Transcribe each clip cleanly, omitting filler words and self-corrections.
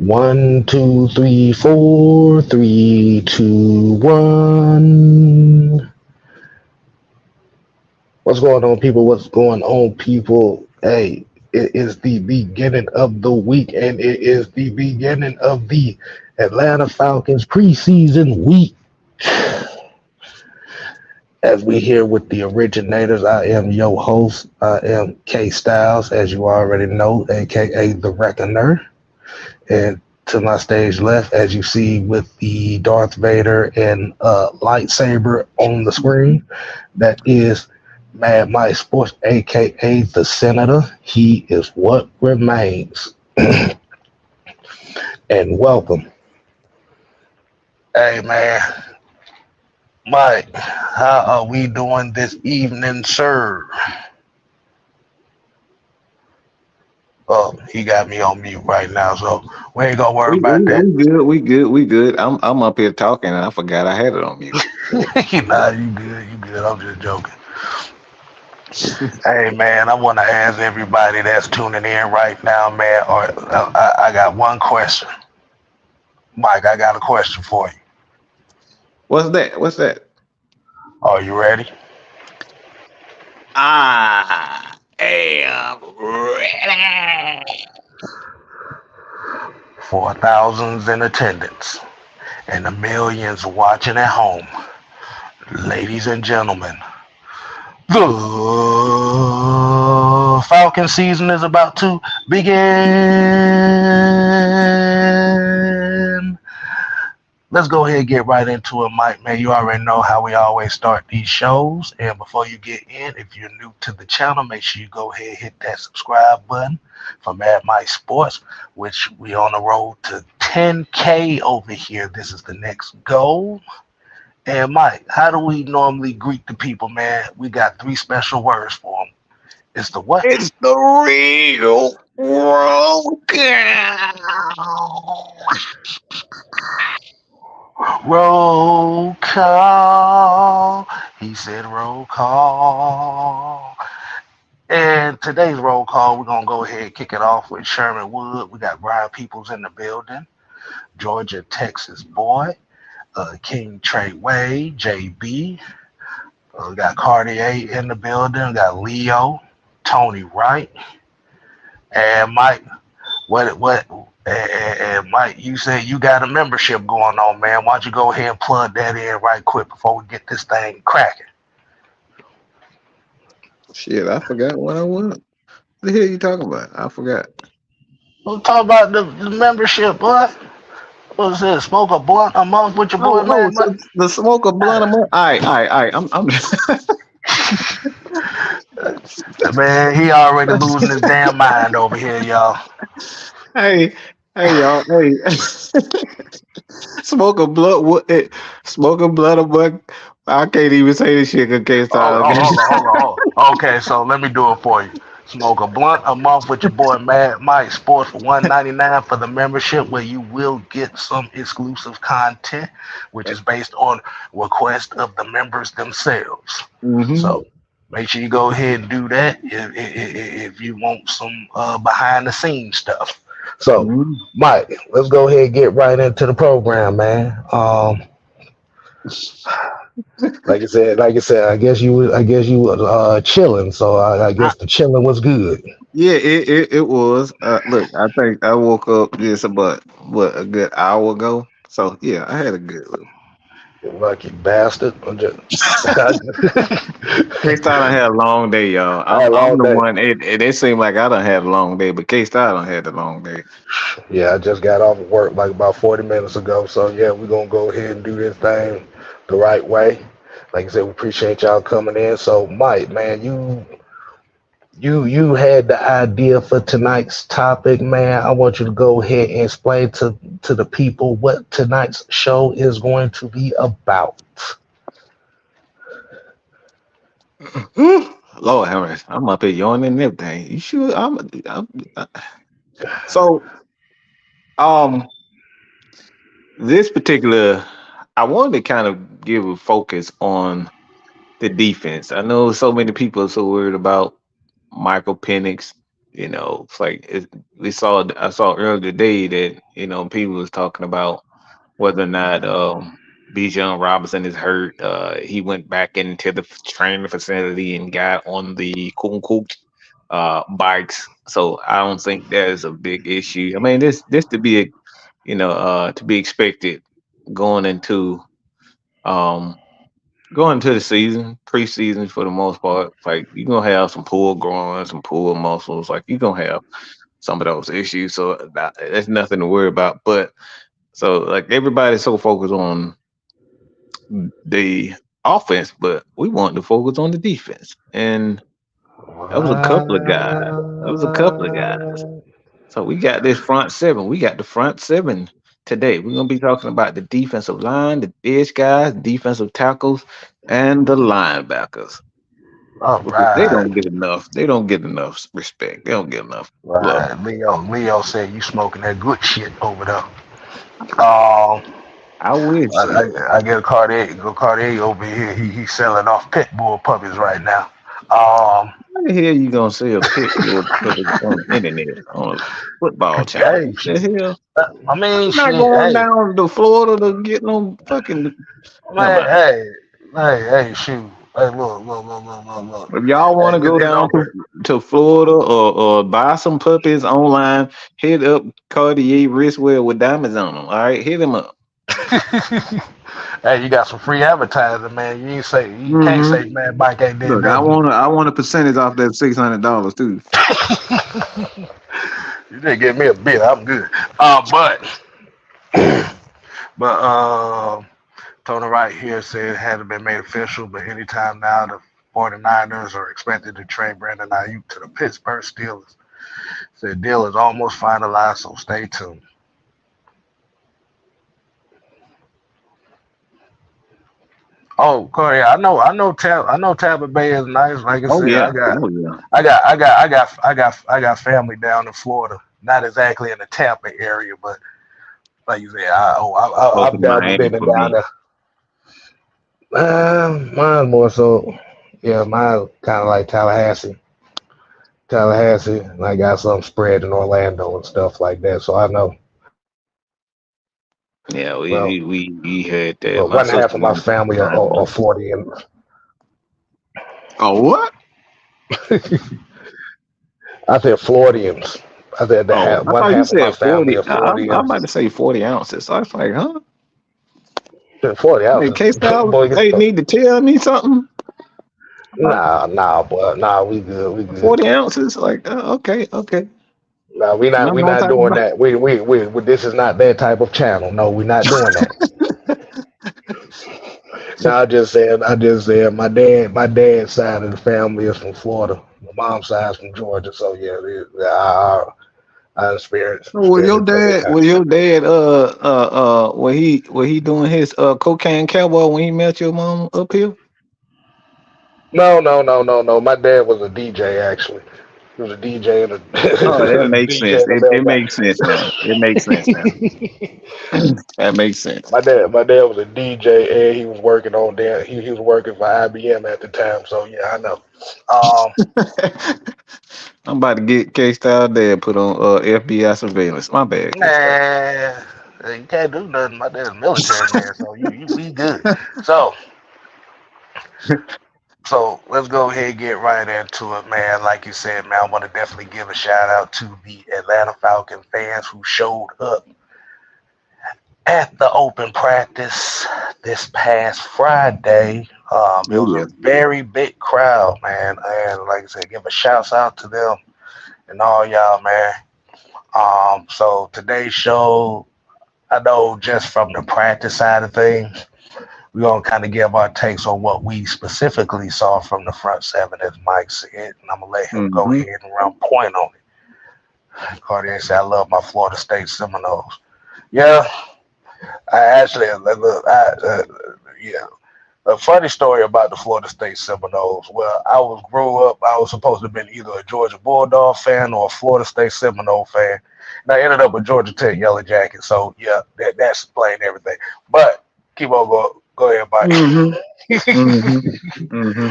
One, two, three, four, three, two, one. What's going on, people? What's going on, people? Hey, it is the beginning of the week, and it is the beginning of the Atlanta Falcons preseason week. As we here with the Originators, I am your host. I am K Styles, as you already know, aka the Reckoner. And to my stage left, as you see with the Darth Vader and lightsaber on the screen, that is Mad Mike Sports, aka the Senator. He is what remains. And welcome. Hey man, Mike, how are we doing this evening, sir? Oh, he got me on mute right now, so we ain't gonna worry We, about we, that. we good, we good, we good. I'm up here talking and I forgot I had it on mute. Nah, you good, you good. I'm just joking. Hey man, I want to ask everybody that's tuning in right now, man. Or I got one question, Mike. I got a question for you. What's that? What's that? Are you ready? I am ready. For thousands in attendance and the millions watching at home, ladies and gentlemen, the Falcon season is about to begin. Let's go ahead and get right into it, Mike. Man, you already know how we always start these shows. And before you get in, if you're new to the channel, make sure you go ahead and hit that subscribe button for Mad Mike Sports, which we on the road to 10K over here. This is the next goal. And Mike, how do we normally greet the people, man? We got three special words for them. It's the what? It's the real roll call. Roll call. He said roll call. And today's roll call, we're going to go ahead and kick it off with Sherman Wood. We got Brian Peoples in the building, Georgia, Texas boy, King Trey Wade, JB. We got Cartier in the building. We got Leo, Tony Wright, and Mike. And Mike, you said you got a membership going on, man. Why don't you go ahead and plug that in right quick before we get this thing cracking? Shit, I forgot what I want. What the hell you talking about? I forgot. We'll talk about the membership, boy. What's this? Smoke a blunt a month with your boy, man. So the smoke of blunt. All right. I'm Man, he already losing his damn mind over here, y'all. hey, hey, y'all. Hey, smoke a blunt. Smoke a blunt a month. I can't even say this shit because can't Oh, start. oh, hold on. Okay, so let me do it for you. Smoke a blunt a month with your boy Mad Mike Sports for $1.99 for the membership, where you will get some exclusive content, which is based on request of the members themselves. Mm-hmm. So make sure you go ahead and do that if you want some behind the scenes stuff. So, Mm-hmm. Mike, let's go ahead and get right into the program, man. Like I said, I guess you were chilling. So I guess the chilling was good. Yeah, it was. Look, I think I woke up just about a good hour ago. So yeah, I had a good one. You lucky bastard. K Star done had a long day, y'all. I had a I'm long the day. one. It seemed like I done had a long day, but K Star done had a long day. Yeah, I just got off of work like about 40 minutes ago. So yeah, we're gonna go ahead and do this thing the right way. Like I said, we appreciate y'all coming in. So Mike, man, you had the idea for tonight's topic, man. I want you to go ahead and explain to the people what tonight's show is going to be about. Lord have mercy, I'm up here yawning and everything. You sure? So um, this particular, I wanted to kind of give a focus on the defense. I know so many people are so worried about Michael Penix. It's like I saw earlier today that people was talking about whether or not Bijan Robinson is hurt. He went back into the training facility and got on the quote unquote bikes. So I don't think there's a big issue. I mean, this to be expected going into um going into the season, preseason for the most part. Like you're gonna have some pull groin, some pull muscles. Like you're gonna have some of those issues. So that's nothing to worry about. But so like everybody's so focused on the offense, but we want to focus on the defense. And that was a couple of guys. That was a couple of guys. What? So we got this front seven. We got the front seven today. We're gonna be talking about the defensive line, the edge guys, defensive tackles, and the linebackers. All Because they right. don't get enough. They don't get enough respect. They don't get enough love. Right. Leo said you smoking that good shit over there. Um, I wish. I get a Cartier over here. He's selling off pit bull puppies right now. Um, How the hell you gonna sell pit bull puppets on the internet on a football channel? hey, What the hell? I mean, I'm not shit. going Hey, down to Florida to get no fucking. Never man. mind. Hey, shoot. Hey, look. If y'all want Hey, to get go this down over. to Florida or buy some puppies online, hit up Cartier wristwear with diamonds on them. All right, hit them up. Hey, you got some free advertising, man. You can't Hmm. say, man, Mike ain't did Look, I nothing. want I want a percentage off that $600 too. You didn't give me a bit. I'm good. But Tony right here said it hadn't been made official, but anytime now the 49ers are expected to trade Brandon Ayuk to the Pittsburgh Steelers. Said deal is almost finalized, so stay tuned. Oh, Corey, I know Tampa Bay is nice. Like I Oh said, yeah, oh yeah. I got family down in Florida. Not exactly in the Tampa area, but like you said, Close to I've dabbled Miami in and for down me. there. Mine more so, yeah, mine kind of like Tallahassee, and I got some spread in Orlando and stuff like that. So I know, Yeah, well, we had that. My one half sister of my went family are 40, and oh what? I said Floridians. I said Oh, I one thought you half of my said family 40. are I'm about Floridians. to say 40 ounces. So I was like, huh? 40 Hey, ounces, K Style, boy. they need to tell me something about Nah, we good, we good. 40 ounces. Like, okay, okay. Nah, No, we no not type doing of that. This is not that type of channel. No, we not doing that. so, No, I just said my dad's side of the family is from Florida. My mom's side's from Georgia. So yeah, I so experienced plenty of time. was your dad was he doing his cocaine cowboy when he met your mom up here? No. My dad was a DJ actually. He was a DJ and a Oh, that makes DJ sense. and a It mailman. makes sense now. It makes sense now. That makes sense. My dad was a DJ and he was working on there. He was working for IBM at the time. So yeah, I know. Um, I'm about to get K Style dad put on FBI surveillance. My bad, K Style. man, you can't do nothing. My dad's a military man, so you be good. So let's go ahead and get right into it, man. Like you said, man, I want to definitely give a shout out to the Atlanta Falcon fans who showed up at the open practice this past Friday. It Oh was yeah. a very big crowd, man, and like I said, give a shout out to them and all y'all, man. So today's show, I know just from the practice side of things, we're gonna kind of give our takes on what we specifically saw from the front seven, as Mike said, and I'm gonna let him go Hmm. ahead and run point on it. Cartier said, "I love my Florida State Seminoles." Yeah, I actually look. Yeah, a funny story about the Florida State Seminoles. Well, grew up. I was supposed to have been either a Georgia Bulldog fan or a Florida State Seminole fan, and I ended up a Georgia Tech Yellow Jacket. So yeah, that's explained everything. But keep on going. Go ahead, Hmm. Mike. Hmm. Hmm.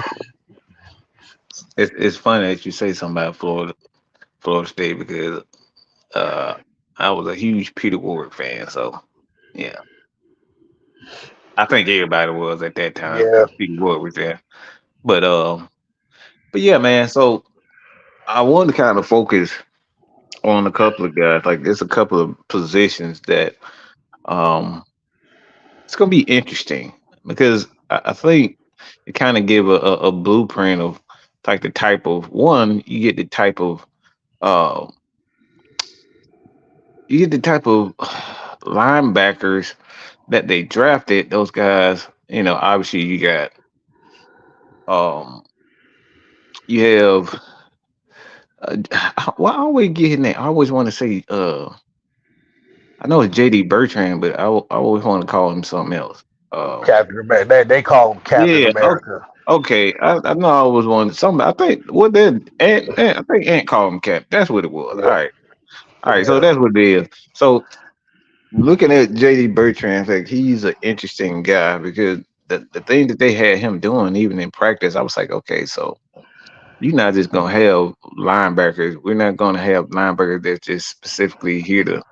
It's funny that you say something about Florida. Florida State because uh, I was a huge Peter Ward fan. So yeah, I think everybody was at that time Yeah, because Peter Ward was there. But um, but yeah, man. So I wanted to kind of focus on a couple of guys. Like there's a couple of positions that um it's gonna be interesting because I think it kind of give a blueprint of like the type of one you get the type of uh you get the type of linebackers that they drafted. Those guys, obviously you got um you have well, I always get his name. I always want to say I know it's JD Bertrand, but I always want to call him something else. Um Captain America. They call him Captain yeah, America. okay. I know I was one something. I think what did Ant I think Ant called him Cap. That's what it was. Yeah, All right. So yeah. that's what it is. So looking at JD Bertrand, like he's an interesting guy because the thing that they had him doing even in practice, I was like, okay, so you're not just gonna have linebackers. We're not gonna have linebackers that's just specifically here to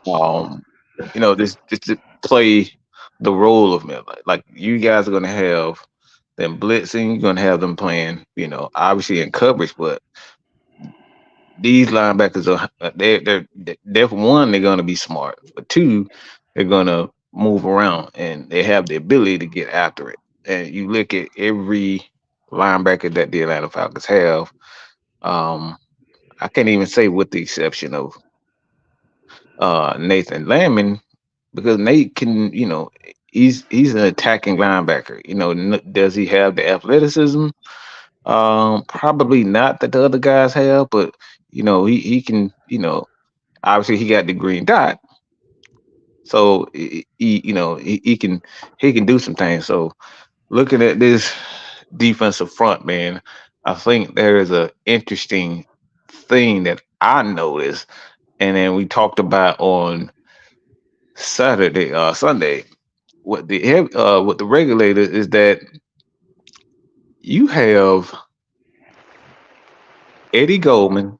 um just to play the role of them. Like you guys are gonna have them blitzing, you're gonna have them playing, obviously in coverage, but these linebackers are they're for one, they're gonna be smart. For two, they're gonna move around and they have the ability to get after it. And you look at every linebacker that the Atlanta Falcons have, um, I can't even say with the exception of Nathan Landman, because Nate can, he's an attacking linebacker. Does he have the athleticism? Probably not that the other guys have, but he can, obviously he got the green dot, so he can do some things. So looking at this defensive front, man, I think there is a interesting thing that I noticed, and then we talked about on Sunday. What the regulator is that you have Eddie Goldman,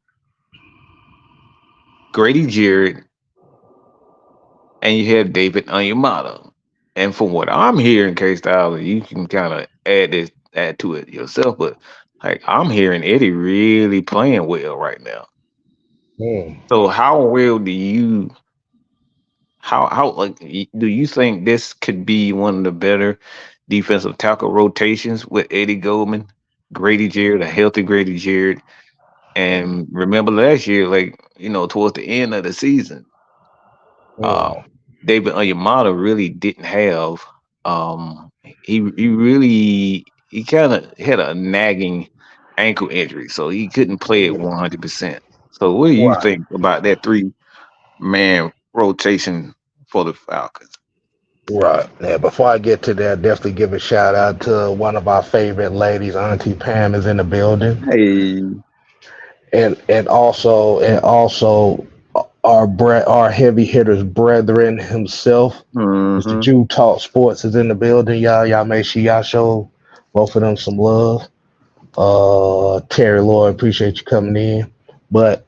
Grady Jarrett, and you have David Onyemata. And from what I'm hearing, K Style, you can kind of add to it yourself, but like I'm hearing Eddie really playing well right now. Hmm. So how well do you how like do you think this could be one of the better defensive tackle rotations with Eddie Goldman, Grady Jarrett, a healthy Grady Jarrett, and remember last year, like towards the end of the season, uh, Hmm. David Onyemata really didn't have. He kind of had a nagging ankle injury, so he couldn't play it 100%. So what do you Right. think about that three-man rotation for the Falcons? Right. Yeah, before I get to that, definitely give a shout out to one of our favorite ladies, Auntie Pam is in the building. Hey, And also our heavy hitters brethren himself, Mr. hmm Jew Talk Sports is in the building, y'all. Y'all make sure y'all show both of them some love. Terry Lloyd, appreciate you coming in. But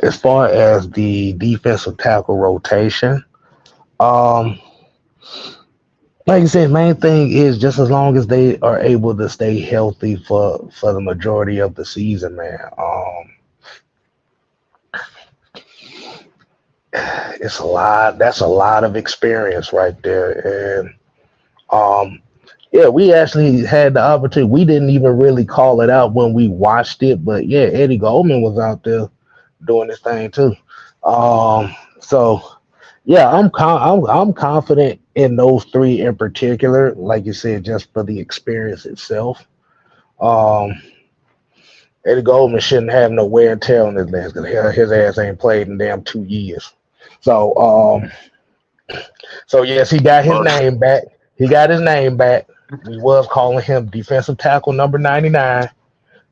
as far as the defensive tackle rotation, um, like I said, main thing is just as long as they are able to stay healthy for the majority of the season, man. It's a lot. That's a lot of experience right there, and um, yeah, we actually had the opportunity. We didn't even really call it out when we watched it, but yeah, Eddie Goldman was out there doing his thing too. So yeah, I'm confident in those three in particular. Like you said, just for the experience itself. Um, Eddie Goldman shouldn't have no wear and tear on his legs because his ass ain't played in damn 2 years. So so yes, he got his Well, name back. He got his name back. We was calling him defensive tackle number 99.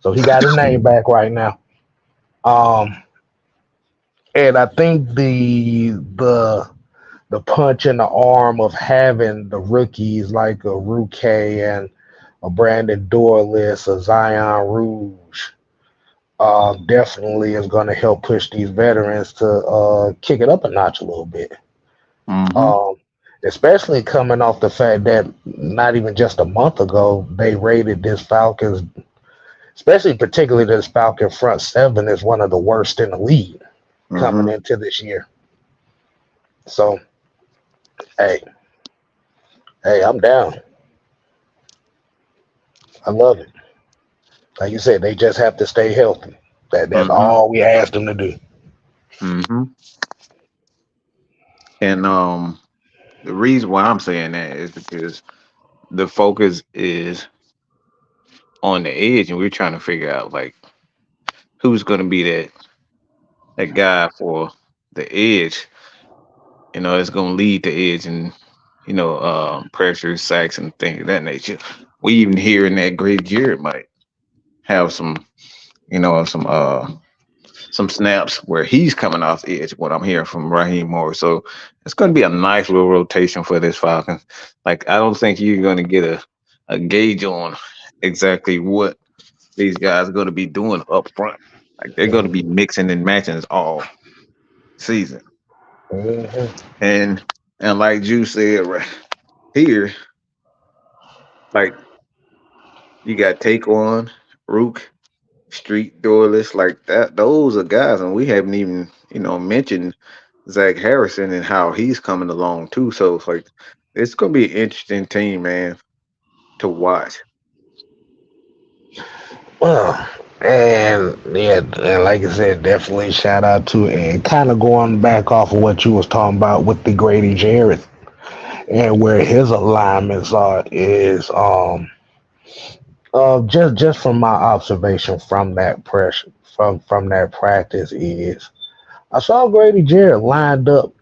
So he got his name back right now. Um, and I think the punch in the arm of having the rookies like a Ruke and a Brandon Dorless, a Zion Rouge, definitely is going to help push these veterans to kick it up a notch a little bit. Mm-hmm. Um, Especially coming off the fact that not even just a month ago they rated this Falcons, especially particularly this Falcon front seven, as one of the worst in the league coming Mm-hmm. into this year. So hey, hey, I'm down. I love it. Like you said, they just have to stay healthy. That's Mm-hmm. all we asked them to do. Mm-hmm. And the reason why I'm saying that is because the focus is on the edge, and we're trying to figure out like who's going to be that guy for the edge. It's going to lead the edge and pressure, sacks, and things of that nature. We even hearing that Grady Jarrett might have some snaps where he's coming off the edge. What I'm hearing from Raheem Morris, so it's going to be a nice little rotation for this Falcons. Like I don't think you're going to get a gauge on exactly what these guys are going to be doing up front. Like they're going to be mixing and matching all season. Mm-hmm. And like Juice said right here, like you got Taquan, Rook, Street Doorless, like that. Those are guys, and we haven't even mentioned Zach Harrison and how he's coming along too. So it's like it's gonna be an interesting team, man, to watch. Well, and yeah, and like I said, definitely shout out to it. And kind of going back off of what you was talking about with the Grady Jarrett and where his alignments are is just from my observation from that pressure from that practice is I saw Grady Jarrett lined up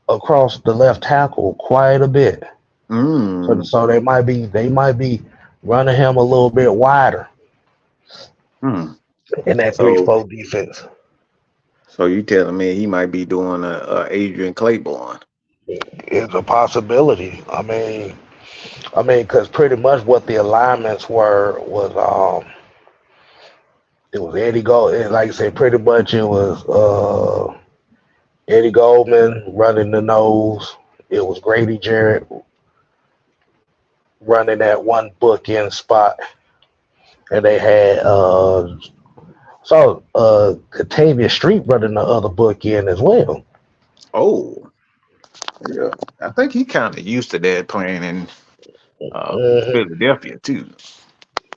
across the left tackle quite a bit. Mm, So they might be running him a little bit wider mm. in that three So four defense. so you telling me he might be doing a Adrian Claiborne? It's a possibility. Because pretty much what the alignments were was it was Eddie Gold. Like I said, pretty much it was Eddie Goldman running the nose. It was Grady Jarrett running that one bookend spot, and they had Catavia Street running the other bookend as well. Oh, yeah. I think he kind of used to that playing in Hmm. Philadelphia too.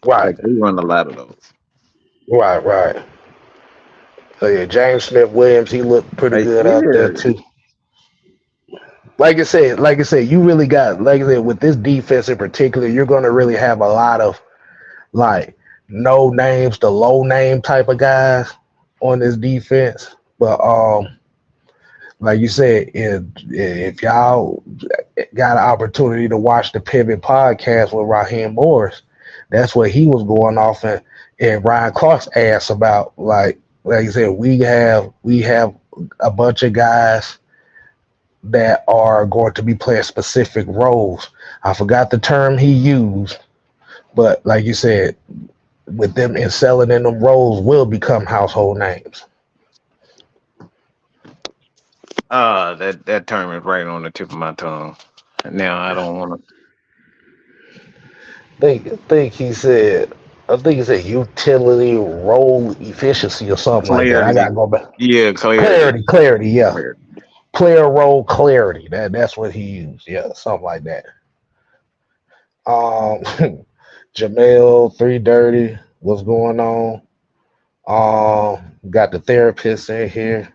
Right, Like they run a lot of those. right. So yeah, James Smith Williams, he looked pretty Like good out there yeah. too. Like I said, you really got like I said with this defense in particular, you're going to really have a lot of like no names to low name type of guys on this defense. But like you said, if y'all got an opportunity to watch the Pivot podcast with Raheem Morris, that's what he was going off and Ryan Clark's ass about. Like you said, we have a bunch of guys that are going to be playing specific roles. I forgot the term he used, but like you said, with them excelling in them roles will become household names. That term is right on the tip of my tongue. Now I don't want to Think he said. I think he said utility role efficiency or something like that. I clarity. gotta go back. Yeah, clarity. Clarity. Yeah, Clarity. player role clarity. That's what he used. Yeah, something like that. Um, Jamel 330. What's going on? Got the therapist in here.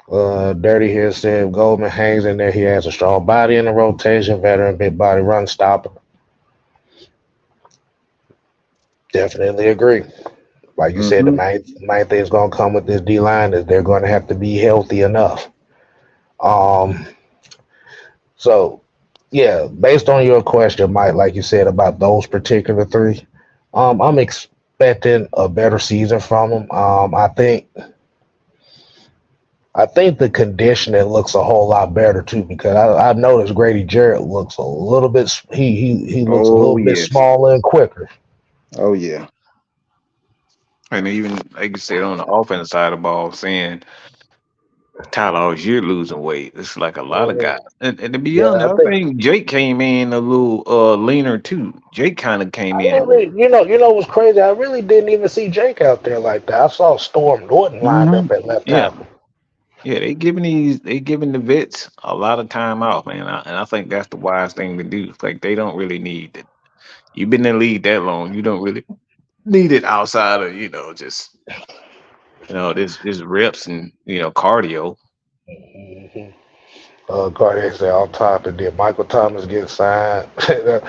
Dirty here said Goldman hangs in there. He has a strong body in the rotation, veteran, big body, run stopper. Definitely agree. Like you said, the Mm-hmm. main thing is going to come with this D line is they're going to have to be healthy enough. Um, so yeah, based on your question, Mike, like you said about those particular three, I'm expecting a better season from them. I think the conditioning looks a whole lot better too because I noticed Grady Jarrett looks a little bit he looks a Oh little bit yes. smaller and quicker. Oh yeah. And even like you said on the offense side of the ball, saying Tyler, you're losing weight. It's like a lot of guys. Mhm. And to be Yeah, honest, I I think. think Jake came in a little leaner too. Jake kind of came I in a didn't little. really, what's crazy? I really didn't even see Jake out there like that. I saw Storm Norton lined Hmm. up at left Yeah. tackle. Yeah, they giving the vets a lot of time off, man. And I think that's the wise thing to do. Like they don't really need it. You've been in the league that long, you don't really need it outside of, just this reps and cardio. Hmm. Cardiac say all time. Did Michael Thomas get signed? I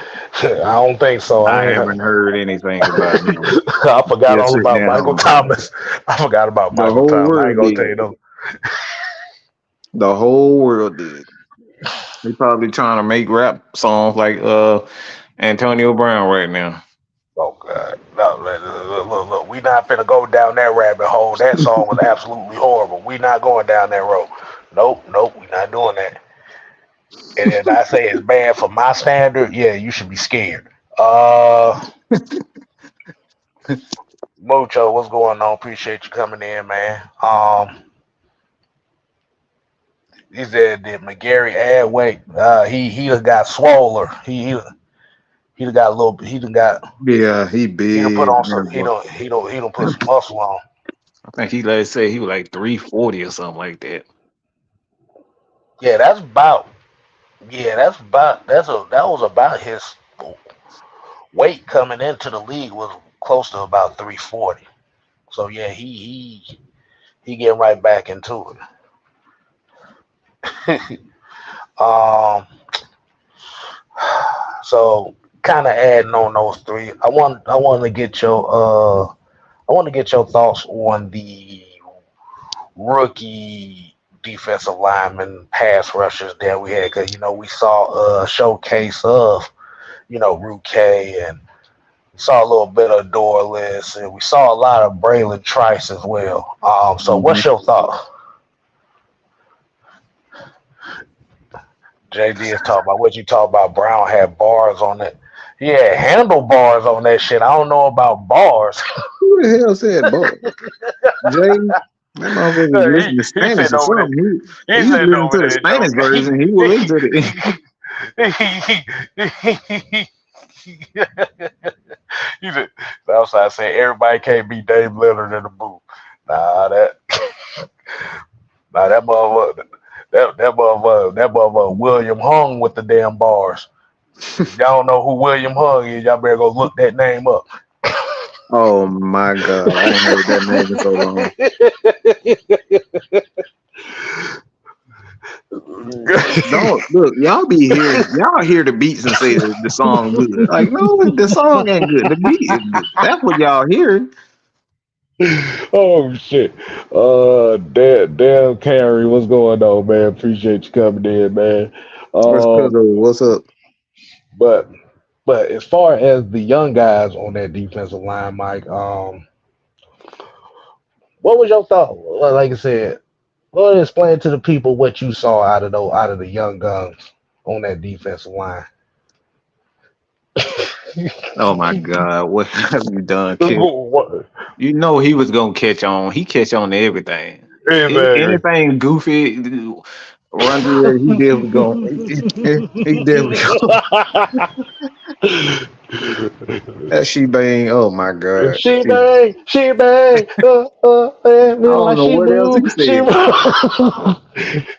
don't think so. I I ain't. haven't heard anything about him. I forgot He'll all sit about Michael down. Thomas. I forgot about The Michael whole Thomas. I ain't world gonna tell you did. no. The whole world did. They probably trying to make rap songs like Antonio Brown right now. Oh God, no! Look. We not finna go down that rabbit hole. That song was absolutely horrible. We not going down that road. Nope. We not doing that. And if I say it's bad for my standard, yeah, you should be scared. Uh, Mucho, what's going on? Appreciate you coming in, man. He said did McGarry add weight? He done got swoller. He done got a little. Yeah, he He done put big. on some. Man, boy. He don't put some muscle on. I think he let's say he was like 340 or something like that. Yeah, that's about. Yeah, that was about his weight coming into the league was close to about 340. So yeah, he getting right back into it. um, so kind of adding on those three, I want to get your thoughts on the rookie defensive lineman pass rushers that we had because we saw a showcase of Ruke and we saw a little bit of Dorless and we saw a lot of Braylon Trice as well. So Hmm. what's your thought? JD is talking about what you talk about. Brown had bars on it. Yeah, handlebars on that shit. I don't know about bars. Who the hell said boy? Jay, that motherfucker was listening to He Spanish sitting or over there. something. He He's was sitting listening over to the there Spanish joking. version. He was into the. He said, outside saying everybody can't be Dave Leonard in the booth. Nah, that motherfucker, that motherfucker William Hung with the damn bars. If y'all don't know who William Hung is, y'all better go look that name up. Oh my God, I ain't heard that name in so long. Don't look, y'all hear the beats and say the song good. Like, no, the song ain't good. The beat is good. That's what y'all hear. Oh shit. Damn Carrie, what's going on, man? Appreciate you coming in, man. What's Um, cause of what's up? but as far as the young guys on that defensive line, Mike, what was your thought? Well, like I said, go ahead and explain to the people what you saw out of the young guns on that defensive line. Oh my God, what have you done, kid? What? You know he was gonna catch on. He catch on to everything. Exactly. Anything goofy, run through there, he definitely going. He definitely going. That she bang. Oh my God. She bang, I me don't like know she what else move, he she said. move.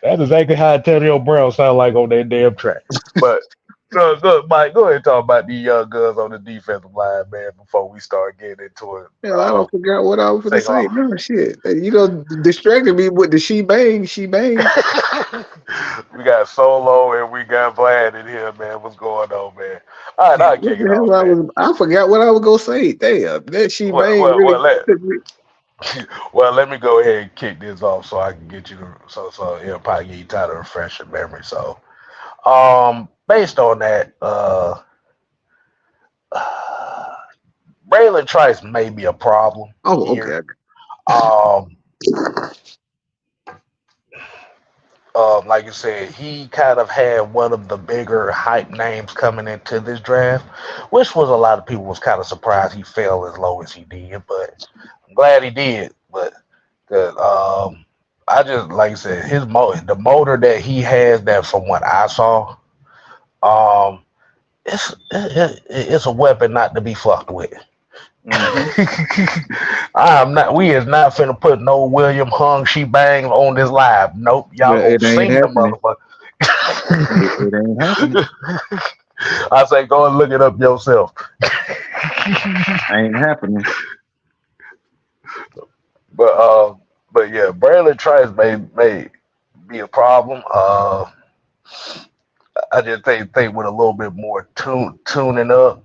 That's exactly how Antonio Brown sound like on that damn track. But Mike, go ahead and talk about these young guns on the defensive line, man, before we start getting into it. Hell, I don't forgot what I was gonna Take say. off. No shit. Distracted me with the she bang, she bang. We got Solo and we got Vlad in here, man. What's going on, man? All right, Yeah, I'll what kick it the hell off, man. I forgot what I was gonna say. Damn, that she Well, bang well, really well, let took me. well let me go ahead and kick this off so I can get you to so it'll probably get you time to refresh your memory. So, based on that, Braylon Trice may be a problem Oh, here. okay. Um, like you said, he kind of had one of the bigger hype names coming into this draft, which was a lot of people was kind of surprised he fell as low as he did. But I'm glad he did. But the I just like I said, the motor that he has, that from what I saw, um, it's a weapon not to be fucked with. Mm-hmm. I am not. We is not finna put no William Hung She Bang on this live. Nope, y'all But gonna it ain't sing the happening. motherfucker. It ain't happening. I say go and look it up yourself. Ain't happening. But yeah, Braylon Trice may be a problem. I just think with a little bit more tuning up,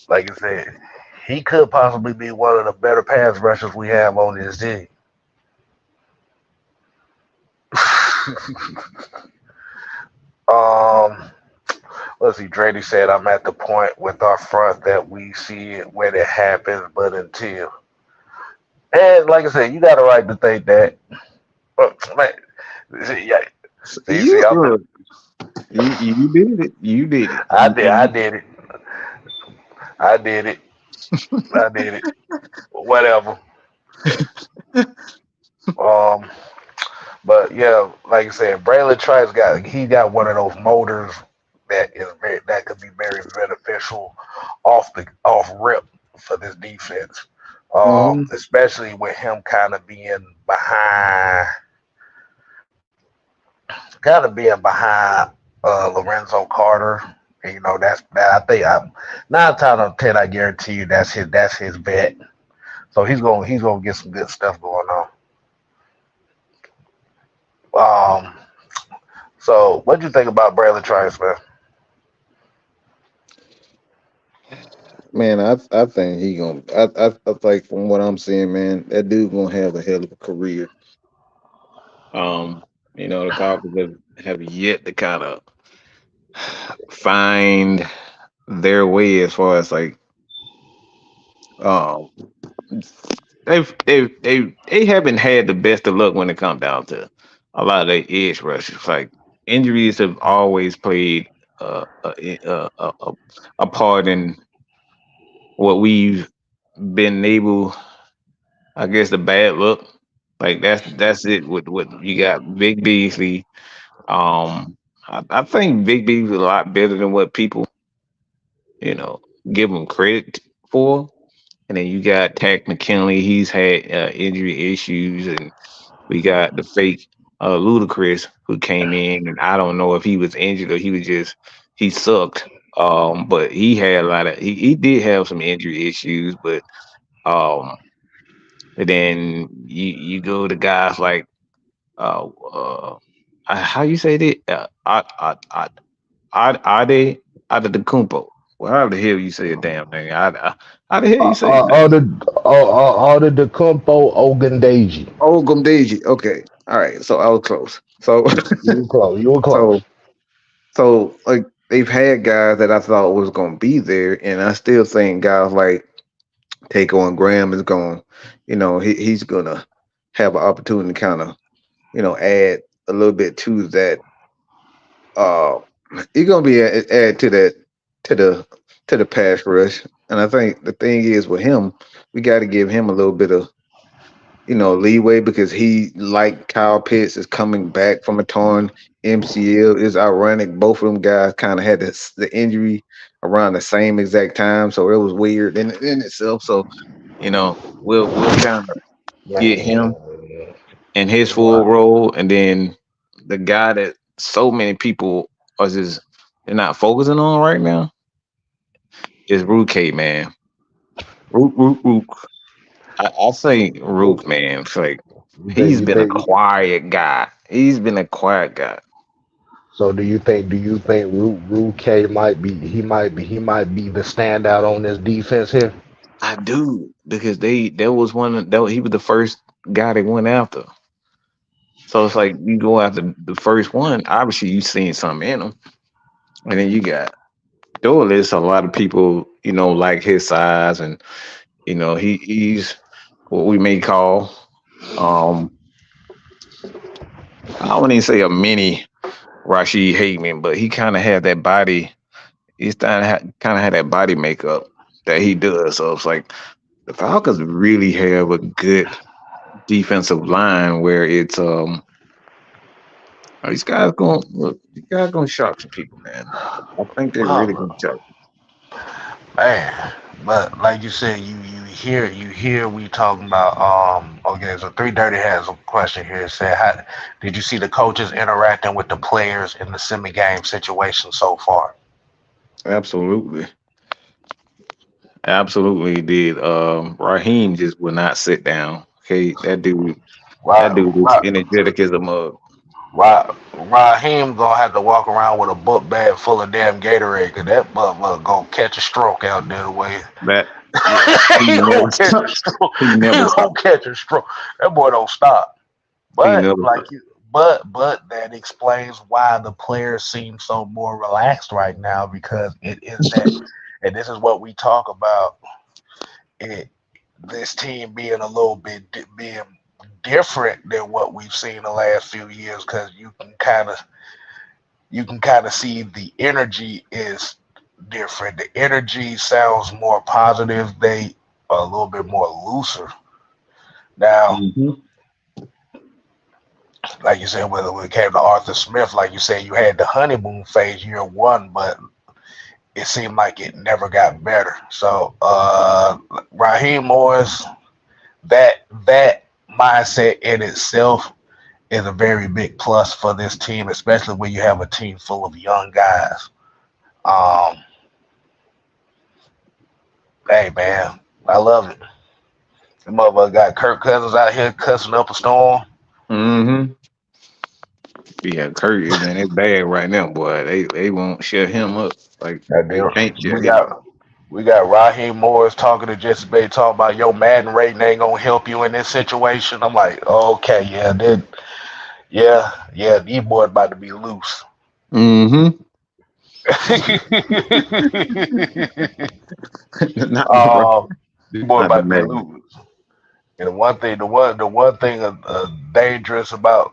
like I said, he could possibly be one of the better pass rushers we have on this team. um, let's see. Drady said, "I'm at the point with our front that we see it when it happens, but until." And like I said, you got a right to think that. Man, see, yeah, see, You look, you did it. You did it. I did it, I did it, I did it. Whatever. Um, but yeah, like I said, Braylon Trice got one of those motors that could be very beneficial off rip for this defense. Mm-hmm. Especially with him kind of being behind Lorenzo Carter. And, that I think 9 times out of 10 I guarantee you that's his bet. So he's gonna get some good stuff going on. Um, so what do you think about Braylon Trice, man? Man, I think he gonna. I think from what I'm seeing, man, that dude gonna have a hell of a career. Um, the Falcons have yet to kind of find their way as far as like um they haven't had the best of luck when it comes down to a lot of their edge rushers. Like injuries have always played a part in what we've been able, I guess, the bad luck. Like that's it. With what you got, Big Beasley. I think Big Beasley a lot better than what people you know give him credit for. And then you got Tack McKinley. He's had injury issues, and we got the fake Ludacris who came in, and I don't know if he was injured or he sucked. But he had a lot of he did have some injury issues, but um, and then you go to guys like uh, uh how you say that Ade Kumpo. Well, how the hell you say a damn thing? How the hell you say his name? All the Decumpo Ogundeji. Oh, Gumdeji. Okay. All right. So I was close. So You were close. You were so close. so like they've had guys that I thought was gonna be there, and I still think guys like Takeo and Graham is going, he's gonna have an opportunity to kind of, add a little bit to that. Uh, he's gonna be add to that to the to the pass rush, and I think the thing is with him, we got to give him a little bit of leeway because he, like Kyle Pitts, is coming back from a torn MCL. It's ironic. Both of them guys kind of had the injury around the same exact time. So it was weird in itself. So, we'll kind of get him Man, in his full what? role. And then the guy that so many people are just they're not focusing on right now is Rook, man. Rook. I say Rook, man. It's like You think he's you been a think quiet guy. He's been a quiet guy. so? Do you think Ru K might be the standout on this defense here? I do because there was he was the first guy they went after. So it's like you go after the first one. Obviously, you seen something in him, and then you got Dolis. A lot of people, like his size, and he's what we may call um I wouldn't even say a mini Rashid Hateman, but he kind of had that body. He's kind of had that body makeup that he does. So it's like the Falcons really have a good defensive line where it's these guys gonna shock some people, man. I think they're really Oh, gonna shock. man. But like you said, you hear we talking about okay, so 330 has a question here. It said, how did you see the coaches interacting with the players in the semi game situation so far? Absolutely, absolutely did. Raheem just will not sit down. Okay, that Right, dude is right, energetic as a mug. right. Raheem gonna have to walk around with a book bag full of damn Gatorade, cause that motherfucker gonna catch a stroke out there the way. That yeah, he He never gonna catch a stops. stroke. He He never gonna stops. catch a stroke. That boy don't stop. He But never like stops. you, but that explains why the players seem so more relaxed right now because it is that, and this is what we talk about. It this team being a little bit being different than what we've seen the last few years because you can kind of see the energy is different. The energy sounds more positive. They are a little bit more looser now. Hmm. Like you said, when it came to Arthur Smith, like you said, you had the honeymoon phase year one, but it seemed like it never got better. So Raheem Morris, that mindset in itself is a very big plus for this team, especially when you have a team full of young guys. Um, hey man, I love it. The motherfucker got Kirk Cousins out here cussing up a storm. Hmm. Yeah, Kurt, man, it's bad right now, boy. They won't shut him up. Like And they then can't we shut him up. got we got Raheem Morris talking to Jesse Bay talking about your Madden rating ain't gonna help you in this situation. I'm like, okay, yeah, then yeah, these boys about to be loose. Hmm. not the These boys not the about to be man. loose. And the one thing dangerous about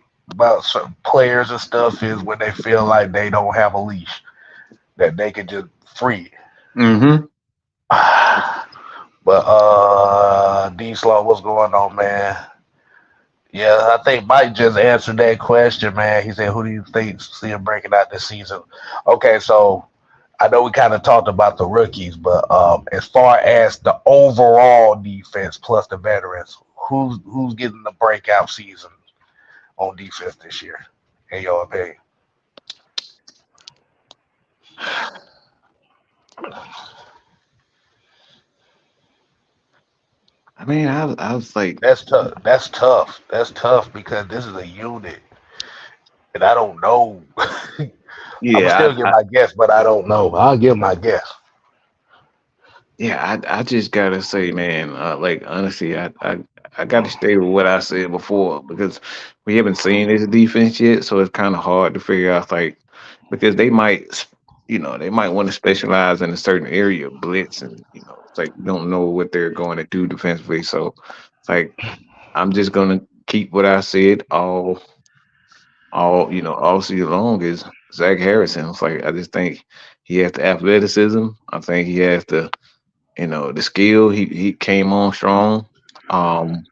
certain players and stuff is when they feel like they don't have a leash that they can just free. Hmm. But D Slaw, what's going on, man? Yeah, I think Mike just answered that question, man. He said, "Who do you think see him breaking out this season?" Okay, so I know we kind of talked about the rookies, but as far as the overall defense plus the veterans, who's getting the breakout season on defense this year, in your opinion? I mean, I was like, That's tough. That's tough. That's tough because this is a unit, and I don't know. I'm gonna yeah, still give my guess, but I don't know. I'll give my guess. I just gotta say, man, like honestly, I gotta stay with what I said before because we haven't seen this defense yet, so it's kind of hard to figure out like because they might want to specialize in a certain area, blitz, and it's like you don't know what they're going to do defensively. So it's like I'm just gonna keep what I said all season long is Zach Harrison. It's like I just think he has the athleticism. I think he has the skill. He came on strong. Um,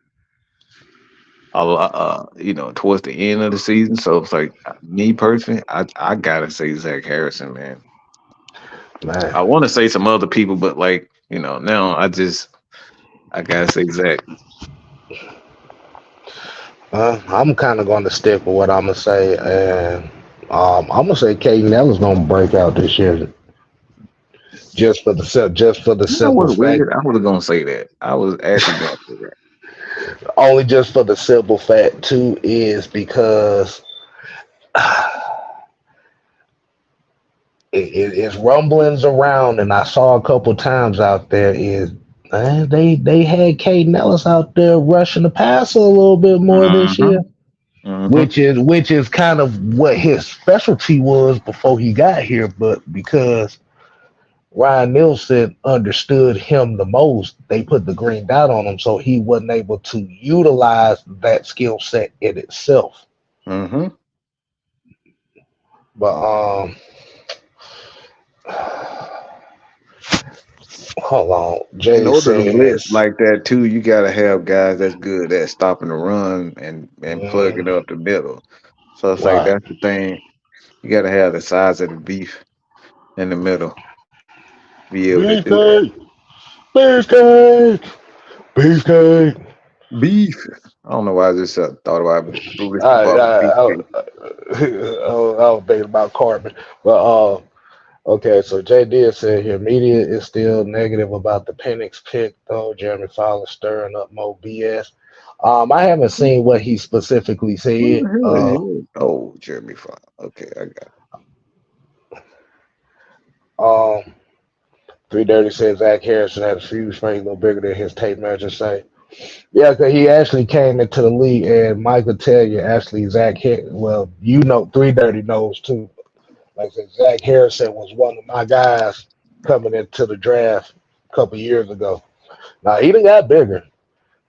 a lot, towards the end of the season. So it's like me personally, I gotta say Zach Harrison, man. Man, I want to say some other people, but like now I gotta say Zach. I'm kind of going to stick with what I'm gonna say, and I'm gonna say Caden Ellis gonna break out this year, just for the You know simple what's fact, weird? I was gonna say that. I was actually gonna say that. only just for the simple fact too is because it's rumblings around, and I saw a couple times out there is. They had Caden Ellis out there rushing the passer a little bit more this Mm-hmm. year, Mm-hmm. which is kind of what his specialty was before he got here. But because Ryan Nielsen understood him the most, they put the green dot on him, so he wasn't able to utilize that skill set in itself. Mm-hmm. But hold on. In Jay order to blitz says, like that too, you gotta have guys that's good at stopping the run and mm, plugging up the middle. So it's like right. that's the thing. You gotta have the size of the beef in the middle, be able to do that. Beefcake, beefcake, beefcake. Beef. I don't know why I just thought about foolish I, Baba I, I, beefcake. I was thinking about Cartman, but okay. So Jay did say here, media is still negative about the Penix pick, though. Jeremy Fowler stirring up more BS. I haven't seen what he specifically Who said. the hell is you? Oh, Jeremy Fine. Okay, I got. Um, 330 said Zach Harrison had a few strings a little bigger than his tape measure say. Yeah, because he actually came into the league, and Mike could tell you, actually, well, 330 knows too. Like I said, Zach Harrison was one of my guys coming into the draft a couple years ago. Now, he done got bigger.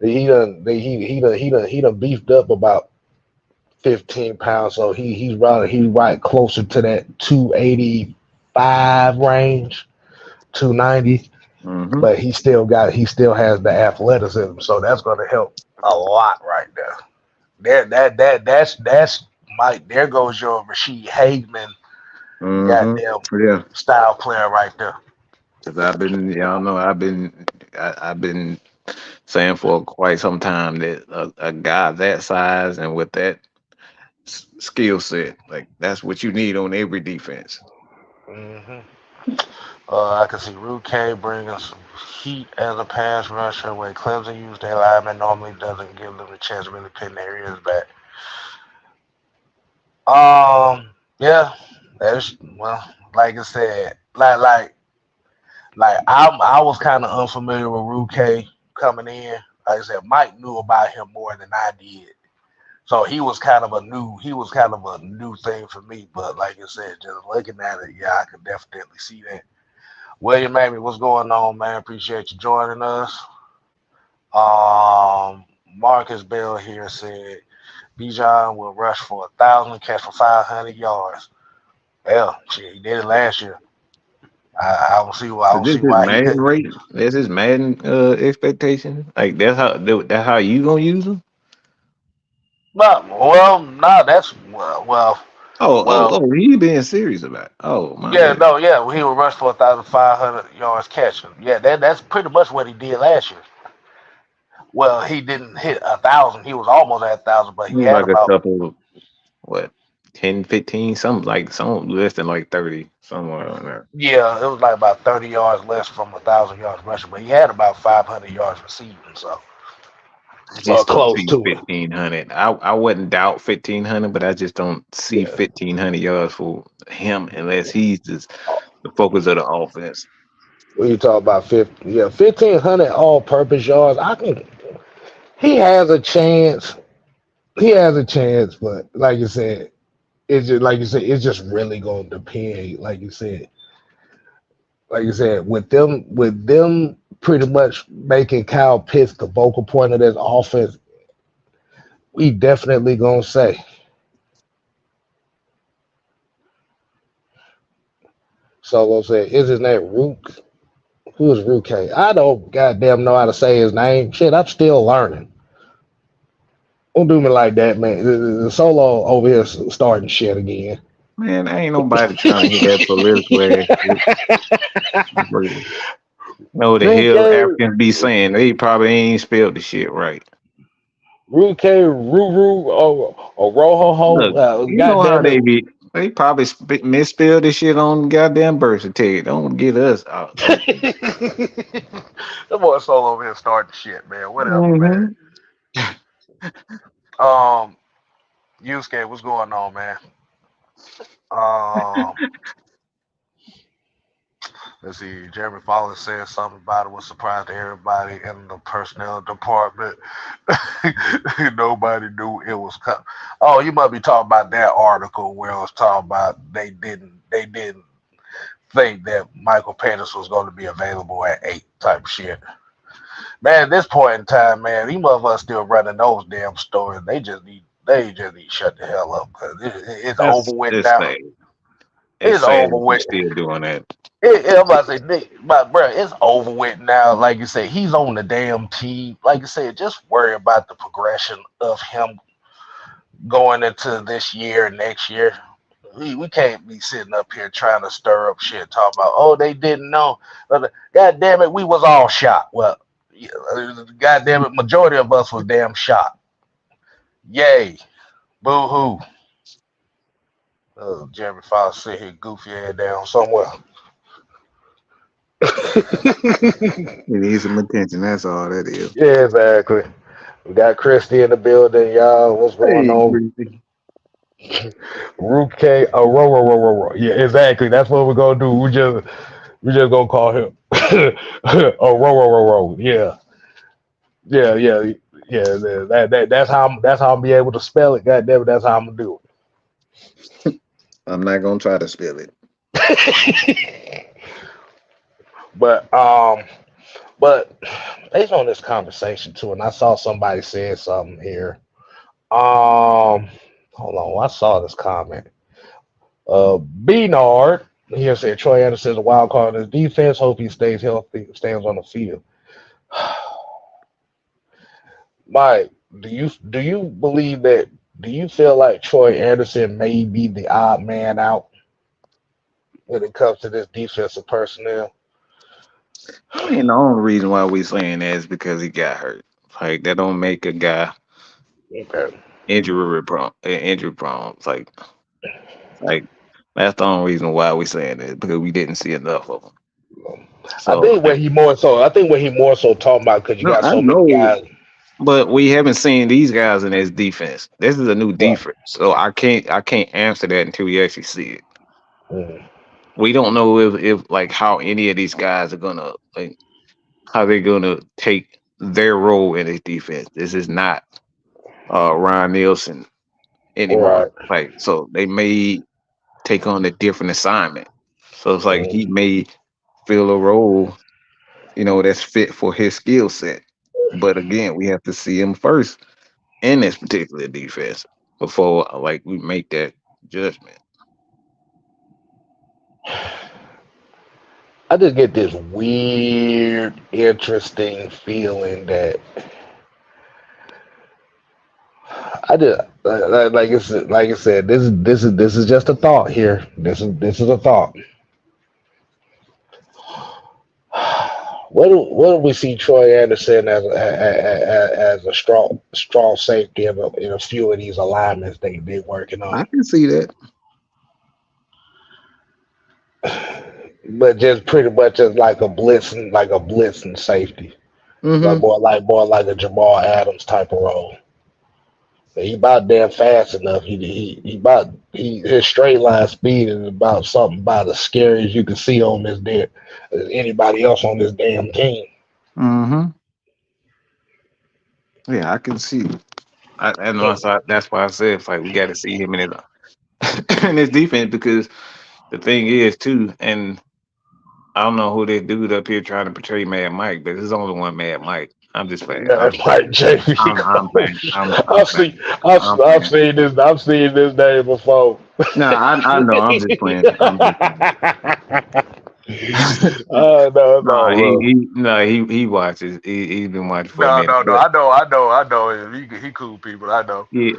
He done beefed up about 15 pounds, so he's right closer to that 285 range, 290. Mm-hmm. But he still has the athleticism, so that's going to help a lot right there. That's Mike. There goes your Rasheed Hageman, Mm-hmm. goddamn Yeah, style player right there. because I've been, y'all know, I've been saying for quite some time that a guy that size and with that skill set, like that's what you need on every defense. hmm I can see Ruke bringing some heat as a pass rusher when Clemson used their lineman normally doesn't give them a chance to really pin their ears back. Yeah, that's well, like I said, I was kind of unfamiliar with Ruke coming in. Like I said, Mike knew about him more than I did. So he was kind of a new thing for me. But like I said, just looking at it, yeah, I could definitely see that. William Amy, what's going on, man? Appreciate you joining us. Marcus Bell here said Bijan will rush for 1,000, catch for 500 yards. Well, shit, he did it last year. I don't see why. I So don't this see is why he Madden couldn't. rate. This is Madden expectation. Like that's how you gonna use them. No, well, no, that's well. He being serious about it. Oh, my Yeah, bad. no, yeah. He will rush for 1,500 yards catching. Yeah, that's pretty much what he did last year. Well, he didn't hit 1,000. He was almost at 1,000, but he had Like a about couple, what, 10, 15, something like some less than like 30, somewhere on there. yeah, it was like about 30 yards less from 1,000 yards rushing, but he had about 500 yards receiving, so I just don't close see to it. 1,500. I wouldn't doubt 1,500, but I just don't see Yeah. 1,500 yards for him unless he's just the focus of the offense. When you talk about 50, yeah, 1,500 all-purpose yards, I can. He has a chance. He has a chance, but like you said, it's just really gonna depend. Like you said, with them pretty much making Kyle Pitts the vocal point of this offense, we definitely gonna say. So I'm saying, is his name Rook? Who is Rook? I don't goddamn know how to say his name. Shit, I'm still learning. Don't do me like that, man. The Solo over here starting shit again. Man, ain't nobody trying to hear that political ass shit. Know the Rook, hell Africans be saying they probably ain't spelled the shit right. Rook, Ruru, or Roho Look, Ho. you know how Goddamn it. they be. They probably misspelled this shit on the goddamn birth certificate. Don't get us out. The boy Solo over here starting shit, man. Whatever, man. Mm-hmm. Um, Yusuke, what's going on, man? Um, let's see. Jeremy Fowler said something about it was surprised to everybody in the personnel department. Nobody knew it was coming. Oh, you must be talking about that article where it was talking about they didn't think that Michael Pettis was going to be available at 8 type shit. Man, at this point in time, man, these motherfuckers still running those damn stories. They just need to shut the hell up because it's over That's with this now. thing. It's It's sad over that you with. still doing that. I'm about to say, Nick, my bro, it's over with now. Like you said, he's on the damn team. Like you said, just worry about the progression of him going into this year and next year. We can't be sitting up here trying to stir up shit, talking about, oh, they didn't know. God damn it, we was all shot. Well, yeah, God damn it, majority of us was damn shot. Yay. Boo hoo. Jeremy Fox sit here goofy head down somewhere. He needs some attention. That's all that is. Yeah, exactly. We got Christy in the building, y'all. What's going Hey, on? Chrissy. Root K. Oh, row. Yeah, exactly. That's what we're gonna do. We just gonna call him. Oh, row. Yeah. That's how I'm be able to spell it. God damn it, that's how I'm gonna do I'm not gonna try to spill it. it. But based on this conversation too, and I saw somebody saying something here. Hold on, I saw this comment. Beanard here said Troy Anderson is a wild card in his defense. Hope he stays healthy, stands on the field. Mike, do you believe that? Do you feel like Troy Anderson may be the odd man out when it comes to this defensive personnel? I mean, the only reason why we saying that is because he got hurt. Like that don't make a guy Okay. injury prone. Like that's the only reason why we saying it because we didn't see enough of him. I So think what he more so. I think what he more so talking about because you no, got I so many know, guys. but we haven't seen these guys in this defense. This is a new Right. defense, so I can't answer that until we actually see it. Mm, We don't know if like how any of these guys are gonna like how they're gonna take their role in this defense. This is not Ryan Nielsen anymore. right. Like so they may take on a different assignment. So it's like he Mm. may fill a role, that's fit for his skill set. But again, we have to see him first in this particular defense before like we make that judgment. I just get this weird, interesting feeling that I just like I said. This is just a thought here. This is a thought. What do we see Troy Anderson as a strong safety in a few of these alignments they working on, I can see that. but just pretty much as like a blitzing safety, like Hmm. more like a Jamal Adams type of role. He about damn fast enough. His straight line speed is about something about as scary as you can see on this damn as anybody else on this damn team. Hmm. Yeah, I can see. That's why I said it's like we got to see him in his in his defense because the thing is too, and I don't know who they dude up here trying to portray Mad Mike, but there's only one Mad Mike. I'm just playing. Man, like JV I'm playing. Coach. I'm I've playing. seen I've, I'm I've playing. seen this I've seen this name before. No, I know. I'm just playing. I'm just playing. No, No, bro. he watches. He's been watching for a No, minute. no, no. But I know him. He cool people. I know. yeah,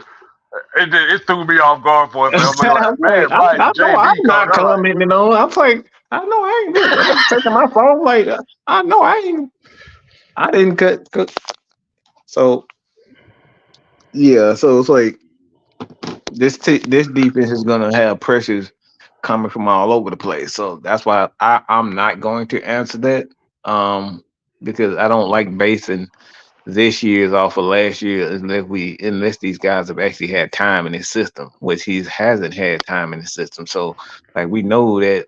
It threw me off guard for a second. I'm looking like, I'm like, man, Mike, I know I'm JV coach. not I'm like, commenting on. I'm like, I know I ain't look. I'm taking my phone. Like, I know I ain't. I didn't cut. So yeah, so it's like this defense is gonna have pressures coming from all over the place. So that's why I'm not going to answer that. Um, because I don't like basing this year's off of last year unless these guys have actually had time in his system, which he hasn't had time in his system. So like we know that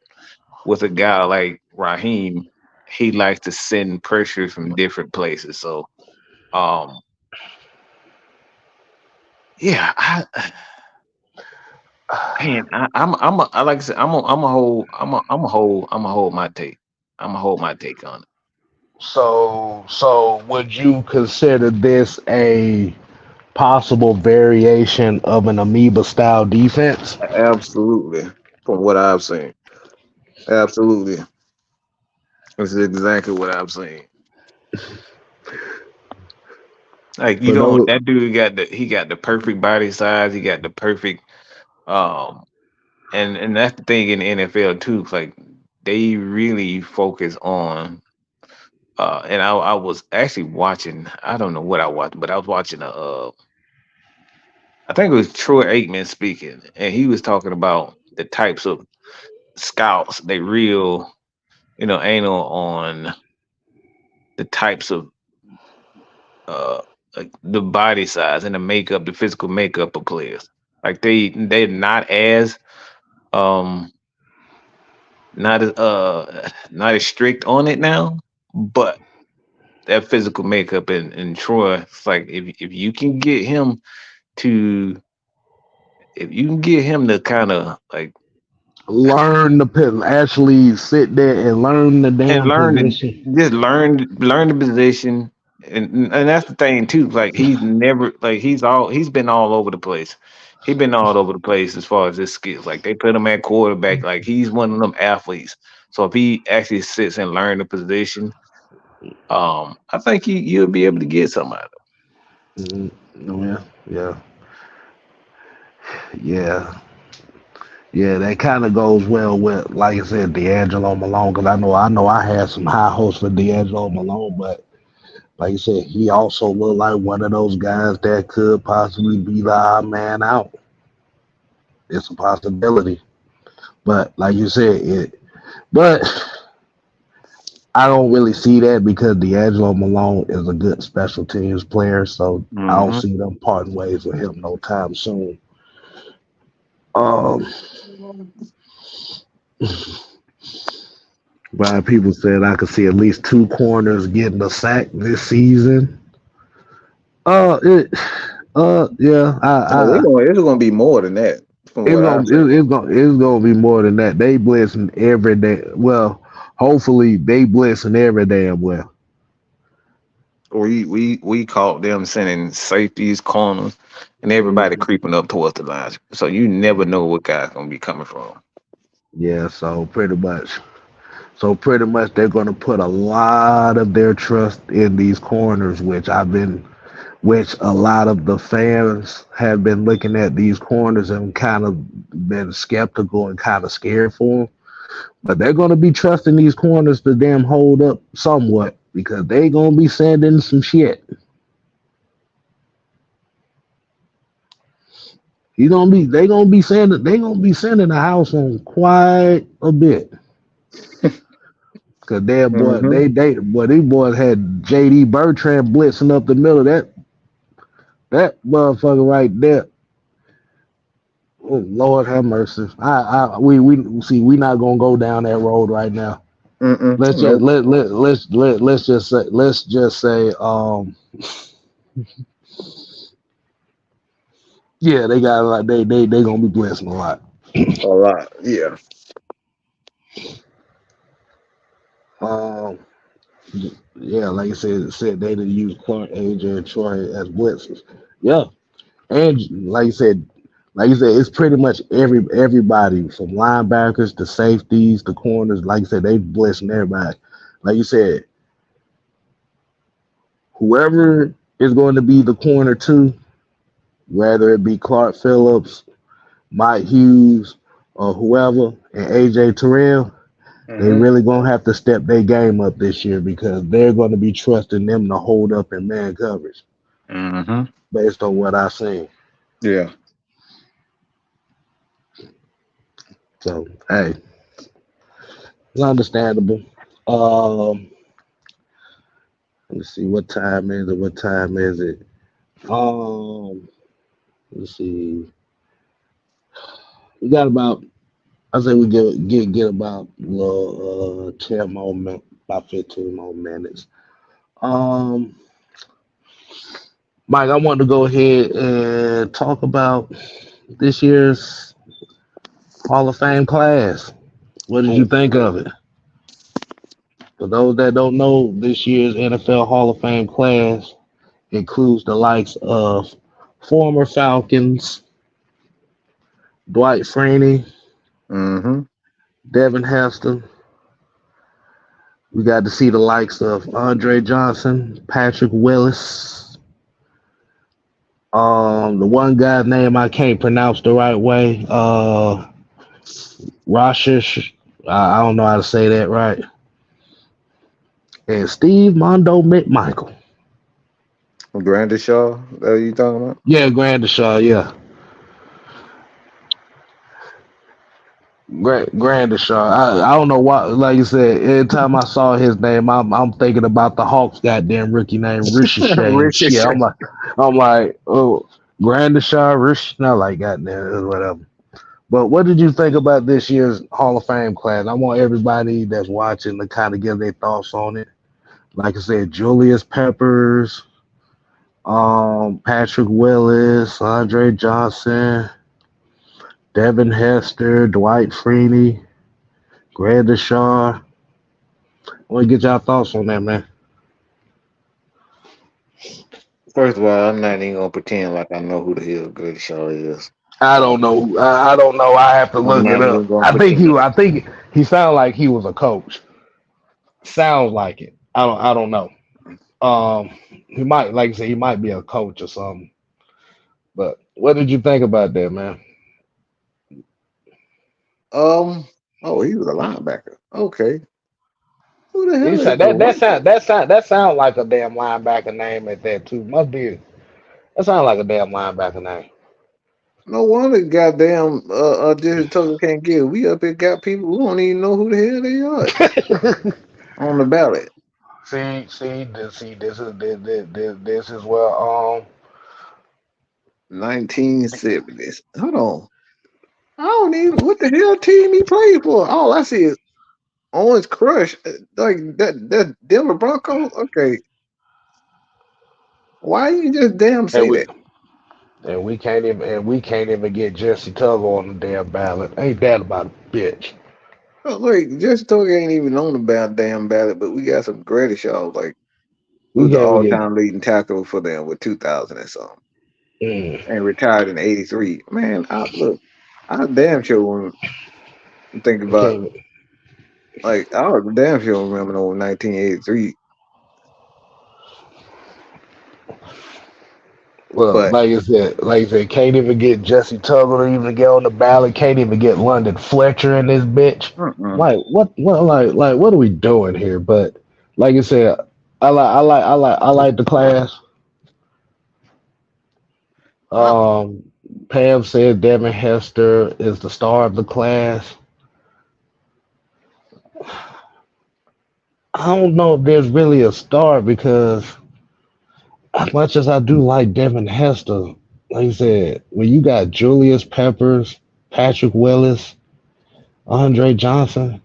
with a guy like Raheem, he likes to send pressure from different places. So um yeah, I like I said, I'm a hold my take. I'm gonna hold my take on it. so would you consider this a possible variation of an amoeba style defense? Absolutely. from what I've seen. Absolutely, this is exactly what I've seen. Like you For don't, those, that dude got the perfect body size. He got the perfect um, and that's the thing in the NFL too. Like they really focus on. And I was actually watching. I don't know what I watched, but I was watching a. I think it was Troy Aikman speaking, and he was talking about the types of scouts they real, anal on the types of uh like the body size and the makeup, the physical makeup of players. Like they're not as um not as strict on it now, but that physical makeup in Troy, it's like if you can get him to if you can get him to kind of like learn the actually sit there and learn the and damn learn to position. just learn the position and that's the thing too. Like he's never like he's been all over the place. He's been all over the place as far as his skills. Like they put him at quarterback. Like he's one of them athletes. So if he actually sits and learn the position, I think you'll be able to get some out of Mm, yeah, yeah, yeah, yeah. That kind of goes well with, like I said, D'Angelo Malone. Because I know, I had some high hopes for D'Angelo Malone, but like I said, he also looked like one of those guys that could possibly be the odd man out. It's a possibility, but like you said, but I don't really see that because D'Angelo Malone is a good special teams player, so I don't him. see them parting ways with him no time soon. Um, but people said I could see at least two corners getting a sack this season. It, yeah, Oh, it's gonna be more than that, from what I've seen. it's gonna be more than that. They blitzing every day. Well, hopefully they blitzing every damn well. We caught them sending safeties, corners, and everybody Mhm. creeping up towards the lines. So you never know what guy's gonna be coming from. Yeah, so pretty much they're gonna put a lot of their trust in these corners, which a lot of the fans have been looking at these corners and kind of been skeptical and kind of scared for them. But they're gonna be trusting these corners to damn hold up somewhat because they gonna be sending some shit. They gonna be sending the house on quite a bit. Cause Hmm. these boys had JD Bertrand blitzing up the middle. That motherfucker right there. Oh Lord have mercy. We see we not gonna go down that road right now. Let's just Nope. let's just say yeah, they got like they gonna be blitzing a lot. A lot. Yeah. Um yeah, like I said they didn't use Clark, AJ, and Troy as blitzers. Yeah, and like you said, it's pretty much everybody from linebackers to safeties to corners. Like you said, they blitzing everybody. Like you said, whoever is going to be the corner two, whether it be Clark Phillips, Mike Hughes, or whoever, and AJ Terrell, they Hmm. really gonna have to step their game up this year because they're going to be trusting them to hold up in man coverage Hmm. based on what I've seen. Yeah. So hey, it's understandable. Um, let's see what time is it. What time is it? Um, let's see. We got about. I say we get about 10 more about 15 more minutes. Um, Mike, I want to go ahead and talk about this year's Hall of Fame class. What did you think of it? For those that don't know, this year's NFL Hall of Fame class includes the likes of former Falcons, Dwight Freeney, Mm-hmm. Devin Hester. We got to see the likes of Andre Johnson, Patrick Willis. The one guy's name I can't pronounce the right way. Rashish. I don't know how to say that right. And Steve Mondo McMichael. Grandishaw, that you talking about? Yeah, Grandishaw. Yeah, Grandishaw. I don't know why. Like you said, every time I saw his name, I'm thinking about the Hawks' goddamn rookie name, Ricochet and Richard shit. Sherman. I'm like, oh, Grandishaw, Rich. Not like goddamn whatever. But what did you think about this year's Hall of Fame class? I want everybody that's watching to kind of give their thoughts on it. Like I said, Julius Peppers, Patrick Willis, Andre Johnson, Devin Hester, Dwight Freeney, Grandishaw. I want to get y'all thoughts on that, man. First of all, I'm not even gonna pretend like I know who the hell Grandishaw is. I don't know. I don't know. I have to I'm look not it up. even gonna pretend. I think he sounded like he was a coach. Sounds like it. I don't know. Um, he might, like I said, he might be a coach or something. But what did you think about that, man? Um. Oh, he was a linebacker. Okay. Who the He hell is said the right? that sound like a damn linebacker name at that too. Must be that sound like a damn linebacker name. No wonder goddamn Jerry Tucker can't get it. We up here got people who don't even know who the hell they are on the ballot. This is where 1970s. Hold on. I don't even what the hell team he played for. All I see is Orange Crush. Like that Denver Broncos. Okay. Why you just damn and say we that? and we can't even get Jesse Tuggle on the damn ballot. Ain't that about a bitch? Like just talk ain't even on the damn ballot, but we got some Gradishaw, like We who's the can't even all get time leading tackle for them with 2,000 and something. mm, And retired in '83. Man, I damn sure want to think we about can't like I was damn sure remember no 1983. well, But like I said, can't even get Jesse Tuggle to even get on the ballot. Can't even get London Fletcher in this bitch. mm-mm. Like like what are we doing here? But like I said, I like the class. I, Um, Pam said Devin Hester is the star of the class. I don't know if there's really a star because as much as I do like Devin Hester, like I said, when you got Julius Peppers, Patrick Willis, Andre Johnson,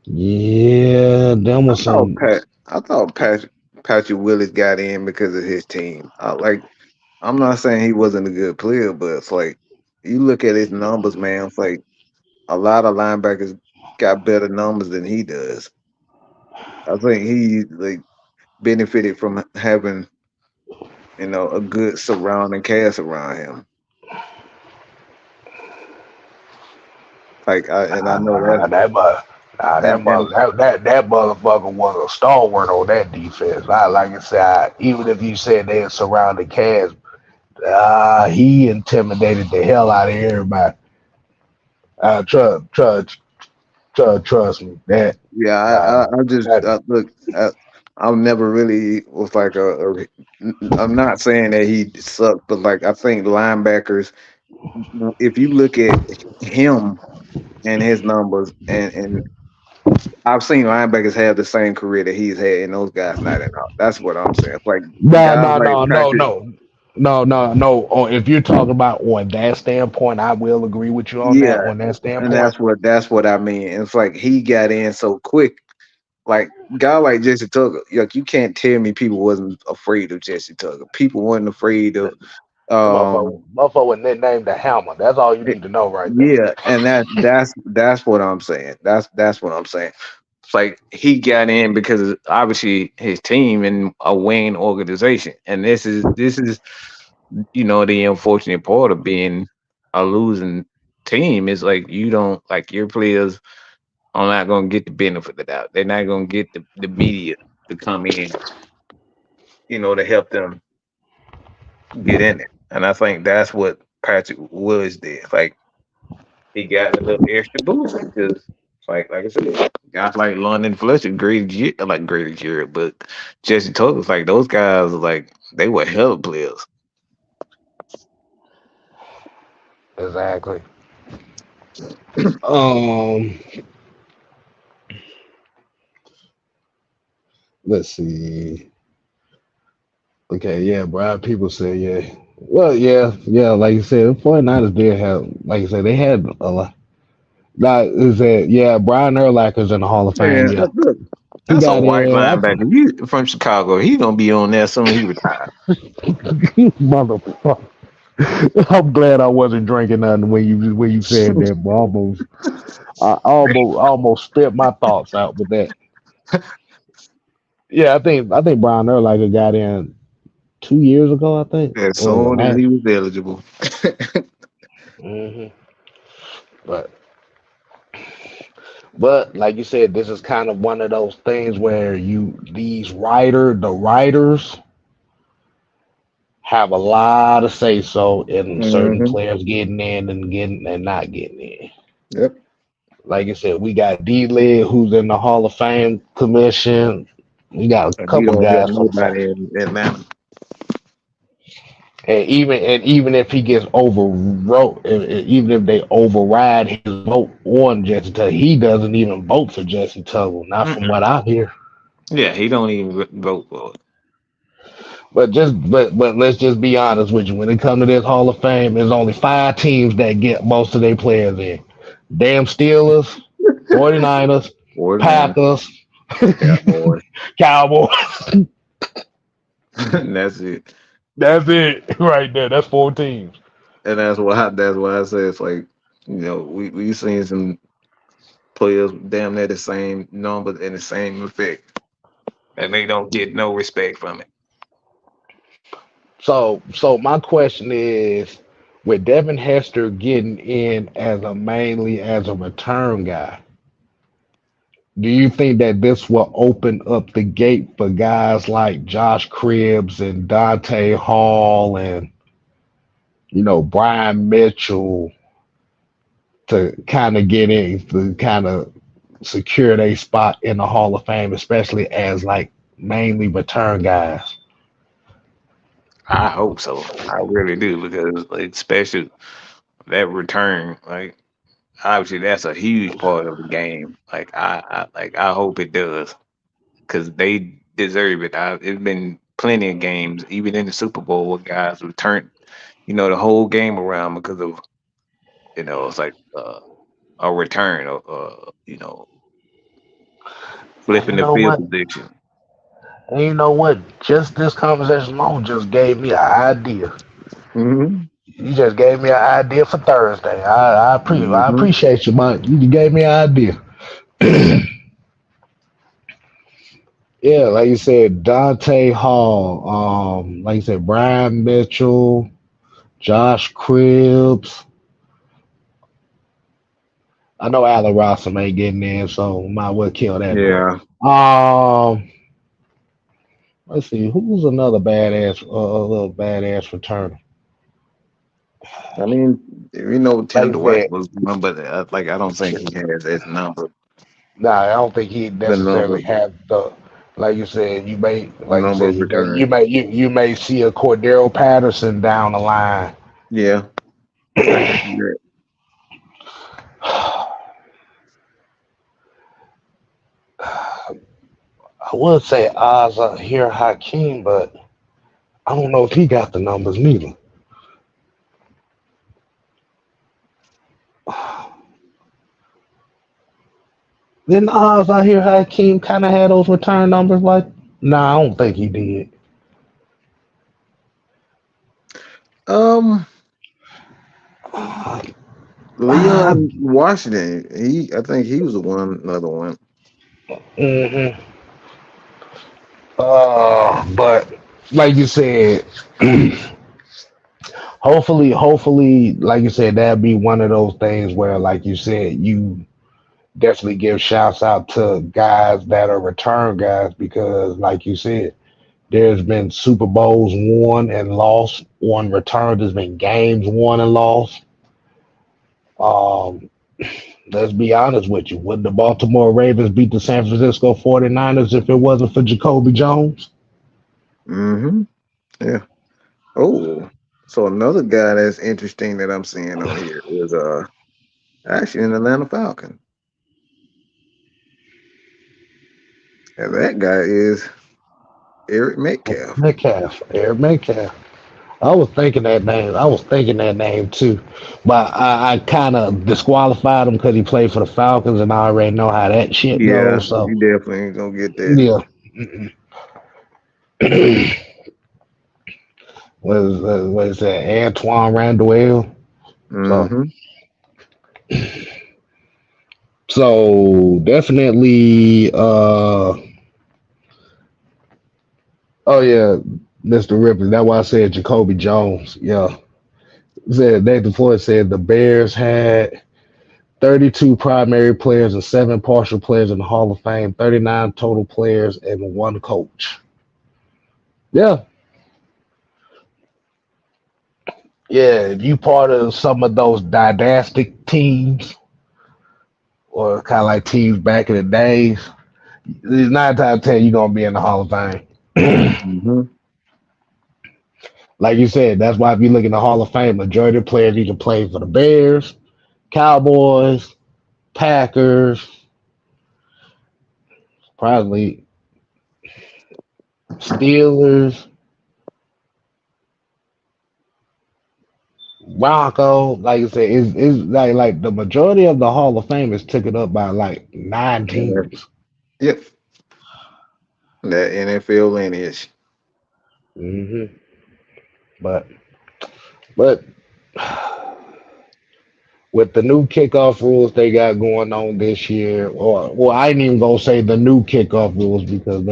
yeah, them I was thought some. Patrick Willis got in because of his team. I'm not saying he wasn't a good player, but it's like you look at his numbers, man. It's like a lot of linebackers got better numbers than he does. I think he like benefited from having a good surrounding cast around him. I know Nah, and that motherfucker was a stalwart on that defense. Like I said, even if you said they had surrounded cast, he intimidated the hell out of everybody. Trust me. yeah, Uh, I just that look. I never really was like I'm not saying that he sucked, but like I think linebackers. If you look at him and his numbers, and I've seen linebackers have the same career that he's had, and those guys not enough. That's what I'm saying. It's like no, guys no, like no, no, Patrick. no, no. Oh, if you're talking about on that standpoint, I will agree with you on that. Yeah, On that and standpoint, that's what I mean. It's like he got in so quick. Like guy like Jesse Tucker, like you can't tell me people wasn't afraid of Jesse Tucker. People wasn't afraid of motherfucker was nicknamed the Hammer. That's all you need to know right there. yeah, and that's what I'm saying. That's what I'm saying. It's like he got in because of obviously his team and a winning organization, and this is the unfortunate part of being a losing. team, it's like you don't like your players are not gonna get the benefit of the doubt. They're not gonna get the media to come in, to help them get in it. And I think that's what Patrick Woods did. Like he got a little extra boost because, like I said, guys like London Fletcher, great year, but Jesse Tucker's like those guys, like they were hell of players. Exactly. Um, let's see. Okay, yeah, Brian people say yeah. Well, yeah, like you said, the 49ers did have, like you said, they had a lot. That is that, yeah, Brian Urlacher's in the Hall of Fame, Man, yeah. look, He that's a got white in, linebacker. He from Chicago. He gonna be on there soon. He retired. motherfucker. I'm glad I wasn't drinking nothing when you said that, but I almost spit my thoughts out with that. Yeah, I think Brian Urlacher got in 2 years ago, I think, As or was it soon as last? he was eligible. Hmm. But But like you said, this is kind of one of those things where the writers have a lot of say so in certain Hmm. players getting in and getting and not getting in. Yep. Like I said, we got D Lee who's in the Hall of Fame commission. We got a And he couple don't help guys from the nobody in Atlanta. and even if he gets overwrote, even if they override his vote on Jesse Tuttle, he doesn't even vote for Jesse Tuttle. Not from what Mm-mm. I hear. Yeah, he don't even vote for it. But let's just be honest with you. When it comes to this Hall of Fame, there's only 5 teams that get most of their players in. Damn Steelers, 49ers, Or now, Packers, Cowboys. Cowboys. And that's it. That's it right there. That's 4 teams. And that's why I say it's like, we seen some players damn near the same numbers and the same effect. And they don't get no respect from it. So my question is, with Devin Hester getting in mainly as a return guy, do you think that this will open up the gate for guys like Josh Cribbs and Dante Hall and Brian Mitchell to kind of get in, to kind of secure their spot in the Hall of Fame, especially as like mainly return guys? I hope so. I really do because, like, especially that return, like obviously that's a huge part of the game. I hope it does because they deserve it. It's been plenty of games, even in the Super Bowl, where guys return, the whole game around because of it's like a return or And flipping you the know field what? position. And you know what? Just this conversation alone just gave me an idea. Hmm. You just gave me an idea for Thursday. I Hmm. appreciate you, man. You gave me an idea. Yeah, like you said, Dante Hall, like you said, Brian Mitchell, Josh Cribbs. I know Allen Rossum ain't getting in, so might well kill that vote. Yeah, Um, let's see, who's another badass, a little badass returner? I mean, Like Tim you Dwight said, was one, but I don't think he has his number. nah, I don't think he The number, necessarily have the. Like you said, like you number said, of returns. you may see a Cordero Patterson down the line. Yeah, I can see that. I would say here Hakeem, but I don't know if he got the numbers neither. Then Oz out here Hakeem kind of had those return numbers like. Nah, I don't think he did. Um, Uh, Leon Washington. I think he was the one, another one. hmm but like you said, hopefully, like you said, that'd be one of those things where, like you said, you definitely give shouts out to guys that are return guys because, like you said, there's been Super Bowls won and lost on return. There's been games won and lost. Um, let's be honest with you. Would the Baltimore Ravens beat the San Francisco 49ers if it wasn't for Jacoby Jones? Mm-hmm. Yeah. Oh, so another guy that's interesting that I'm seeing on here is actually an Atlanta Falcon. And that guy is Eric Metcalf. Eric Metcalf. I was thinking that name. I was thinking that name too, but I kind of disqualified him because he played for the Falcons, and I already know how that shit Yeah, goes. So you definitely ain't gonna get that. yeah, what is that? Antoine Randall. So Mm-hmm. so definitely. Oh yeah, Mr. Ripley. That's why I said Jacoby Jones. Yeah, said Nathan Floyd said the Bears had 32 primary players and seven partial players in the Hall of Fame, 39 total players, and one coach. Yeah, yeah. If you part of some of those dynastic teams, or kind of like teams back in the days, there's 9 times 10 you're gonna be in the Hall of Fame. Mm-hmm. Like you said, that's why if you look in the Hall of Fame, majority of players either play for the Bears, Cowboys, Packers, probably Steelers, Bronco. Like I said, it's like the majority of the Hall of Fame is taken up by like 9 teams. Yep, that NFL lineage. hmm But but with the new kickoff rules they got going on this year, or well, I ain't even gonna say the new kickoff rules because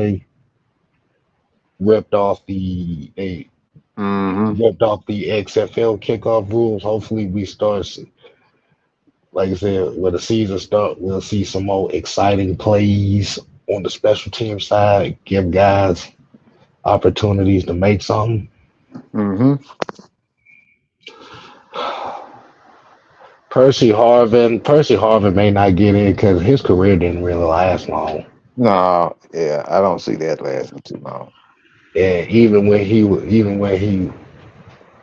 ripped off the they Mm-hmm. ripped off the XFL kickoff rules. Hopefully, we start, like I said, when the season start, we'll see some more exciting plays on the special team side. Give guys opportunities to make something. Mm-hmm. Percy Harvin may not get in because his career didn't really last long. No, yeah, I don't see that lasting too long. And even when he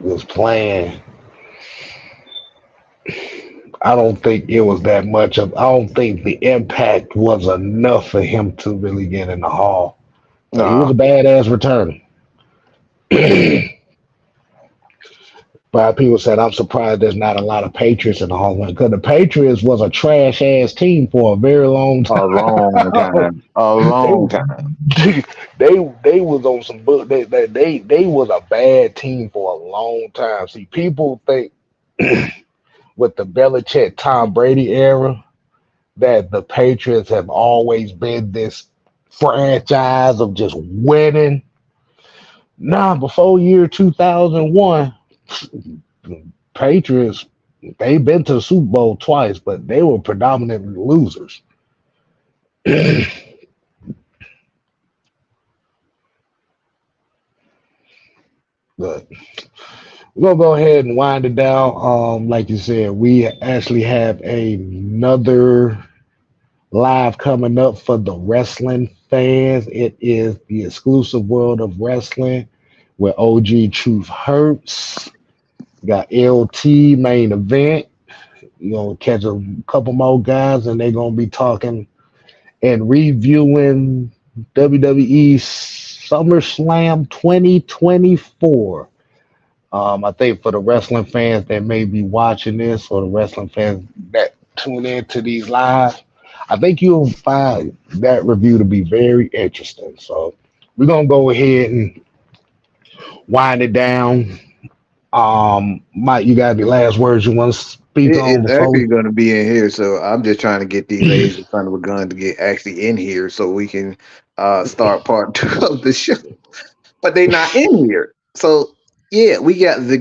was playing, I don't think it was that much of. I don't think the impact was enough for him to really get in the Hall. But he was No. a badass returner. But people said, I'm surprised there's not a lot of Patriots in the Hall of Fame because the Patriots was a trash ass team for a very long A time. long time. A long time. they was on some book. They was a bad team for a long time. See, people think with the Belichick Tom Brady era that the Patriots have always been this franchise of just winning. Nah, before year 2001, Patriots, they've been to the Super Bowl twice, but they were predominantly losers. But we're gonna go ahead and wind it down. Like you said, we actually have another live coming up for the wrestling fans. It is the exclusive world of wrestling where OG Truth Hurts. Got LT main event. You know, catch a couple more guys, and they're gonna be talking and reviewing WWE Summerslam 2024. I think for the wrestling fans that may be watching this, or the wrestling fans that tune into these live, I think you'll find that review to be very interesting. So we're gonna go ahead and wind it down. Mike, you got any last words you want to speak on It's before we? actually going to be in here, so I'm just trying to get these ladies in front of a gun to get actually in here so we can start part two of the show. But they not in here, so Yeah, we got the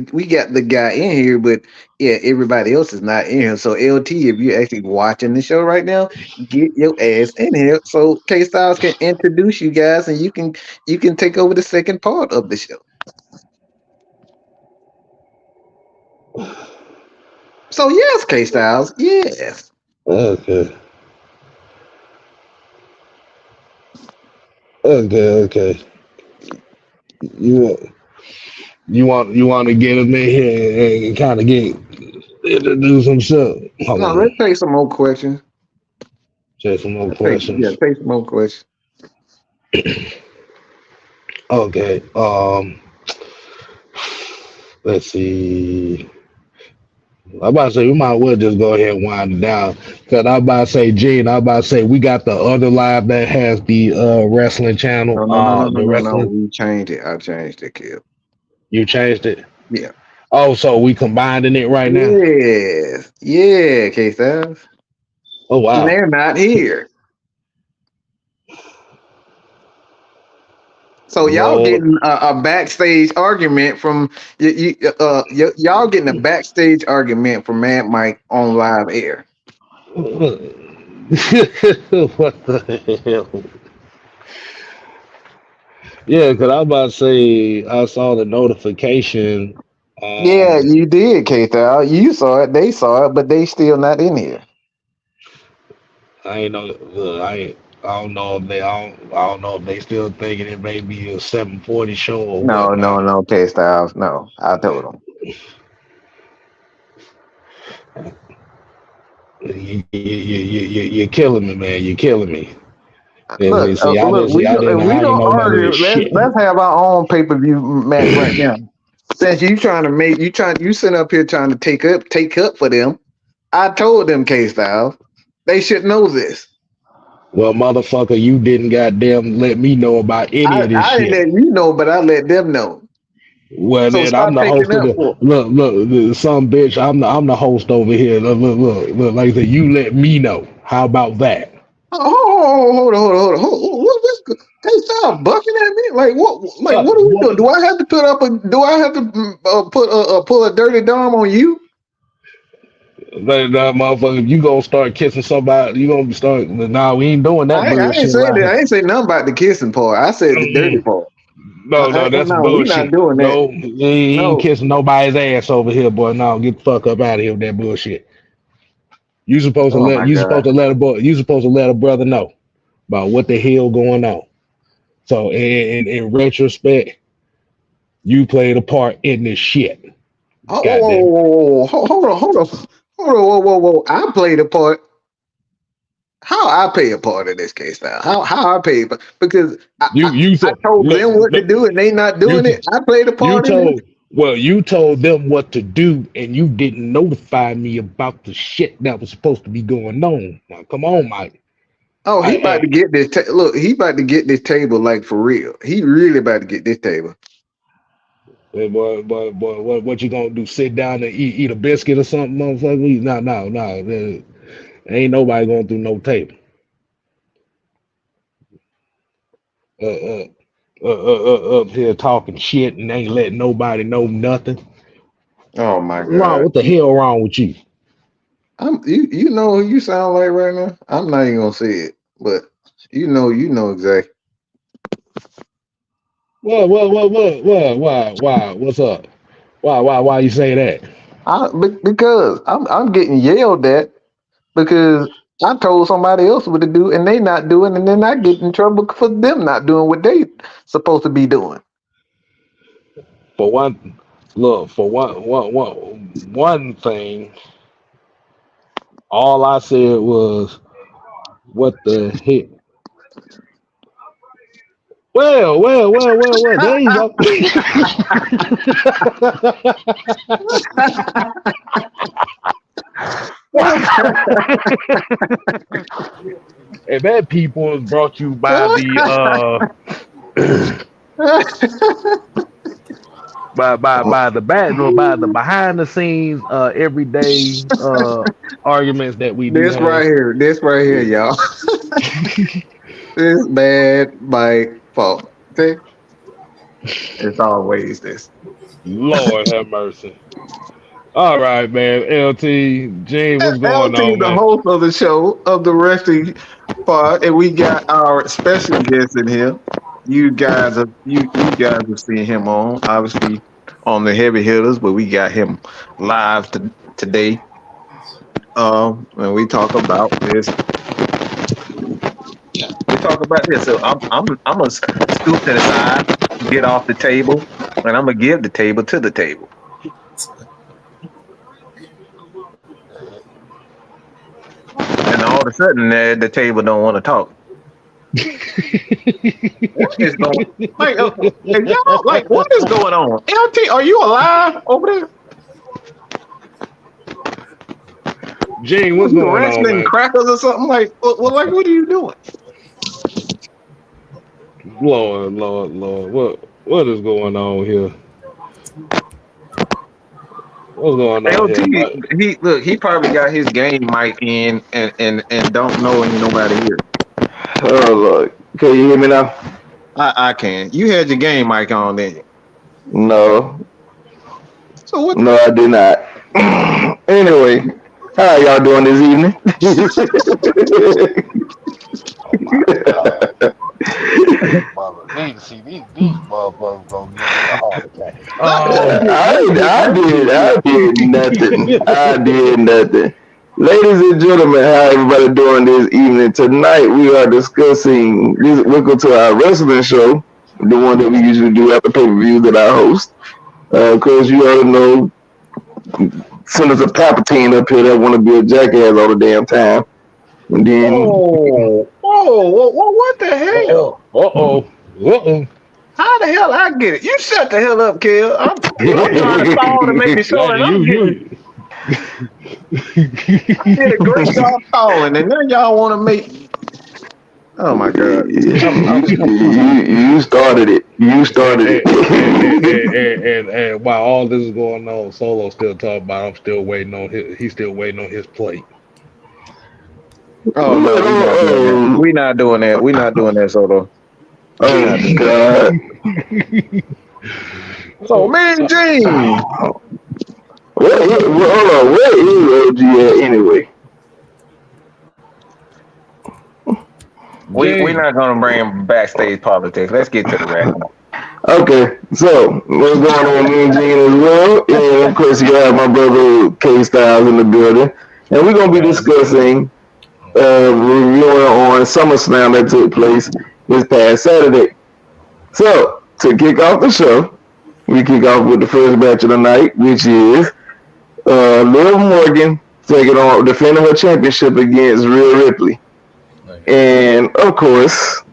guy in here, but yeah, everybody else is not in here. So LT, if you're actually watching the show right now, get your ass in here so K Styles can introduce you guys, and you can take over the second part of the show. So yes, K Styles, yes. Okay. Okay. You you want to get him in here and kind of get introduce himself. Hold No, on. let's take some more questions. Just some more Yeah, questions. take some more questions. Okay. Let's see. I'm about to say we might well just go ahead and wind it down. Cause I'm about to say, Gene, I'm about to say we got the other live that has the wrestling channel. No, no, no, no, no, The no, no. wrestling. We changed it. I changed it, kid. You changed it. Yeah. Oh, so we combining it right now. Yes. Yeah, K Styles. Oh And wow. they're not here. So y'all Lord. getting a backstage argument from y'all getting a backstage argument from Mad Mike on live air. What the hell? Yeah, because I was about to say I saw the notification. Yeah, Um, you did, K Thal. You saw it, they saw it, but they still not in here. I ain't know. Look, I don't know if they. I don't know if they still thinking it may be a 740 show or No, no, whatnot. no, K Styles. No, I told them. You're killing me, man. You're killing me. Look, look, I didn't. we I ain't don't know none of this argue. Let's shit. have our own pay-per-view match right now. Since you sitting up here trying to take up for them. I told them, K Styles. They should know this. Well, motherfucker, you didn't goddamn let me know about any of this I didn't shit. let you know, but I let them know. Well, So then I'm stop the taking host of up the for. some bitch. I'm the host over here. Look. Like I said, you let me know. How about that? Hold on. What's they stop bucking at me? Like what? Like what are we What? doing? Do I have to put up a? Do I have to put pull a dirty dom on you? Like, nah, motherfucker, if you gonna start kissing somebody, you gonna start. Nah, we ain't doing that I ain't bullshit saying around that. here. I ain't say nothing about the kissing part. I said the dirty Mm-mm. part. No, that's No, we not bullshit. doing that. No, you ain't No. kissing nobody's ass over here, boy. No, get the fuck up out of here with that bullshit. Oh my You god. supposed to let a boy. You supposed to let a brother know about what the hell going on. So in retrospect, you played a part in this shit. Oh, God damn it. hold on, whoa. I played a part. How I pay a part in this case now? How I pay? Because You I said told look, them what to look do and they not you doing it. I played a you part in this. told you told them what to do and you didn't notify me about the shit that was supposed to be going on. Now come on, Mike. Oh, he about to I, get this. Look, he about to get this table like for real. He really about to get this table. boy, what you gonna do? Sit down and eat a biscuit or something, motherfucker? No. Ain't nobody going through no table. Uh, uh, up here talking shit and ain't letting nobody know nothing. Oh my What's wrong? god. What the hell wrong with you? You know who you sound like right now. I'm not even gonna say it, but you know exactly. Why? What's up? Why you say that? Because I'm getting yelled at because I told somebody else what to do and they not doing, and then I get in trouble for them not doing what they supposed to be doing. For one, look, for one thing, all I said was, what the heck? Well. There you go. And that people is brought you by the by the back by the behind the scenes everyday arguments that we do have. This right here, y'all. This bad by fault. Okay, it's always this. Lord have mercy. All right, man. LT, Gene, what's going LT, on, the man? host of the show of the wrestling part, and we got our special guest in here. You guys have seen him on obviously on the heavy hitters, but we got him live today. And we talk about this. We talk about this. So I'm gonna scoop to the side, get off the table, and I'm gonna give the table to the table. And all of a sudden, the table don't want to talk. What is going? Like, if y'all like, what is going on? LT, are you alive over there? Gene, Are what's you going on, wrestling man? crackers or something? Like, like, what are you doing? Lord. What is going on here? What's going on LT, here, Mike? he probably got his game mic in and don't know ain't nobody here. Oh Lord, can you hear me now? I can. You had your game mic on then. No, So what? no, I did not. Anyway, how are y'all doing this evening? Oh my God. These motherfuckers gonna give me a heart attack. I did nothing. I did nothing. Ladies and gentlemen, how everybody doing this evening? Tonight we are discussing this. Welcome to our wrestling show, the one that we usually do after pay per view that I host. Of course, you already know, Senator Palpatine up here that want to be a jackass all the damn time. And then, What the hell? Uh-oh. How the hell I get it? You shut the hell up, Kel. I'm trying to stall to make sure Yeah, that I'm getting. you. I did a great job stalling, and then y'all want to make. Oh my God! you started it. You and, started and, and, it. and while all this is going on, Solo still talking about I'm still waiting on he's still waiting on his plate. Oh no, we're not doing that. oh, We're not doing that. We're not doing that, Soto. We're not oh doing that. God. So, man, Gene, Hold on. Where is OG at anyway? we're Jay, not gonna bring backstage politics. Let's get to the wrestling. Okay, so what's going on, me and Gene as well? And of course, you have my brother K Styles in the building. And we're going to be discussing, reviewing on SummerSlam that took place this past Saturday. So, to kick off the show, we kick off with the first match of the night, which is Liv Morgan taking on, defending her championship against Rhea Ripley. And of course,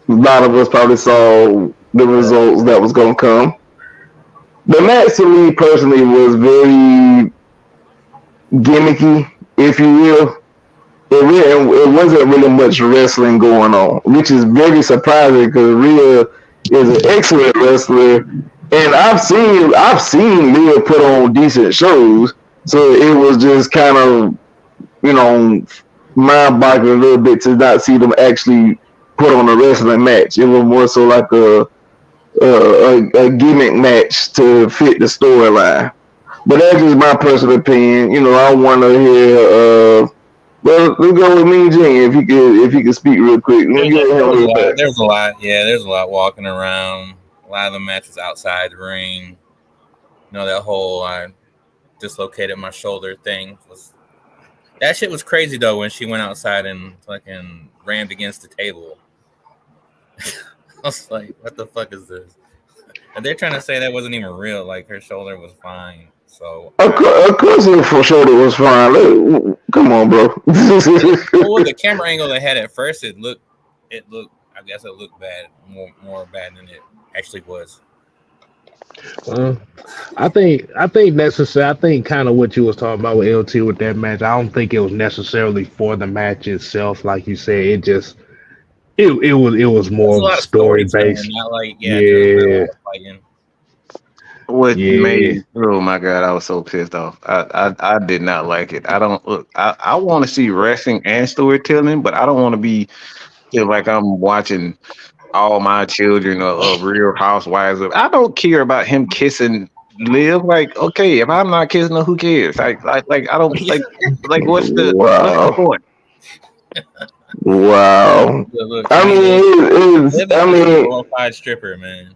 a lot of us probably saw the results that was going to come. The match to me personally was very gimmicky, if you will. It wasn't really much wrestling going on, which is very surprising because Rhea is an excellent wrestler, and I've seen Rhea put on decent shows, so it was just kind of, you know, mind-boggling a little bit to not see them actually put on a wrestling match. It was more so like a gimmick match to fit the storyline. But that's just my personal opinion. You know, I want to hear. Well, let's go with Mean Gene if he could speak real quick. Let me get him real fast. There's a lot. Yeah, there's a lot walking around. A lot of the matches outside the ring. You know, that whole I dislocated my shoulder thing was. That shit was crazy though when she went outside and fucking rammed against the table. I was like, what the fuck is this? And they're trying to say that wasn't even real. Like her shoulder was fine. So Of course, for sure it was fine. Come on, bro. well, the camera angle they had at first, it looked. I guess it looked bad, more bad than it actually was. I think necessary. I think kind of what you was talking about with LT with that match. I don't think it was necessarily for the match itself, like you said. It was There's a more lot of story storytelling, based. not like there's not a Yeah, lot of fighting. What yeah. made? Oh my God, I was so pissed off. I did not like it. I don't look. I want to see wrestling and storytelling, but I don't want to be feel like I'm watching all my children or Real Housewives. I don't care about him kissing Live like, okay, if I'm not kissing her, who cares? Like I don't like what's the Wow. point? Wow. Look, I man, mean, Liv is I just a mean, glorified stripper, man.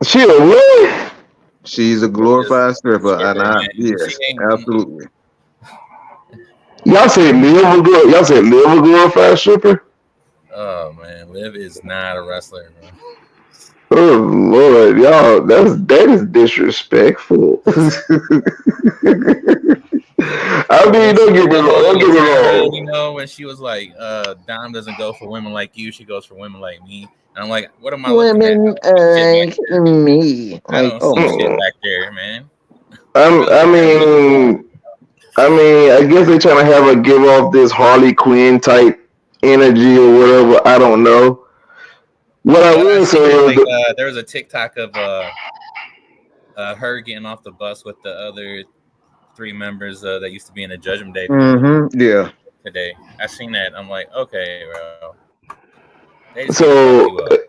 she a what? She's a Liv is glorified a stripper, and stripper, man. She yes, ain't. absolutely. Y'all said live a good. Y'all said live a glorified stripper. Oh man, Liv is not a wrestler, bro. Oh Lord, y'all, that is disrespectful. I When mean, she don't get did me the wrong. Don't whole get me turn hood, wrong. when she was like, Dom doesn't go for women like you, she goes for women like me. And I'm like, what am I looking at? I Women don't see shit back like there. me. I Like, don't oh see my shit god. back there, man. I'm, Really, I mean, I guess they're trying to have her give off this Harley Quinn type energy or whatever. I don't know. What I what I will say seen, is, like, there was a TikTok of her getting off the bus with the other three members that used to be in the Judgment Day family Yeah. today. I seen that. I'm like, okay, bro, they just want to fuck you so up.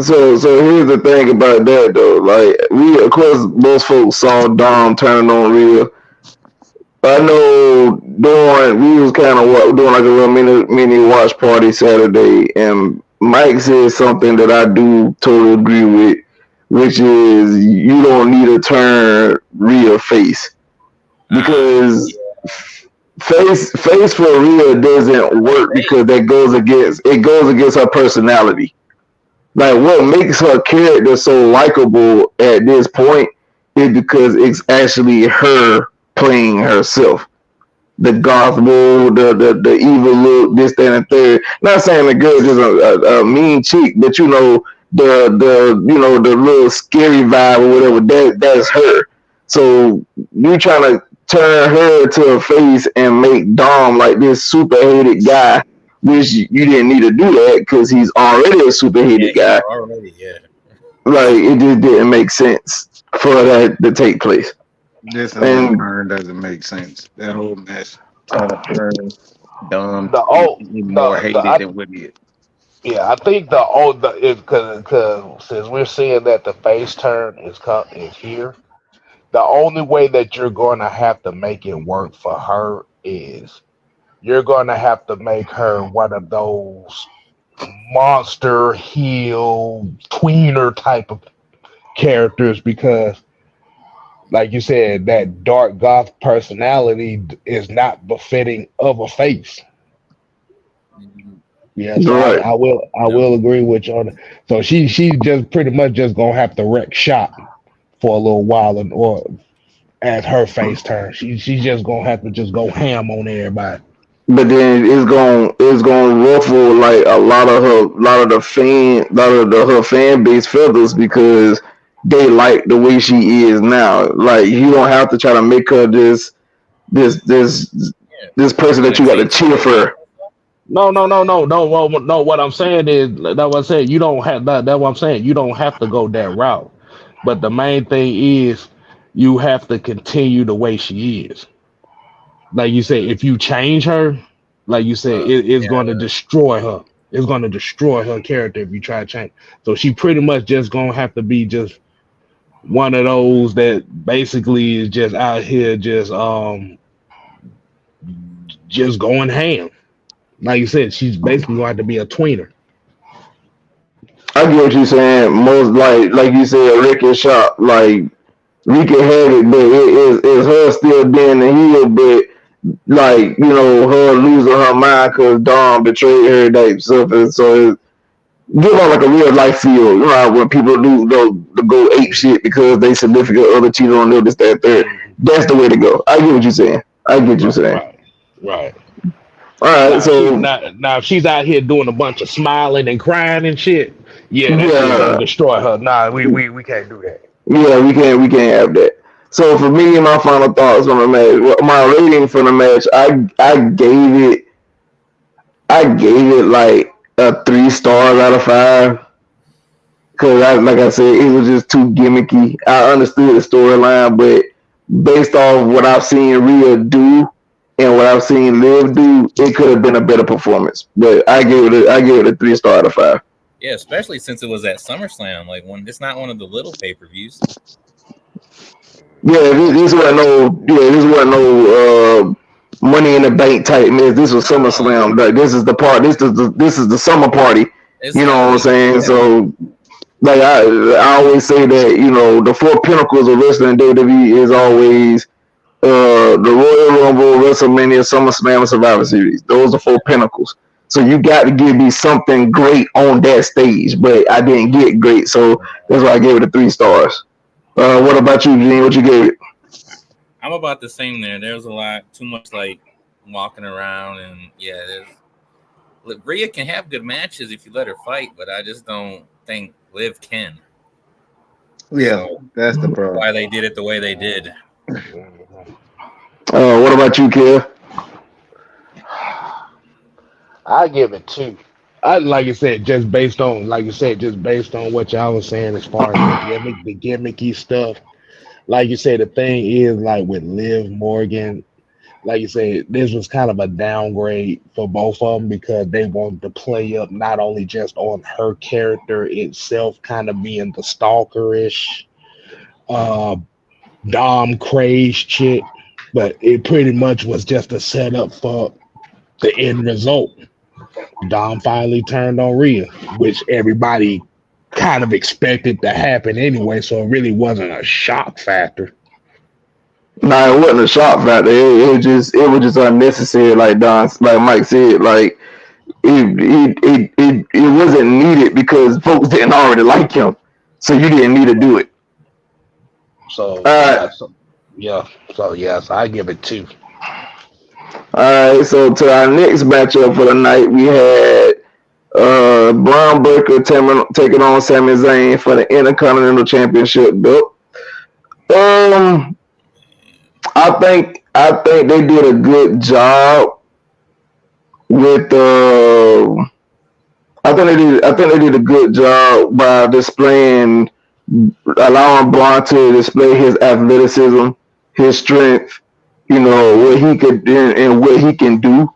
so here's the thing about that though. Like we, of course, most folks saw Dom turning on Rhea. I know during we was kind of doing like a little mini watch party Saturday, and Mike said something that I do totally agree with, which is you don't need to turn Rhea face because Yeah, face for Rhea doesn't work bait. because it goes against her personality. Like what makes her character so likable at this point is because it's actually her playing herself. The goth bull, the evil look, this, that, and third. Not saying the girl's just a mean chick, but the little scary vibe or whatever. That's her. So you trying to turn her to a face and make Dom like this super hated guy, which you didn't need to do that because he's already a super Yeah, hated he's guy. already, yeah. Like it just didn't make sense for that to take place. This whole And turn doesn't make sense. That whole mess trying to turn Dom The to old be more hated than what he is. yeah, I think the old the because since we're seeing that the face turn is here, the only way that you're going to have to make it work for her is you're going to have to make her one of those monster heel tweener type of characters because like you said that dark goth personality is not befitting of a face. Mhm. Yeah, so you're right. I No, will agree with you on that. So she just pretty much just gonna have to wreck shop for a little while and or as her face turns. She's just gonna have to just go ham on everybody. But then it's going to ruffle like a lot of the her fan base feathers because they like the way she is now. Like you don't have to try to make her this this yeah. this person You're that gonna you got to change her cheer face? for. No. No. What I'm saying is that's what I'm saying. You don't have that. That's what I'm saying. You don't have to go that route. But the main thing is you have to continue the way she is. Like you said, if you change her, like you said, it's Yeah, going to destroy her. It's going to destroy her character if you try to change. So she pretty much just gonna have to be just one of those that basically is just out here just going ham. Like you said, she's basically going to have to be a tweener. I get what you're saying. Most like you said, Rick and Shop like we can have it, but it's her still being the heel, but like her losing her mind because Dawn betrayed her type stuff, and so give her like a real life feel. You know how when people do go ape shit because they significant other cheated on them, this, that, third. Mhm. That's the way to go. I get what you're saying. I get what you're saying. Right. Right. All right, so Now if she's out here doing a bunch of smiling and crying and shit, yeah, that shit gonna yeah, destroy her. Nah, we can't do that. yeah, we can't have that. So for me, my final thoughts on the match, my rating for the match, I gave it like a 3 stars out of 5. Cause like I said, it was just too gimmicky. I understood the storyline, but based off what I've seen Rhea do and what I've seen Liv do, it could have been a better performance. But I gave it a 3 star out of 5. yeah. Especially since it was at SummerSlam, like when it's not one of the little pay per views. This wasn't no Money in the Bank type mess. This was No, SummerSlam. Like, this is the part. This is the summer party. it's You know what I'm heavily. saying? So, like I always say that the four pinnacles of wrestling in WWE is always the Royal Rumble, WrestleMania, SummerSlam, and Survivor Series. Those are four pinnacles. So you got to give me something great on that stage, but I didn't get great, so that's why I gave it a 3 stars. What about you, Gene? What you gave it? I'm about the same there. There's a lot too much like walking around, and look, Rhea can have good matches if you let her fight, but I just don't think Liv can. Yeah, So that's the problem. why they did it the way they did. What about you, Kev? I give it 2. I like you said, just based on what y'all was saying as far as the gimmicky stuff. Like you said, the thing is like with Liv Morgan, like you said, this was kind of a downgrade for both of them because they wanted to play up not only just on her character itself, kind of being the stalkerish, uh, Dom crazed chick, but it pretty much was just a setup for the end result. Dom finally turned on Rhea, which everybody kind of expected to happen anyway, so it really wasn't a shock factor. Nah, it wasn't a shock factor. It was just unnecessary. Like Mike said, like it wasn't needed because folks didn't already like him, so you didn't need to do it. So All right, yeah, so I give it 2. all right. So to our next matchup for the night, we had Braun Breaker taking on Sami Zayn for the Intercontinental Championship belt. Um, I think they did a good job with I think they did a good job by allowing Braun to display his athleticism, his strength, what he could do and what he can do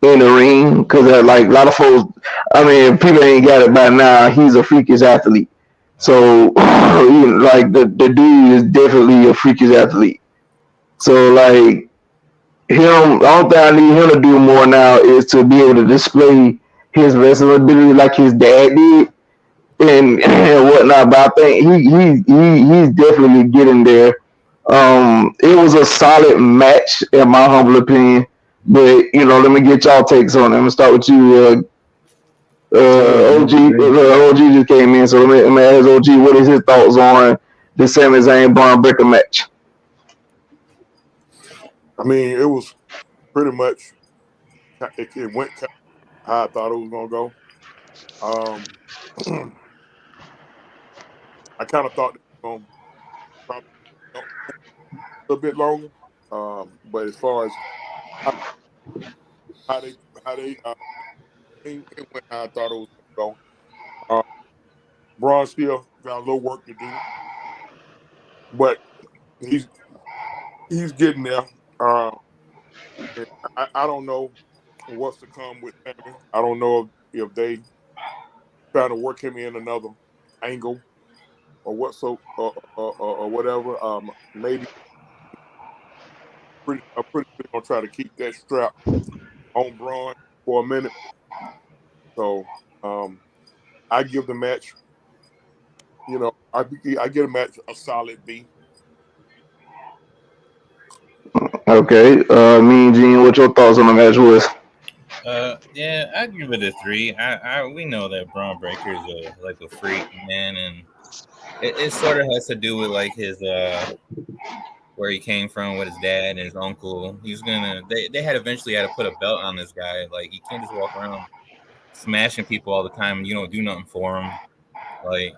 in the ring. Because like a lot of folks, I mean, if people ain't got it by now, he's a freakish athlete. So like the dude is definitely a freakish athlete. So like him, the only thing I need him to do more now is to be able to display his wrestling ability like his dad did and whatnot. But I think he's definitely getting there. It was a solid match in my humble opinion. But let me get y'all takes on it. I'm gonna start with you, OG. OG just came in, so let me ask OG what is his thoughts on the Sami Zayn Braun Breaker match. I mean, it was pretty much it went how I thought it was gonna go. I kind of thought it was gonna probably a little bit longer. But as far as how, how they it went how I thought it was gonna go. Braun still got a little work to do, but he's getting there. I don't know what's to come with Sammy. I don't know if they trying to work him in another angle or or whatever. Maybe I'm pretty sure gonna try to keep that strap on Braun for a minute. So I give the match. I give a match a solid B. Okay, me and Gene, what your thoughts on the match was? Yeah, I give it a 3. We know that Braun Breaker is like a freak man, and it sort of has to do with like his where he came from with his dad and his uncle. They had eventually had to put a belt on this guy. Like, he can't just walk around smashing people all the time and you don't do nothing for him. Like,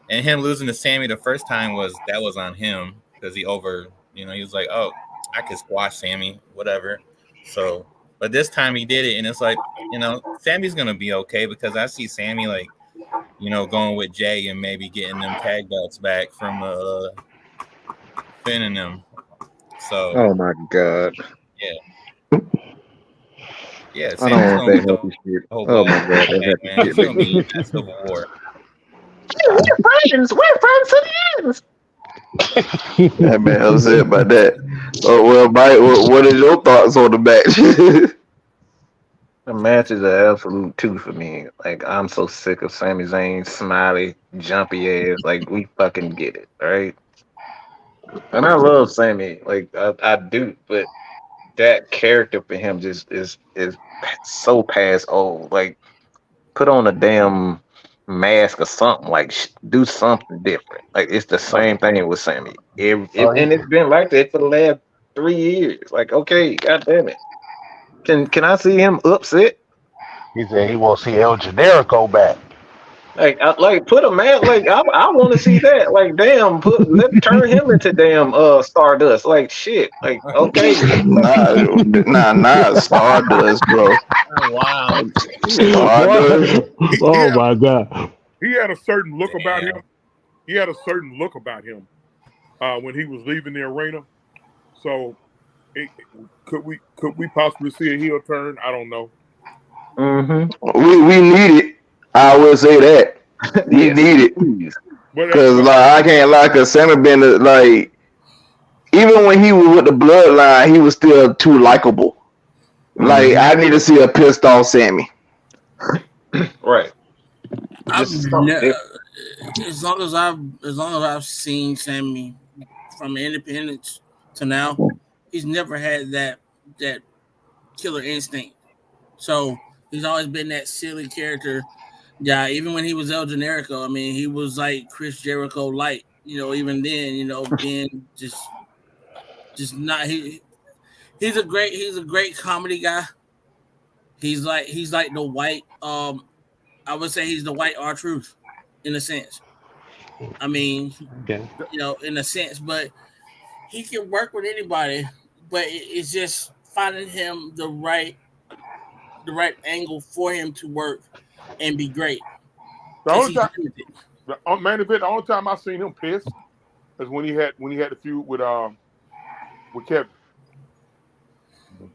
and him losing to Sammy the first time was on him because he was like, oh, I could squash Sammy, whatever. So, but this time he did it, and it's like, Sammy's gonna be okay because I see Sammy like, going with Jay and maybe getting them tag belts back from Finn and them. So, Oh my god. yeah, I don't Sammy's want gonna that be the happy shit. whole Oh belt my god, that tag, happy man. shit He's gonna makes me be at Civil War. We're friends. We're friends to the end. I've been upset about that. Oh well, Mike, what is your thoughts on the match? The match is an absolute two for me. Like I'm so sick of Sami Zayn smiley, jumpy ass. Like we fucking get it, right? And I love Sammy, like I do, but that character for him just is so past old. Like put on a damn mask or something. Like do something different. Like it's the same thing with Sammy. Oh, And it's been like that for the last 3 years. Like okay, god damn it. Can I see him upset? he said he won't see El Generico back. Like, like put a man. Like, I want to see that. Like, damn, let turn him into damn Stardust. Like, shit. Like, okay, Not Stardust, bro. Oh, wow. Stardust. Oh my god. He had a certain look about Damn. him. He had a certain look about him when he was leaving the arena. So, could we possibly see a heel turn? I don't know. We need it. I will say that we need it because I can't lie. Because Sammy been like, even when he was with the Bloodline, he was still too likable. Like I need to see a pissed off Sammy. right. As long as I've seen Sammy from Independence to now, he's never had that killer instinct. So he's always been that silly character. Yeah, even when he was El Generico, I mean, he was like Chris Jericho light. Even then, being just not he's a great comedy guy. He's like the white. I would say he's the white R-Truth in a sense. I mean, Okay. In a sense, but he can work with anybody. But it's just finding him the right angle for him to work and be great. The only time, the only time I seen him pissed is when he had the feud with Kevin.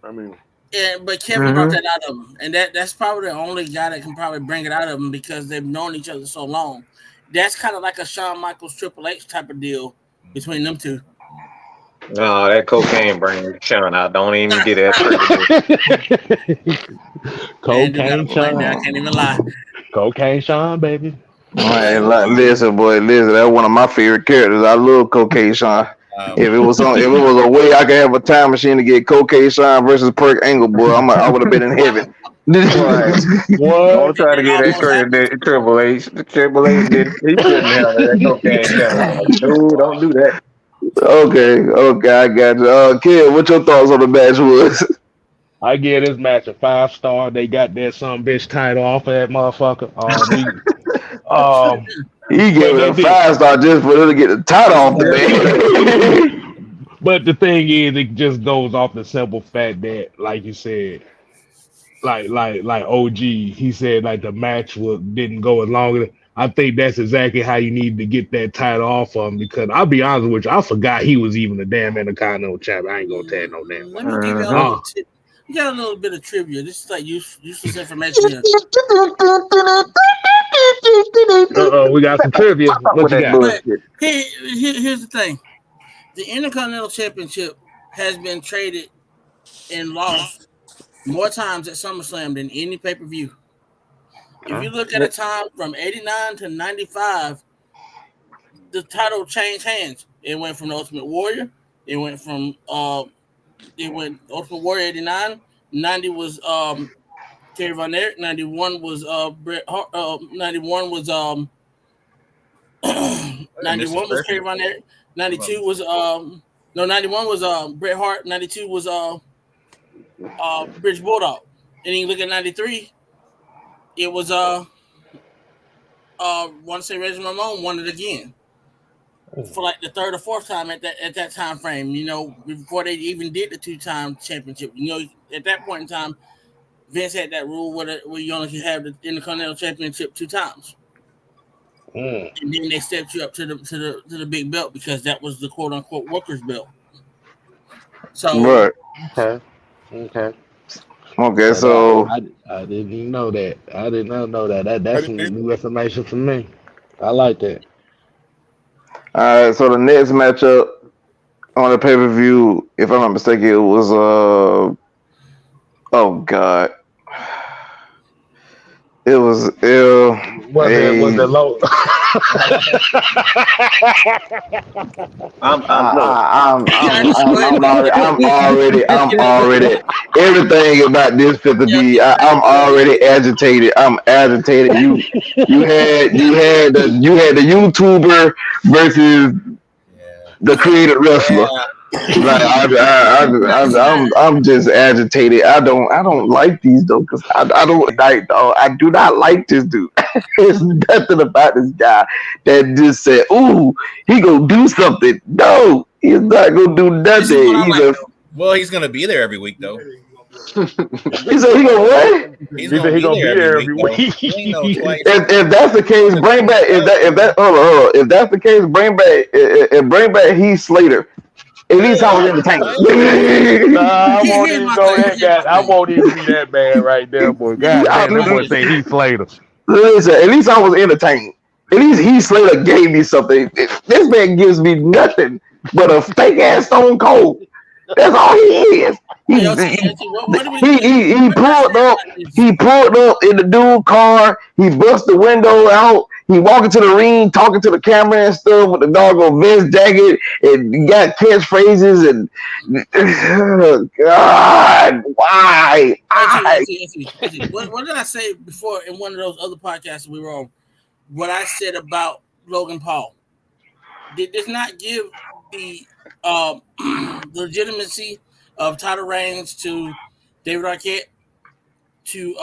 I mean, yeah, but Kevin brought that out of him, and that's probably the only guy that can probably bring it out of him because they've known each other so long. That's kind of like a Shawn Michaels Triple H type of deal between them two. No, that cocaine brings Sean out. Don't even get that. Cocaine Sean. I can't even lie. Cocaine Sean, baby. Listen, that's one of my favorite characters. I love Cocaine Sean. If it was a way I could have a time machine to get Cocaine Sean versus Perk Angle, boy, I would have been in heaven. What? Don't try to get that credit. Triple H. Triple H did. He couldn't have that cocaine Sean. Dude, don't do that. Okay, I got you. Kid, what your thoughts on the match was? I give this match a 5-star. They got that some bitch title off of that motherfucker. He gave it a 5-star just for them to get the title off the man. But the thing is, it just goes off the simple fact that, like you said, like OG, he said like the match didn't go as long as. I think that's exactly how you need to get that title off of him because I'll be honest with you, I forgot he was even a damn Intercontinental champion. I ain't gonna tell no damn. Let me give you a little tip. You got a little bit of trivia. This is like useless information here. We got some trivia. What you got? Here's the thing. The Intercontinental Championship has been traded and lost more times at SummerSlam than any pay-per-view. If you look at a time from 89 to 95, the title changed hands. It went from the Ultimate Warrior. It went from Ultimate Warrior 89. 90 was Kerry Von Erich. 91 was Bret Hart. 91 was 91 was Kerry Von Erich. 92 was 91 was Bret Hart. 92 was British Bulldog. And then you look at 93. It was want to say Reggie Ramon won it again for like the third or fourth time at that time frame. Before they even did the 2-time championship. At that point in time, Vince had that rule where you only can have the Intercontinental Championship 2 times. And then they stepped you up to the big belt because that was the quote unquote workers belt. So right. Okay, so I didn't even know that. I did not know that. That's some new information for me. I like that. All right, so the next matchup on the pay per view, if I'm not mistaken, it was oh god, it was Was a it low? I'm look. I'm already everything about this fit to be. I'm already agitated. I'm agitated. You had the YouTuber versus the created wrestler. Like I'm just agitated. I don't like these though, because I don't like dog. I do not like this dude. There's nothing about this guy that just said, "Ooh, he gonna do something." No, he's not gonna do This is what nothing. I like, though. Well, he's gonna be there every week, though. He said he gonna what? He's He said he gonna be there every though. week. He ain't no twice. If that's the case, bring back. If that hold on. If that's the case, bring back Heath Slater. At least I was entertained. Nah, I won't even go that guy. I won't even be that bad right there, boy. God damn, that boy say he slayed him. Listen, at least I was entertained. At least Heath Slater gave me something. This man gives me nothing but a fake ass Stone Cold. That's all he is. He pulled up in the dude car. He bust the window out. He walked into the ring, talking to the camera and stuff with the doggone vest jacket, and he got catchphrases and God, why? What did I say before in one of those other podcasts we were on? What I said about Logan Paul did this not give the legitimacy of title reigns to David Arquette to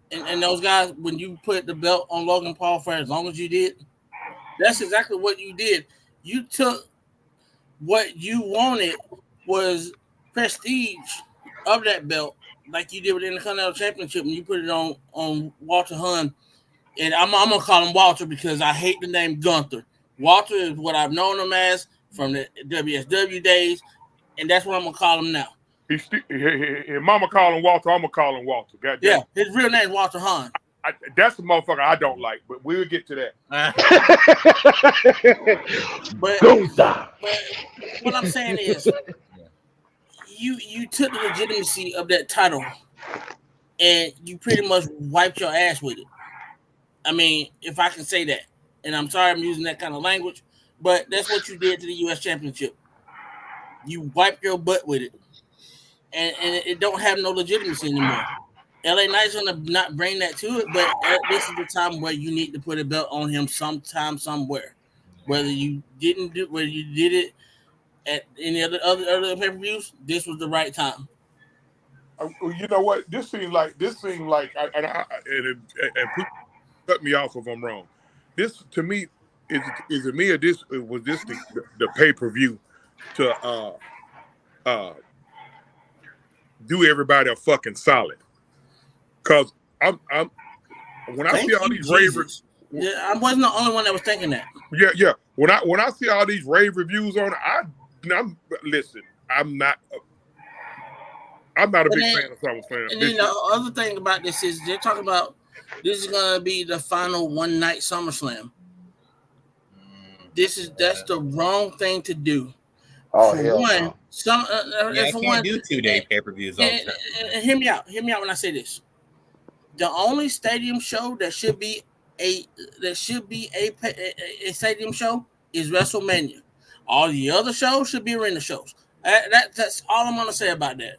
and those guys when you put the belt on Logan Paul for as long as you did? That's exactly what you did. You took what you wanted was prestige of that belt, like you did with the Intercontinental Championship, and you put it on Walter Hunt. And I'm gonna call him Walter because I hate the name Gunther. Walter is what I've known him as from the WSW days, and that's what I'm gonna call him now. If Mama call him Walter, I'm gonna call him Walter. God damn. Yeah, his real name is Walter Hunt. That's the motherfucker I don't like, but we'll get to that. but what I'm saying is, you took the legitimacy of that title, and you pretty much wiped your ass with it. I mean, if I can say that, and I'm sorry I'm using that kind of language, but that's what you did to the U.S. Championship. You wiped your butt with it, and it don't have no legitimacy anymore. LA Knight's gonna not bring that to it, but this is the time where you need to put a belt on him sometime, somewhere. Whether you did it at any other pay-per-views, this was the right time. You know what? This seemed like, and people cut me off if I'm wrong. This to me was this the pay-per-view to do everybody a fucking solid. Cause I'm when I see all these ravers, I wasn't the only one that was thinking that. Yeah. When I see all these rave reviews on it, I'm not a big fan of SummerSlam. And then the other thing about this is they're talking about this is gonna be the final one night SummerSlam. That's the wrong thing to do. Oh, for hell one, no. I can't do 2-day pay-per-views all the time. And hear me out when I say this. The only stadium show that should be a stadium show is WrestleMania. All the other shows should be arena shows. That's all I'm gonna say about that.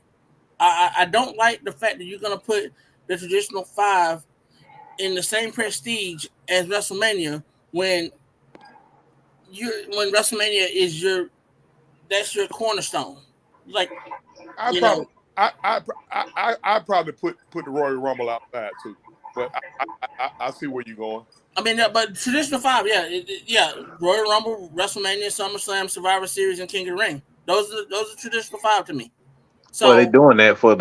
I don't like the fact that you're gonna put the traditional 5 in the same prestige as WrestleMania when WrestleMania is your cornerstone. Like I probably put the Royal Rumble outside too, but I see where you're going. I mean, but traditional 5, Royal Rumble, WrestleMania, SummerSlam, Survivor Series, and King of the Ring. Those are traditional 5 to me. So well, they're doing that for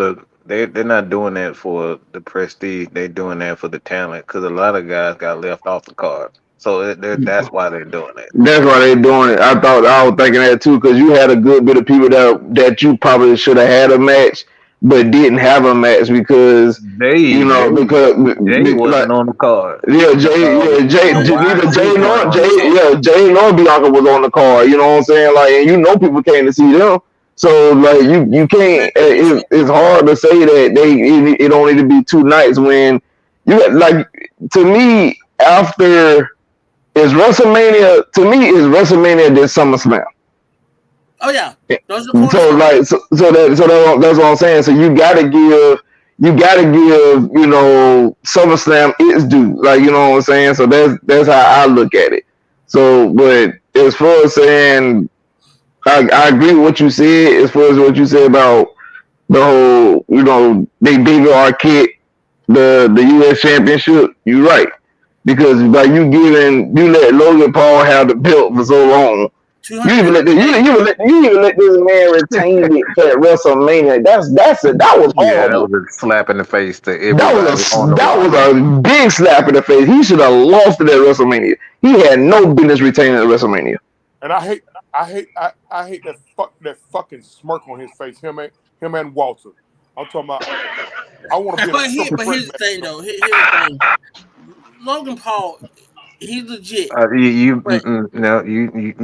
they're not doing that for the prestige. They're doing that for the talent because a lot of guys got left off the card. So that's why they're doing it. That's why they're doing it. I was thinking that too, because you had a good bit of people that you probably should have had a match, but didn't have a match because Jay like wasn't on the card. neither YC Jay weren't nor on the card. Jay nor Bianca was on the card. You know what I'm saying? Like, and people came to see them. So like you can't. It's hard to say that it don't need to be 2 nights when like, to me, after is WrestleMania, to me is WrestleMania this SummerSlam. Oh yeah, those are So like that's what I'm saying. So you gotta give SummerSlam its due. Like, you know what I'm saying. So that's how I look at it. So, but as far as saying, I agree with what you said. As far as what you said about the whole, they David Arquette the U.S. Championship. You're right, because like you let Logan Paul have the belt for so long. You even let this man retain it at WrestleMania. That was Yeah, that horrible. was a slap in the face to That everybody was on the a big slap in the face. He should have lost it at WrestleMania. He had no business retaining at WrestleMania. And I hate that fucking smirk on his face. Him and Walter. I'm talking about. I want to be. But here's the thing, though. Here's the thing. Logan Paul, he's legit. You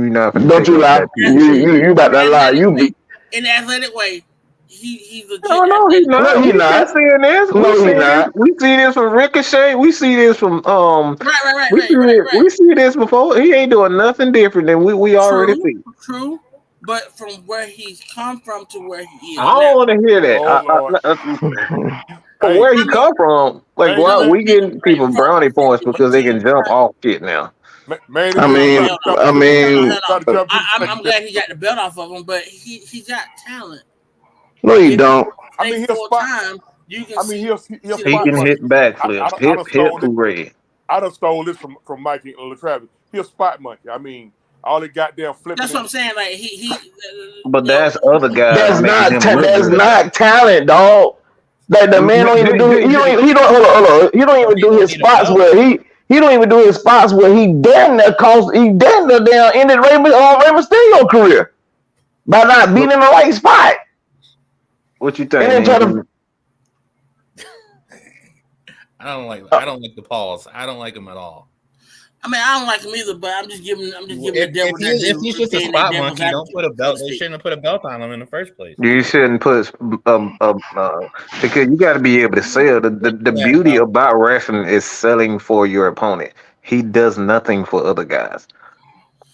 not. Don't you lie. You about to lie. In the athletic way, he's legit. No, he's not. No, he's not. Seeing this. No, he's not. We see this from Ricochet. We see this from Right. We see this before. He ain't doing nothing different than we already see. True. But from where he's come from to where he is, I don't want to hear that. Where he come from? Like, why we getting people brownie points because they can jump off shit now? Man, I'm glad he got the belt off of him, but he got talent. No, you don't. I mean, he'll spot. He can hit backflips. Hip hooray. I done stole this from Mikey and LaTravis. He'll spot monkey. I mean, all the goddamn flipping. That's what I'm saying. Like but that's other guys. That's not talent, dog. Like, the man don't even do. He don't even do his spots where he don't even do his spots where he damn near down ended Rey Mysterio career by not being in the right spot. What you think? I don't like the Pauls. I don't like them at all. I mean, I don't like him either, but I'm just giving the devil. If he's just a spot monkey, don't put a belt. They shouldn't have put a belt on him in the first place. You shouldn't put because you got to be able to sell. The beauty about wrestling is selling for your opponent. He does nothing for other guys.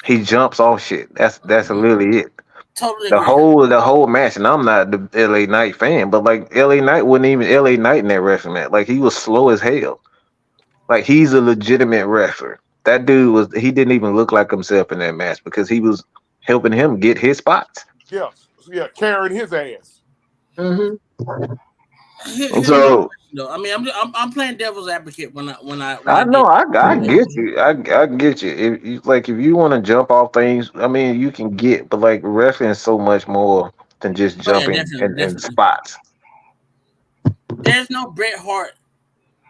He jumps off shit. That's literally it. Totally. The whole match, and I'm not the LA Knight fan, but like LA Knight wasn't even LA Knight in that wrestling match. Like, he was slow as hell. Like, he's a legitimate wrestler. That dude he didn't even look like himself in that match because he was helping him get his spots. Yeah, carrying his ass. So I mean, I'm playing devil's advocate when I know I get you. I get you. If you want to jump off things, I mean, you can get, but like, wrestling is so much more than just jumping in spots. There's no Bret Hart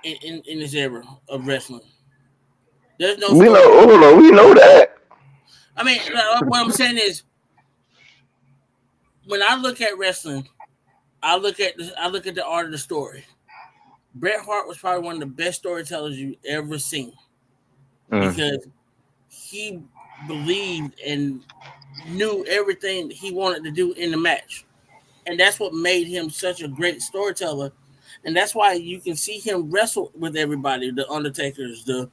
in this era of wrestling. There's no. We know that. I mean, what I'm saying is, when I look at wrestling, I look at the art of the story. Bret Hart was probably one of the best storytellers you ever seen because he believed and knew everything he wanted to do in the match, and that's what made him such a great storyteller. And that's why you can see him wrestle with everybody, the Undertakers, the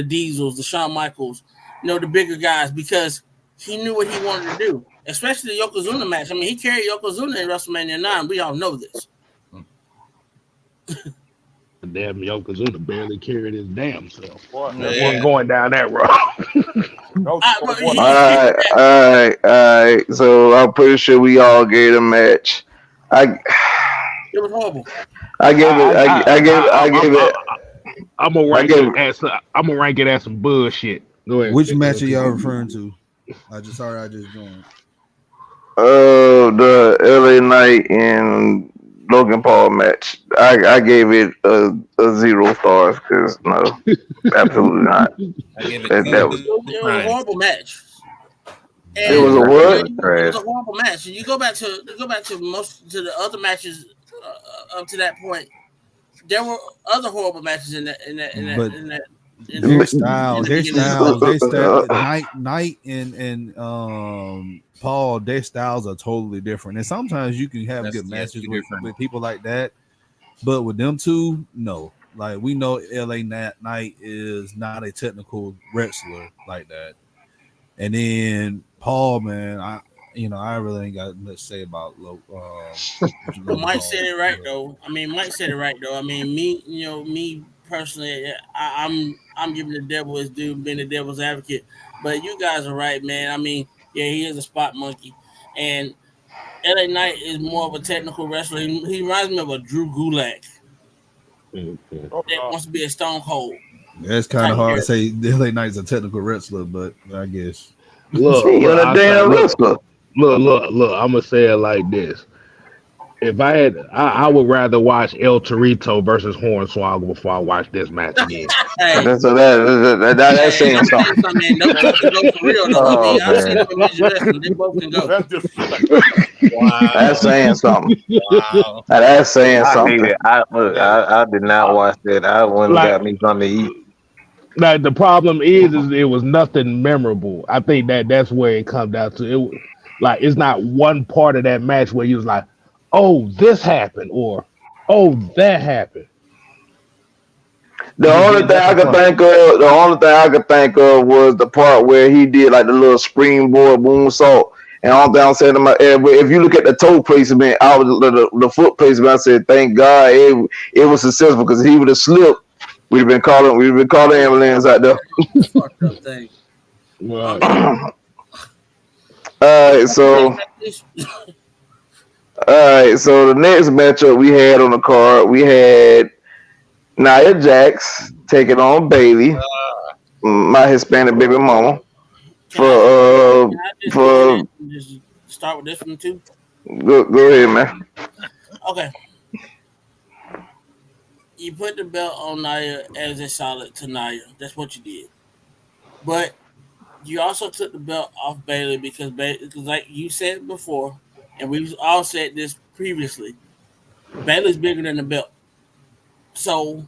Diesels, the Shawn Michaels, the bigger guys, because he knew what he wanted to do, especially the Yokozuna match. I mean, he carried Yokozuna in WrestleMania 9. We all know this. The damn Yokozuna barely carried his damn self. Wasn't going down that road. All right. So I'm pretty sure we all gave a match. It was horrible. I gave it. I'm gonna rank it as some bullshit. Go ahead. Which match are y'all referring to? I just joined. The LA Knight and Logan Paul match. I gave it a 0 stars because no, absolutely not. It was a horrible match. It was a what? It was a horrible match. And you go back to the other matches up to that point. There were other horrible matches in that But in their the beginning of the show. their style, Knight and Paul, their styles are totally different. And sometimes you can have good matches with people like that, but with them two, no. Like we know, LA Knight is not a technical wrestler like that. And then Paul, man, I really ain't got much to say about But Mike said it right though. Mike said it right though. Me personally, I'm giving the devil his due, being the devil's advocate. But you guys are right, man. Yeah, he is a spot monkey, and LA Knight is more of a technical wrestler. He reminds me of a Drew Gulak that wants to be a Stone Cold. That's kind of hard to say. LA Knight's a technical wrestler, but I guess. Look, I'm gonna say it like this. If I had, I would rather watch El Torito versus Hornswoggle before I watch this match again. That's saying something. They both can go. Wow. That's saying something. Wow. That's saying I something. hate it. I did not watch that. I went and got me something to eat. Like the problem is it was nothing memorable. I think that's where it comes down to. Like it's not one part of that match where you was like, oh, this happened, or oh, that happened. The only thing I could think of was the part where he did like the little springboard moonsault. And all that I'm saying to my, if you look at the toe placement, the foot placement, I said, thank God it was successful, because he would have slipped. We've been calling ambulance out there. Fucked up thing. All right, so the next matchup we had on the card, we had Nia Jax taking on Bailey, my Hispanic baby mama. Just start with this one too. Go ahead, man. Okay. You put the belt on Nia as a solid to Nia. That's what you did. But you also took the belt off Bailey because like you said before, and we've all said this previously, Bailey's bigger than the belt. So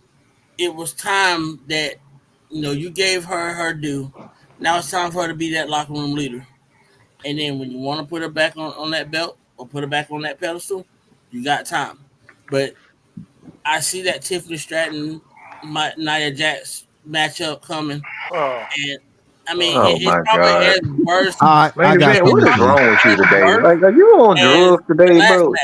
it was time that you gave her due. Now it's time for her to be that locker room leader. And then when you want to put her back on that belt or put her back on that pedestal, you got time. But I see that Tiffany Stratton, Nia Jax matchup coming. And it's probably as worse. I got what is wrong with you today? Like, are you on drugs today, bro?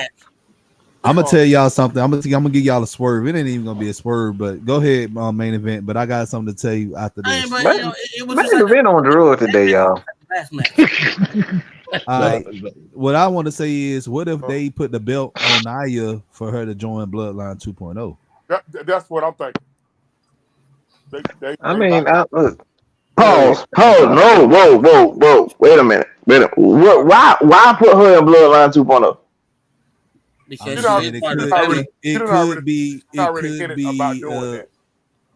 I'm gonna tell y'all something. I'm gonna give y'all a swerve. It ain't even gonna be a swerve, but go ahead, main event. But I got something to tell you after this. It was main event on drugs today, y'all. All right. What I want to say is, what if they put the belt on Nia for her to join Bloodline 2.0? That's what I'm thinking. Pause. No. Whoa. Wait a minute. Why put her in Bloodline 2.0? Because it could be about doing that.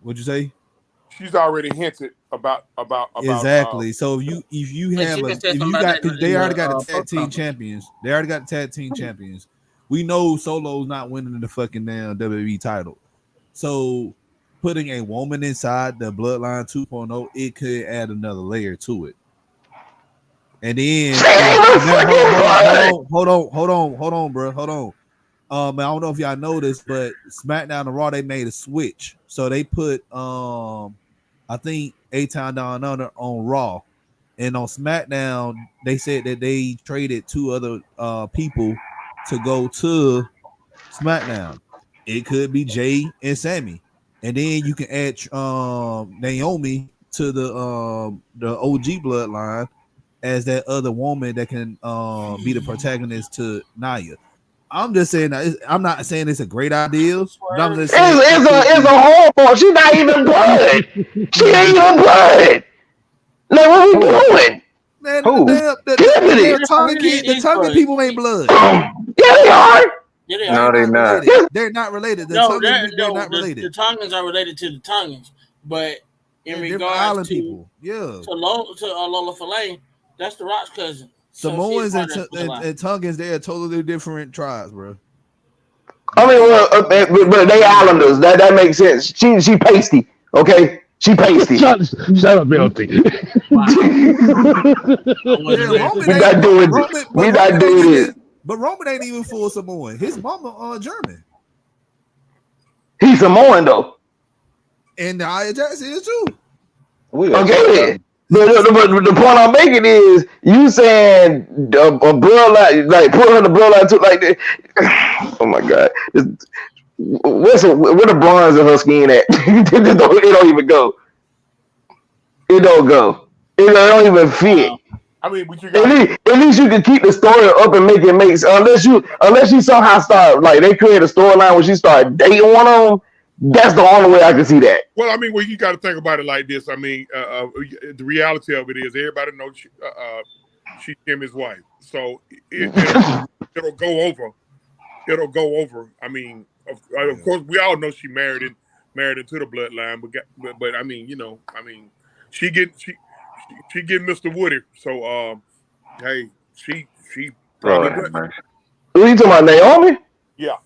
What'd you say? She's already hinted about exactly. So if you got, because they already got the tag team champions. They already got the tag team champions. We know Solo's not winning the fucking damn WWE title. So putting a woman inside the Bloodline 2.0, it could add another layer to it. And then hold on, bro. Hold on. I don't know if y'all noticed, but SmackDown and Raw, they made a switch. So they put I think A-Town Down Under on Raw. And on SmackDown, they said that they traded two other people to go to SmackDown. It could be Jay and Sammy. And then you can add Naomi to the OG bloodline as that other woman that can be the protagonist to Nia. I'm just saying that I'm not saying it's a great idea. It's a horrible. She's not even blood. She ain't even blood. Like, what are we doing? Man, the Tongan people ain't blood. Yeah, they are. No, they're not. They're not related. They're not related. The Tongans are related to the Tongans, but in regards to people, to Lola Falay, that's the Rock's cousin. Samoans and Tongans, they are totally different tribes, bro. I But mean, they well, both was but they Islanders. That makes sense. She pasty. Okay, she pasty. Shut up, LT. Wow. I we wasn't yeah, ready for Roman that. ain't not doing. Roman, We but not Roman ain't doing even this. but Roman ain't even full Samoan. His mama German. He's Samoan though. And Nia Jackson is too. We got Okay, talk about. then. But the point I'm making is you saying a bloodline, like put her in the bloodline too, like oh my god, where the bronze in her skin at? It don't even go. It don't go. It don't even fit. Wow. I mean, but you got to. At least you can keep the story up and make it make sense. Unless you somehow start like they create a storyline where she start dating one of them. That's the only way I can see that. Well, I mean, you got to think about it like this. I mean, the reality of it is everybody knows she's Jimmy's wife, so it'll go over. It'll go over. I mean, of course, we all know she married into the bloodline, but I mean, she get Mr. Woody. So, hey, she probably Lord have blessed. mercy. Who you talking about, Naomi? Yeah.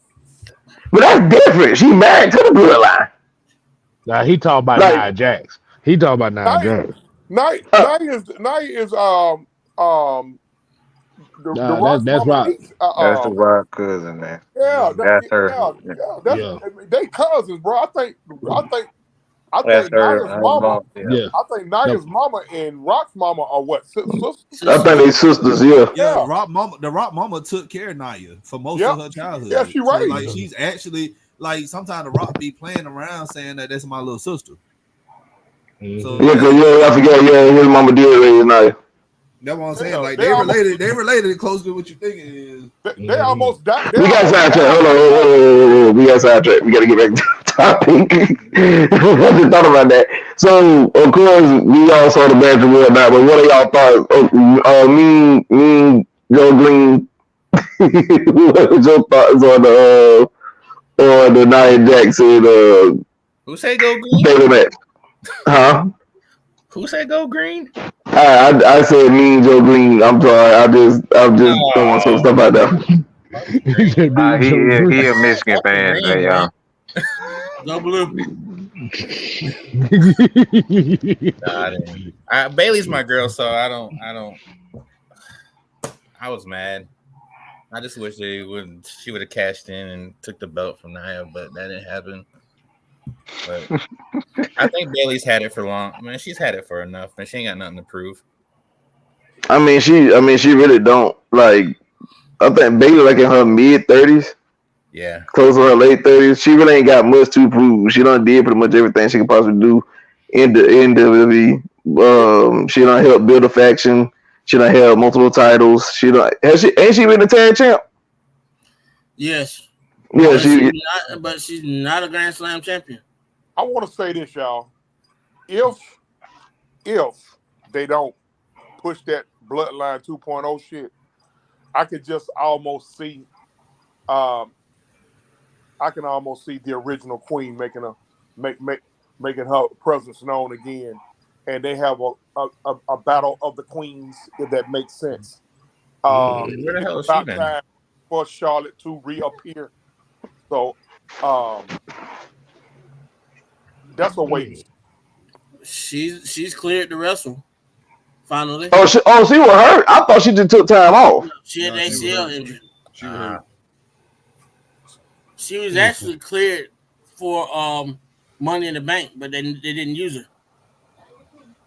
But that's different. She married to the bloodline. Nah, he talking about Like, Nia Jax. He talking about Nia Jax. Night is the Nah, Rock's that's mama right. niece. That's the wild cousin, man. That's her. That's Yeah, they cousins, bro. I That's think her. Naya's mama. Mom. Yeah. yeah. I think The, Naya's mama and Rock's mama are what sisters? I think Sisters. they sisters, yeah. Yeah, Yeah, the Rock Mama took care of Naya for most yep, of her yeah. childhood. She So raised like her. she's actually like sometimes the Rock be playing around saying that that's my little sister. So mm-hmm. Yeah, cause yeah, I forget. Yeah, his mama did raise Naya. that's what I'm saying. Yeah, Like they related close to what you think it is. they Mm-hmm. almost died. They We got almost sidetracked. died Hold on, together. we got sidetracked. We got to get back to the topic. I just thought about that. So, of course, we all saw the match and whatnot. But what are y'all thoughts? Me, Joe Green. What was your thoughts on the Nia Jackson Who say go green? favorite match? Huh? Who say go green? I said me and Joe Green. I'm sorry. I'm just throwing some Oh, stuff out there. fuck He green. said me and Joe Green. He a Michigan Fuck the fan. green, Hey, man. y'all. Go blue. Nah, I didn't. Bailey's my girl, so I don't. I was mad. I just wish she would have cashed in and took the belt from Nia, but that didn't happen. But I think Bailey's had it for long. Man, she's had it for enough, and she ain't got nothing to prove. She really don't like. I think Bailey like in her mid 30s, Yeah. close to her late 30s. She really ain't got much to prove. She done did pretty much everything she could possibly do in the WWE. She done help build a faction. She done held multiple titles. Ain't she been a tag champ? Yes. Yeah, But she's not a Grand Slam champion. I want to say this, y'all. If they don't push that Bloodline 2.0 shit, I could just almost see. I can almost see the original Queen making her presence known again, and they have a battle of the queens, if that makes sense. Where the It's hell is she about been? time for Charlotte to reappear. So that's a wait. She's cleared to wrestle. Finally. she was hurt. I thought she just took time off. She had No, she ACL was injury. She was hurt. She was actually cleared for Money in the Bank, but they didn't use her.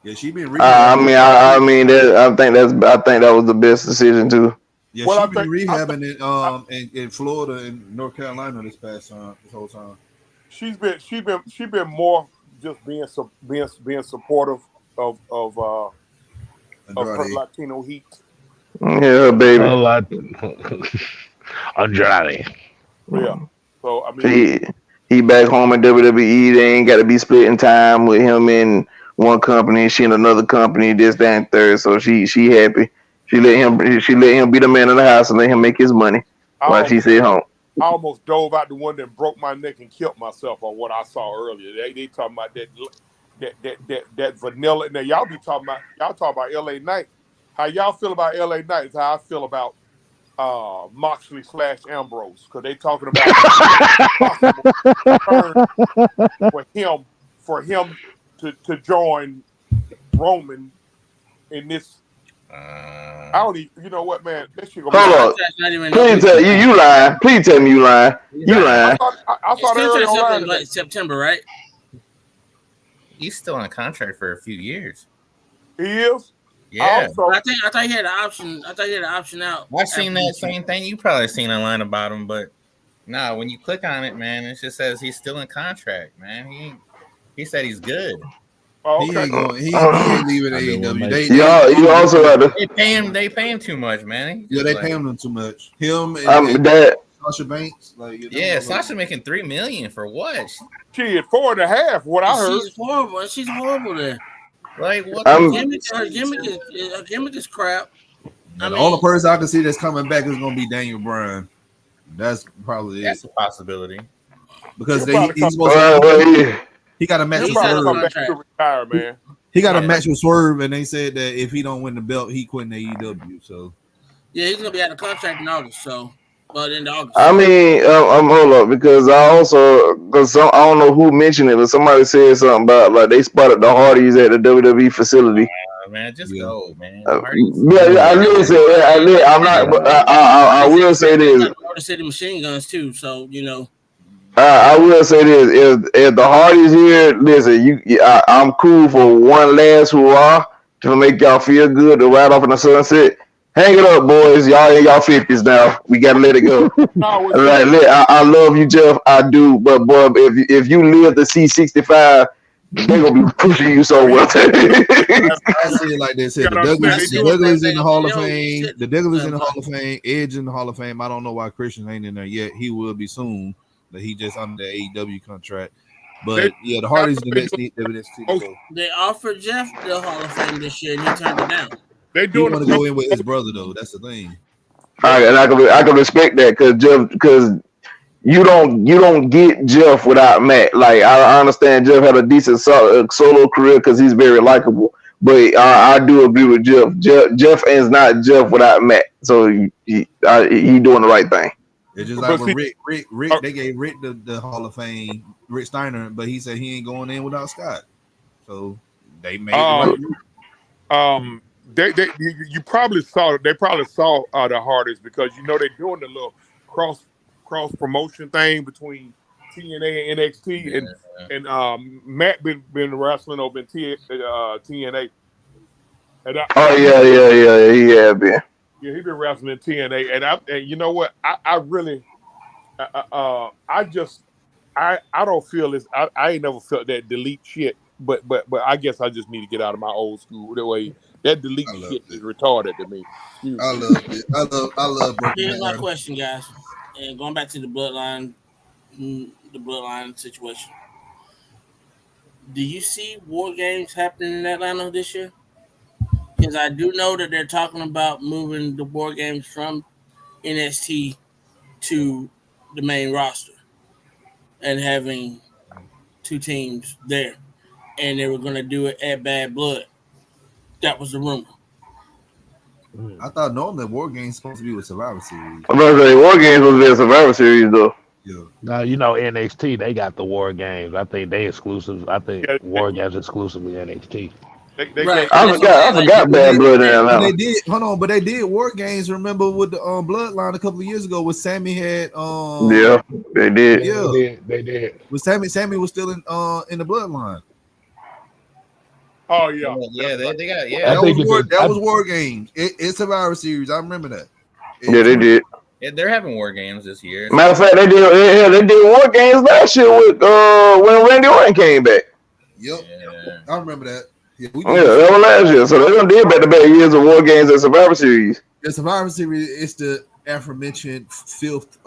Yeah, she been rehabbing. I think that was the best decision too. Yeah, Well, she been rehabbing in Florida and North Carolina this whole time. She's been more just being supportive of her Latino heat. Yeah, baby. A lot. Andrade. Yeah. So I mean, He back home in WWE. They ain't got to be splitting time with him in one company, she in another company, this, that, and third. So she happy. She let him be the man in the house and let him make his money while she stay home. I almost dove out the one that broke my neck and killed myself on what I saw earlier. They talking about that vanilla. Now y'all talking about LA Knight. How y'all feel about LA Knight is how I feel about Moxley / Ambrose because they talking about possible turn for him to join Roman in this. I don't even. You know what, man? This shit gonna be. Hold up. Please tell you lying. Please tell me you lying. You lying. I saw that earlier online today. Like September, right? He's still on contract for a few years. He is. Yeah. I thought he had an option. I thought he had an option out. I've seen that same thing. You probably seen online about him, but nah, when you click on it, man, it just says he's still in contract, man. He said he's good. Oh, okay. He ain't leaving AEW. You also got to. They pay him too much, man. Yeah, they pay him too much. Him and Sasha Banks, Sasha making $3 million for what? She at 4.5. What I heard. She's horrible. She's horrible there. Like what? Her gimmick is crap. The only person I can see that's coming back is gonna be Daniel Bryan. That's probably that's a possibility. Because he's supposed to. He got a match with Swerve. Retire, man. He got a match with Swerve, and they said that if he don't win the belt, he quitting AEW. So yeah, he's gonna be out of contract in August. So, but in August. I mean, I'm hold up because I don't know who mentioned it, but somebody said something about like they spotted the Hardys at the WWE facility. Man, just go, man. I will say this. Motor City Machine Guns too, so you know. I will say this: if the Hardys here, listen, I'm cool for one last hurrah to make y'all feel good to ride off in the sunset. Hang it up, boys. Y'all in y'all 50s now. We gotta let it go. I love you, Jeff. I do, but boy, if you live to see 65, they're gonna be pushing you so well. I see it like this: the Douglas in the Hall of Fame. The Douglas in the Hall of Fame. Edge in the Hall of Fame. I don't know why Christian ain't in there yet. He will be soon. But he just under the AEW contract. But the Hardys the next NXT. They offered Jeff the Hall of Fame this year, and he turned it down. They do want to go in with his brother though. That's the thing. And I can respect that because you don't get Jeff without Matt. Like I understand Jeff had a decent solo career because he's very likable. But I do agree with Jeff. Jeff is not Jeff without Matt. So he doing the right thing. It's just like when Rick, they gave Rick the Hall of Fame, Rick Steiner, but he said he ain't going in without Scott. So they made you probably saw the Hardys because they're doing the little cross promotion thing between TNA and NXT and Matt been wrestling over in TNA. And yeah, been. Yeah, he been wrestling in TNA, and you know what? I really, I don't feel this. I ain't never felt that delete shit, but I guess I just need to get out of my old school. The way that delete shit is retarded to me. I love it. I love. Here's my question, guys, and going back to the bloodline situation. Do you see war games happening in Atlanta this year? Because I do know that they're talking about moving the board games from NXT to the main roster and having two teams there. And they were going to do it at Bad Blood. That was the rumor. I thought normally War Games supposed to be with Survivor Series. I'm about to say War Games was a Survivor Series though. Yeah. Now NXT they got the War Games. I think they exclusive. I think War Games exclusively NXT. Right. I forgot Bad Blood in Atlanta. They did. Hold on, but they did War Games. Remember with the Bloodline a couple of years ago, where Sammy had. Yeah, they did. Yeah, they did. Was Sammy was still in the Bloodline. Oh yeah, they got That was War Games. It's Survivor Series. I remember that. They did. Yeah, they're having War Games this year. Matter of fact, they did War Games last year with when Randy Orton came back. Yep, I remember that. Yeah, that was last year. So they're gonna do back-to-back years of War Games and Survivor Series. The Survivor Series is the aforementioned filth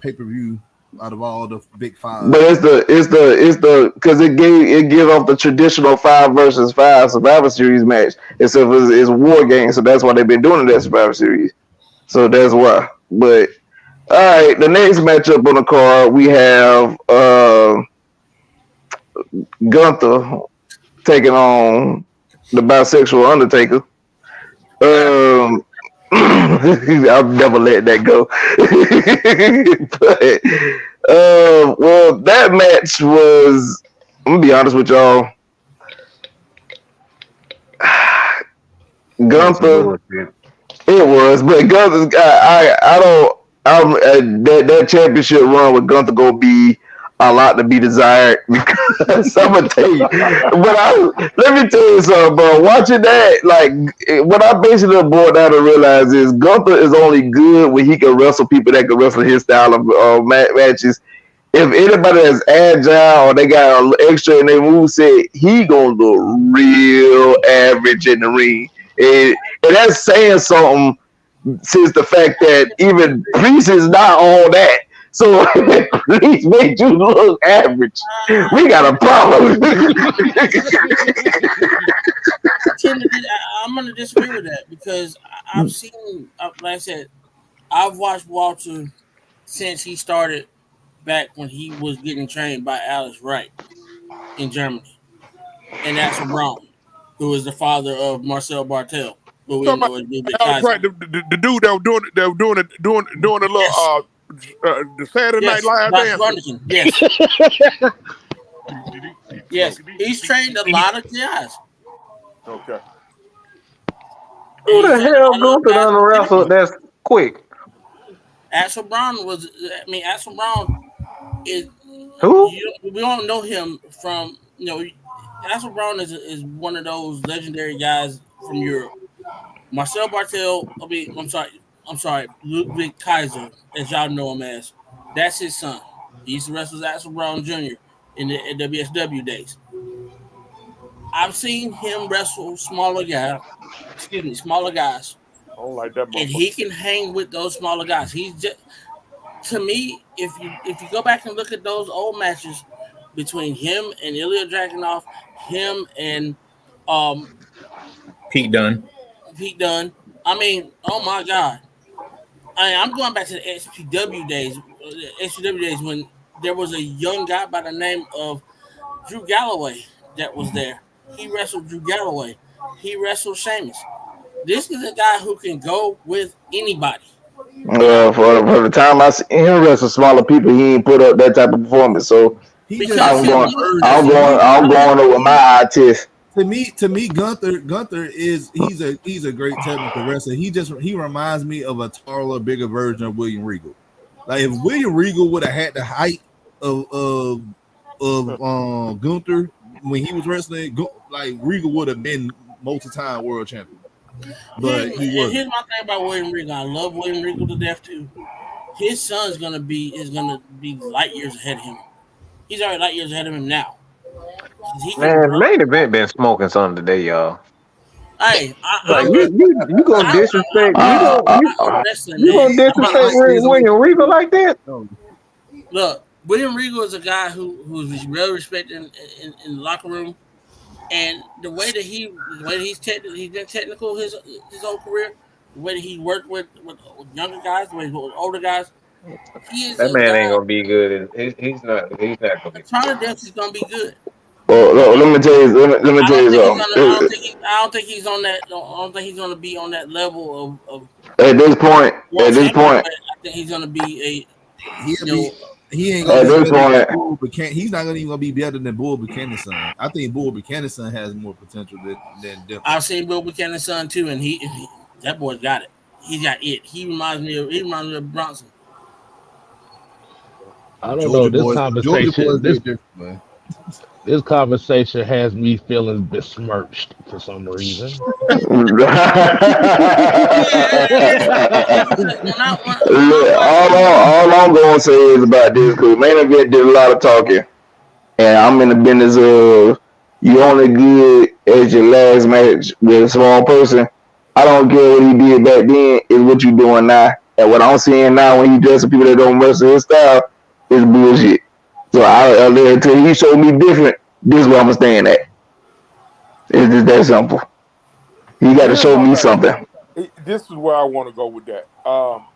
pay-per-view out of all the big five. But it's the because it gives off the traditional 5 versus 5 Survivor Series match. It's War Games, so that's why they've been doing that Survivor Series. So that's why. But all right, the next matchup on the card we have Gunther taking on the bisexual Undertaker. I'll never let that go. But well, that match was. I'm gonna be honest with y'all. That was some Gunther, bullshit. it was, but Gunther, I don't. That championship run with Gunther gonna be a lot to be desired because I'm gonna tell you. But let me tell you something, bro. Watching that, like, what I basically boiled down to realize is Gunther is only good when he can wrestle people that can wrestle his style of matches. If anybody that's agile or they got an extra in their moveset, he gonna look real average in the ring. And that's saying something since the fact that even Priest is not on that. So Priest made you look average. We got a problem. I'm gonna disagree with that because I've seen, like I said, I've watched Walter since he started back when he was getting trained by Alice Wright in Germany, and Axel Braun, who is the father of Marcel Bartel, who we Talking know about is Ludwig Alex Kaiser. Wright, the dude that was doing the Yes, little the Saturday Night yes, Live Dr. dancing. Gunderson. Yes, yes, he's trained a lot of guys. Okay. And Who he's the trained a hell lot of Gunther guys done in wrestled champions. that's quick? Axel Braun was. I mean, Axel Braun is. Who? We don't know him from. Axel Braun is one of those legendary guys from Europe. Marcel Bartel. I mean, I'm sorry. Ludwig Kaiser, as y'all know him as. That's his son. He used to wrestle as Axel Braun Jr. in the WSW days. I've seen him wrestle smaller guys. Excuse me, smaller guys, I don't like that and motherfucker. he can hang with those smaller guys. He's just, to me, if you go back and look at those old matches between him and Ilya Dragunov, him and um, Pete Dunne. Pete Dunne, I mean, oh my God, I'm going back to the XPW days when there was a young guy by the name of Drew Galloway that was there. He wrestled Drew Galloway. He wrestled Sheamus. This is a guy who can go with anybody. You know, For the time I seen him wrestle smaller people, he ain't put up that type of performance. So He just because I'm became going, a he, virgin. I'm listen, going, I'm I'm just going over my eye test. To me, Gunther is he's a great technical wrestler. He reminds me of a taller, bigger version of William Regal. Like if William Regal would have had the height of Gunther when he was wrestling, like Regal would have been multi-time world champion, but he here's wasn't. my thing about William Regal. I love William Regal to death too. His son's gonna be light years ahead of him. He's already light years ahead of him now. He can Man, work. main event been smoking something today, y'all. Hey, Like I'm you gonna disrespect Uh, uh, I love wrestling, you man. gonna I'm not disrespect gonna William Regal like that? look. William Regal is a guy who's well respected in the locker room, and he's been technical his whole career. The way that he worked with younger guys, the way he worked with older guys. He is That a man ain't guy. gonna be good. He's not gonna be Tyler Dempsey's gonna be good. well, Okay. let me tell you, let me I tell don't you think he's something. gonna. I don't think he's on that. I don't think he's gonna be on that level of At world this champion. point, But I think he's gonna be He'll you be know he ain't gonna at be this better than point, Bull Buchanan. He's not gonna even gonna be better than Bull Buchanan's son. I think Bull Buchanan's son has more potential than Dempsey. I've seen Bill Buchanan's son too, and that boy's got it. He's got it. He reminds me of Bronson. I don't know. Georgia boys hit different, man. This conversation has me feeling besmirched for some reason. Because look, all I'm gonna say is about this because main event did a lot of talking, and I'm in the business of you only good as your last match with a small person. I don't care what he did back then, is what you doing now. And what I'm seeing now when he dressing people that don't wrestle his style is bullshit. So until he showed me different, this is where I'm staying at. It's just that simple. He got Well, to here's show my me thing. something. This is where I want to go with that.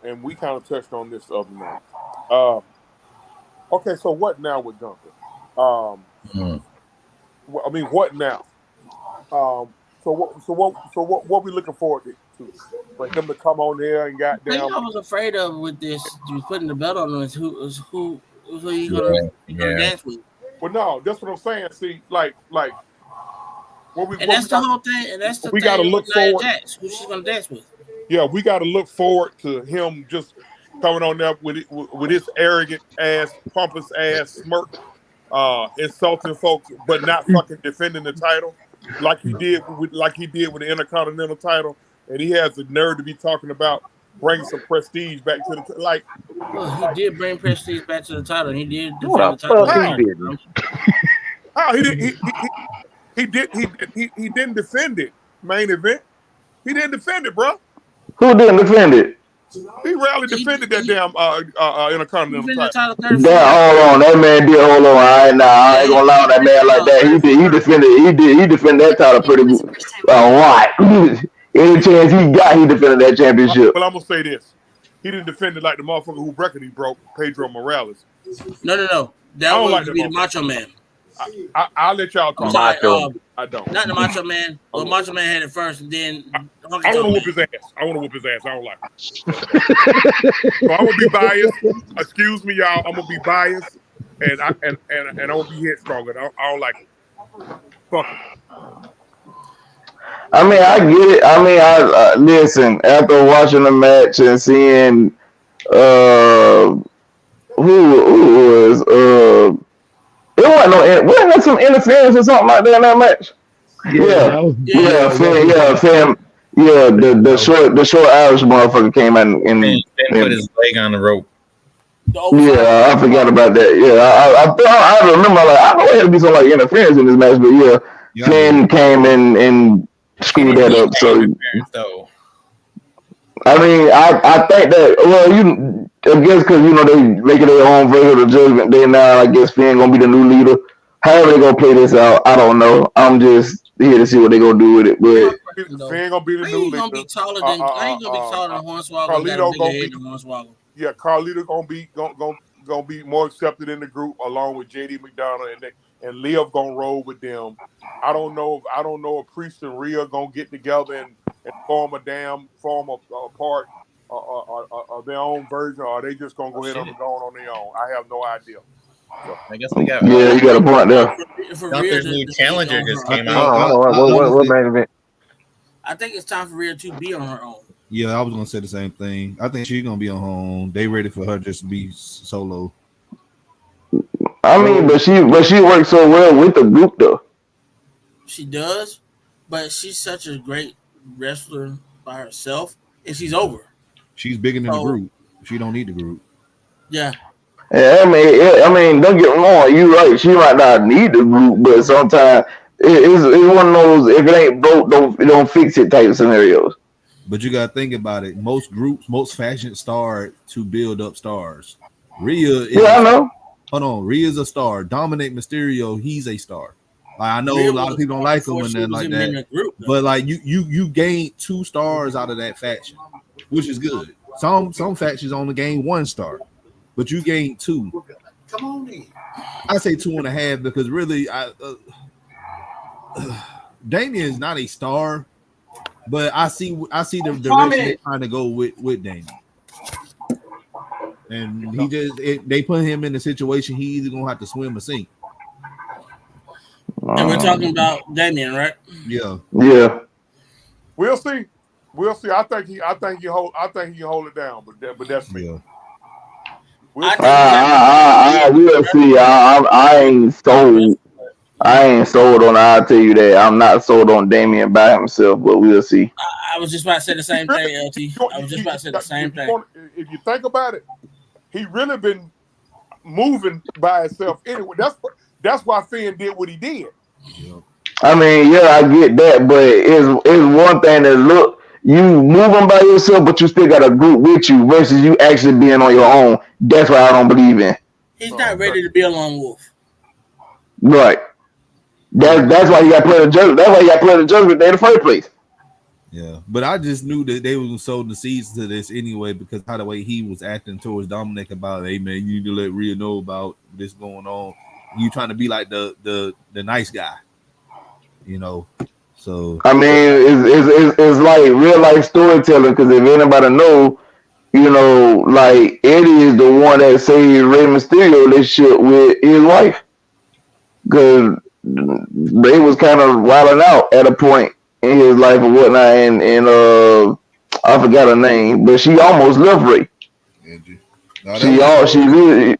And we kind of touched on this the other night. Um, okay, so what now with Gunther? I mean, what now? So what we looking forward to? for him to come on there and The thing goddamn. I was afraid of with this, putting the belt on him, is who he gonna dance with. Well, no, that's what I'm saying. See, like what we And what that's we the got, whole thing. And that's the we got to thing with look Nia forward. Jax, who she's gonna dance with. Yeah, we got to look forward to him just coming on there with his arrogant ass, pompous ass smirk, insulting folks, but not fucking defending the title like he did with the Intercontinental title, and he has the nerve to be talking about bringing some prestige back to the like. Well, he did bring prestige back to the title. He did Who defend the the title. fuck he How? didn't? How he didn't defend it. Main event. He didn't defend it, bro. Who didn't defend it? He rarely defended that damn Intercontinental defended the title. title 34 That hold on, that man did hold on. I ain't gonna lie on that man like that. He defended that title pretty a lot. Any chance he got, he defended that championship. Well, I'm gonna say this: he didn't defend it like the motherfucker who record he broke, Pedro Morales. No. That I don't was like to that be the motherfucker. Macho Man. I'll let y'all talk. Macho. I don't. Not the Macho Man. Well, Macho Man had it first, and then I want to whoop his ass. I want to whoop his ass. I don't like him. So I'm gonna be biased. Excuse me, y'all. I'm gonna be biased, and I'm gonna be headstrong. I don't like it. Fuck him. I mean, I get it. I mean, I listen after watching the match and seeing who was it wasn't there some interference or something like that in that match. Fam. Yeah, the short Irish motherfucker came out and Then put his leg on the rope. I forgot about that. Yeah, I remember like I know there had to be some like interference in this match, but yeah, Finn came and screwed that up. So I mean, I think that I guess because they making their own version of the Judgment Day now. I guess Finn gonna be the new leader. However they gonna play this out, I don't know. I'm just here to see what they gonna do with it. But Finn gonna be the new leader. I ain't gonna be taller than Hornswoggle. Carlito gonna be Carlito gonna be more accepted in the group along with JD McDonough and Liv gonna roll with them. I don't know if Priest and Rhea gonna get together and form a part of their own version, or are they just gonna go ahead and go on their own? I have no idea. So, I guess we got. Yeah, you got a point there. Gunther's new challenger just came out. What main event? I think it's time for Rhea to be on her own. Yeah, I was gonna say the same thing. I think she's gonna be on her own. They ready for her just to be solo. I mean, but she works so well with the group though. She does, but she's such a great wrestler by herself, and she's over. She's bigger than the group. She don't need the group. Yeah. Yeah, I mean, don't get me wrong. You're right. She might not need the group, but sometimes it's one of those if it ain't broke, don't fix it type of scenarios. But you gotta think about it. Most groups, most factions start to build up stars. Rhea is I know. Hold on, Rhea's a star. Dominic Mysterio, he's a star. Like, I know a lot of people don't like him and then like that. But like you gained 2 stars out of that faction, which is good. Some factions only gain 1 star, but you gained 2. Come on in. I say 2.5 because really, Damien is not a star, but I see the direction they're trying to go with Damien. And they put him in a situation he either gonna have to swim or sink. And we're talking about Damien, right? Yeah. We'll see. I think he hold it down, but that's me. Yeah. I will see. I ain't sold. I ain't sold on. I'll tell you that I'm not sold on Damien by himself, but we'll see. I was just about to say the same thing, LT. I was just about to say the same thing. If you think about it, he really been moving by himself anyway. That's why Finn did what he did. I mean, yeah, I get that, but it's one thing to look. You moving by yourself, but you still got a group with you versus you actually being on your own. That's what I don't believe in. He's not ready to be a lone wolf. Right. That's why you got to play the judgment. That's why you got to play the judgment in the first place. Yeah, but I just knew that they were sowing the seeds to this anyway because how the way he was acting towards Dominic about, hey man, you need to let Rhea know about this going on. You trying to be like the nice guy, So I mean, it's like real life storytelling because if anybody know, like Eddie is the one that saved Rey Mysterio relationship with his wife because Ray was kind of wilding out at a point in his life and whatnot, and I forgot her name, but she almost left Ray. Angie. No, she really,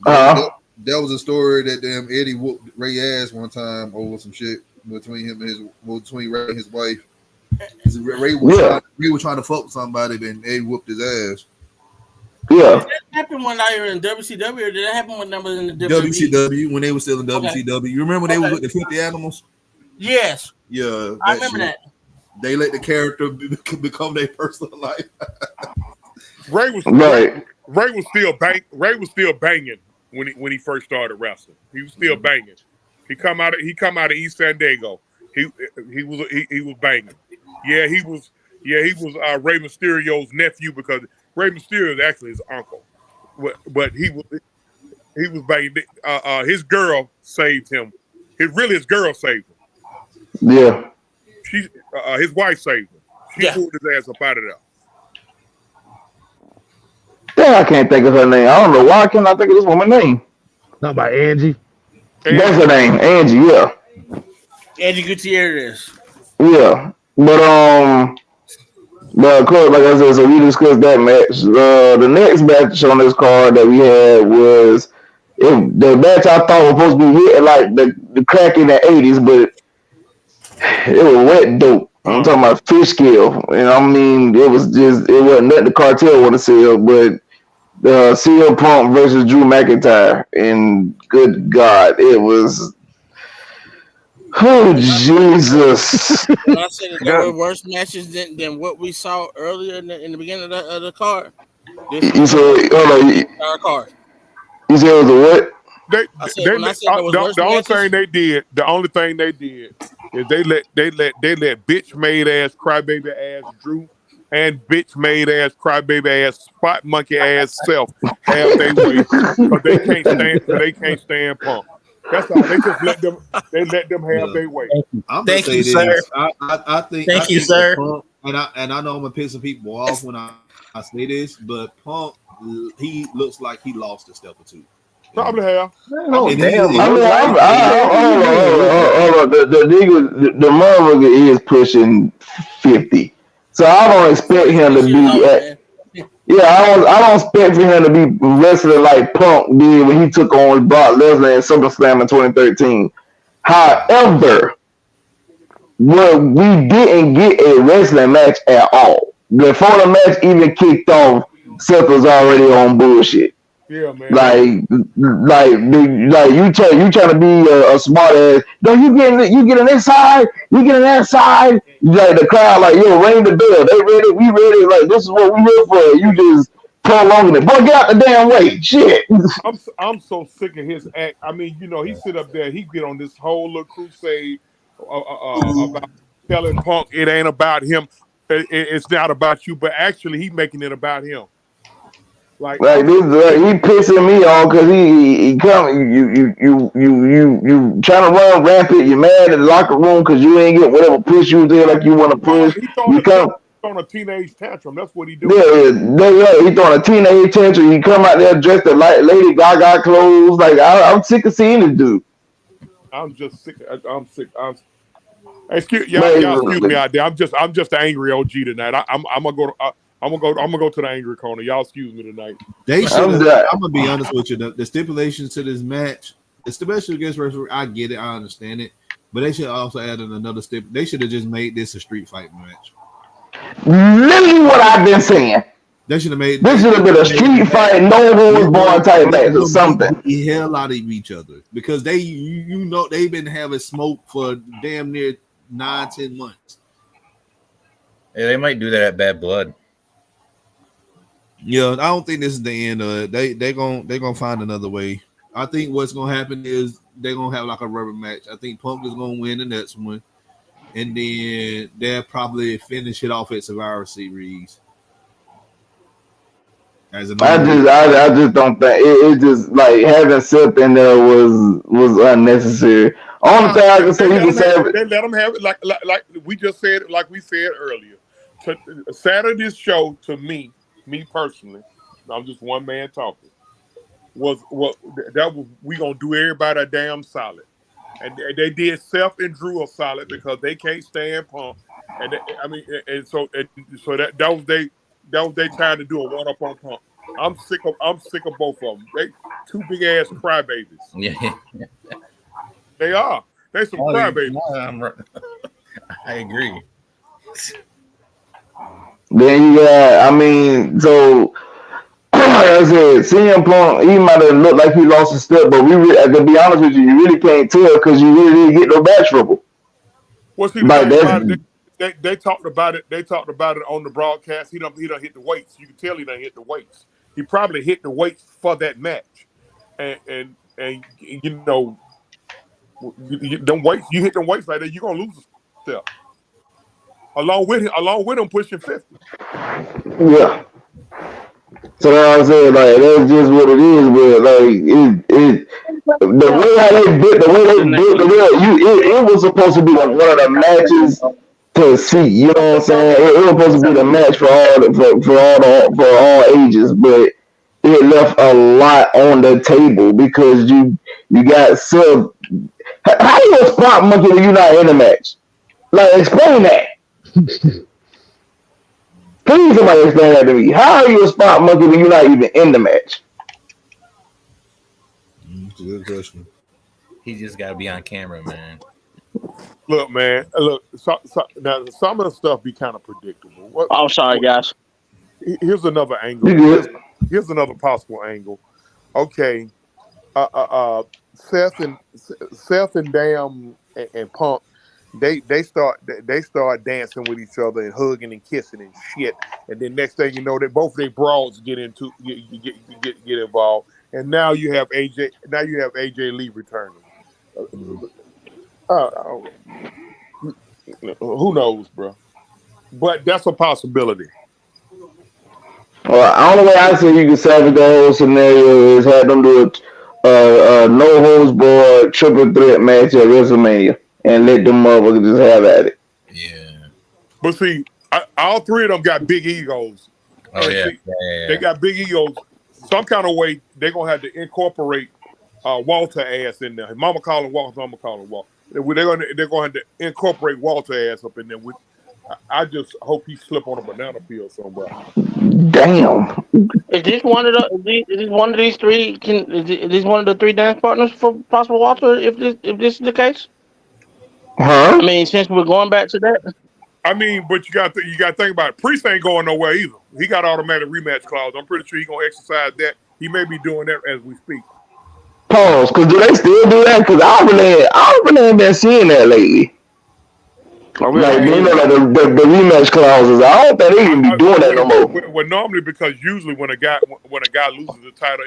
that was a story that damn Eddie whooped Ray ass one time over some shit between him and between Ray and his wife. Ray was trying to fuck with somebody, then Eddie whooped his ass. Yeah. Did that happen when I was in WCW, or did that happen when I was in the WWE? WCW, when they were still in WCW. Okay. You remember when they was with the 50 Animals? Yes. Yeah. I remember that. They let the character become their personal life. Ray was still banging when he first started wrestling. He was still banging. He come out of East San Diego. He was banging. Yeah, he was Rey Mysterio's nephew because Rey Mysterio is actually his uncle. But he was banging. His girl saved him. His girl saved him. Yeah. His wife saved him. She pulled his ass up out of there. Damn, I can't think of her name. I don't know why I cannot think of this woman's name. Not by Angie. That's her name, Angie. Yeah. Angie Gutierrez. Yeah, but of course, like I said, so we discussed that match. The next match on this card that we had was the match I thought was supposed to be hitting like the crack in the 80s, but it was wet dope. I'm talking about fish scale, and I mean it wasn't nothing the cartel want to sell, but CM Punk versus Drew McIntyre, and good God, it was. Oh, Jesus. When I said that there were worse matches than what we saw earlier in the beginning of the card. You said, our card. You said it was a what? The only thing they did is they let bitch made ass crybaby ass Drew and bitch made ass crybaby ass spot monkey ass self have their way because they can't stand Punk. That's all. They just let them have their way. Thank you, sir. I think. Thank you, sir. Punk, and I know I'm gonna piss some people off when I say this, but Punk, he looks like he lost a step or two. Probably have. The motherfucker is pushing 50, so I don't expect him to be. I don't expect for him to be wrestling like Punk did when he took on Brock Lesnar in Summerslam in 2013. However, we didn't get a wrestling match at all. Before the match even kicked off, Seth was already on bullshit. Yeah, man. Like you trying to be a smart ass. No, you getting this side, you getting that side. Like the crowd, like yo, ring the bell. They ready, we ready. Like this is what we here for. You just prolonging it. Boy, get out the damn way. Shit. I'm so sick of his act. I mean, he sit up there, he get on this whole little crusade about telling Punk it ain't about him. It's not about you, but actually he making it about him. Like this, he pissing me off because he come you trying to run rampant. You mad in the locker room because you ain't get whatever push you did like you want to push. He throwing a teenage tantrum. That's what he doing. Yeah, he throwing a teenage tantrum. He come out there dressed in like Lady Gaga clothes. Like I'm sick of seeing this dude. I'm just sick. I'm sick. Excuse me out there. I'm just an angry OG tonight. I'm gonna go. I'm gonna go to the angry corner. Y'all excuse me tonight. They should. I'm gonna be honest with you. The stipulations to this match, the special guest referee, I get it, I understand it, but they should also add in another step. They should have just made this a street fight match. Literally what I've been saying. They should have made. This should have been a street fight, no holds barred type match or something. The hell out of each other because they've been having smoke for damn near 9-10 months. Yeah, they might do that at Bad Blood. Yeah, I don't think this is the end of it. They're gonna find another way. I think what's gonna happen is they're gonna have like a rubber match. I think Punk is gonna win the next one, and then they'll probably finish it off at Survivor Series. I just don't think it just like having Seth in there was unnecessary. Only thing I can say, They you let can them say, have it. They let them have it like we just said, like we said earlier. Saturday's show to me personally, I'm just one man talking. Was that was we gonna do everybody a damn solid, and they did Seth and Drew a solid because they can't stand Punk, and so that was they trying to do a one up on Punk. I'm sick of both of them. They two big ass crybabies. Yeah. They are. They some crybabies. I agree. then you got, I mean, so like I said, CM Punk, he might have looked like he lost a step, but to be honest with you, you really can't tell because you really didn't get no match trouble. Well, see the Like thing that's about it, they talked about it. They talked about it on the broadcast. He done hit the weights. You can tell he done hit the weights. He probably hit the weights for that match, and you know, them weights. You hit them weights like that, you are gonna lose a step. Along with him pushing 50. yeah. So that's what I'm saying, like that's just what it is. But like the way how they built, it was supposed to be like one of the matches to see. You know what I'm saying? It was supposed to be the match for all ages, but it left a lot on the table because you got sub. How you a spot monkey when you're not in the match? Like explain that. Please somebody explain that to me. How are you a spot monkey when you're not even in the match? That's a good question. He just got to be on camera, man. Look, man. Look. Now some of the stuff be kind of predictable. I'm sorry, guys. Here's another angle. You good? Here's another possible angle. Okay. Seth and Damn and Punk. They start dancing with each other and hugging and kissing and shit, and then next thing you know, that both of their broads get involved, and now you have AJ Lee returning. Who knows, bro? But that's a possibility. Well, the only way I see you can salvage the whole scenario is have them do a no holds barred triple threat match at WrestleMania and let them motherfuckers just have at it. Yeah. But see, all three of them got big egos. Oh yeah. See, they got big egos. Some kind of way they're gonna have to incorporate Walter ass in there. Mama calling Walter, Mama calling Walter. They're gonna have to incorporate Walter ass up in there. I just hope he slip on a banana peel somewhere. Damn. Is this one of these three? Is this one of the three dance partners for possible Walter? If this is the case, Huh? I mean, since we're going back to that, I mean, but you got to think about it. Priest ain't going nowhere either. He got automatic rematch clause. I'm pretty sure he's gonna exercise that. He may be doing that as we speak. Pause. Cause do they still do that? Cause I really ain't been seeing that lately. Like you know, like the rematch clauses. I don't think they even be doing that no more. Well, normally because usually when a guy loses the title,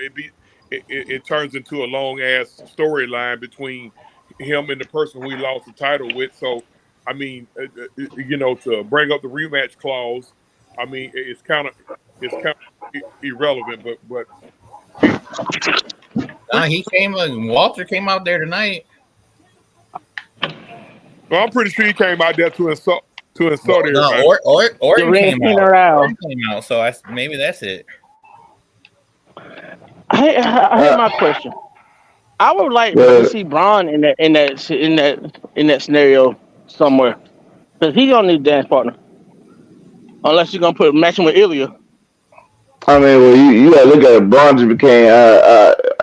it turns into a long ass storyline between him and the person who he lost the title with. So, I mean, to bring up the rematch clause, I mean, it's kind of irrelevant. But Walter came out there tonight. well, I'm pretty sure he came out there to insult everybody. No, Orton came out. So maybe that's it. Here's my question. I would like to see Braun in that scenario somewhere, because he don't need a dance partner unless you're gonna match him with Ilya. I mean, well, you gotta look at it. Braun just became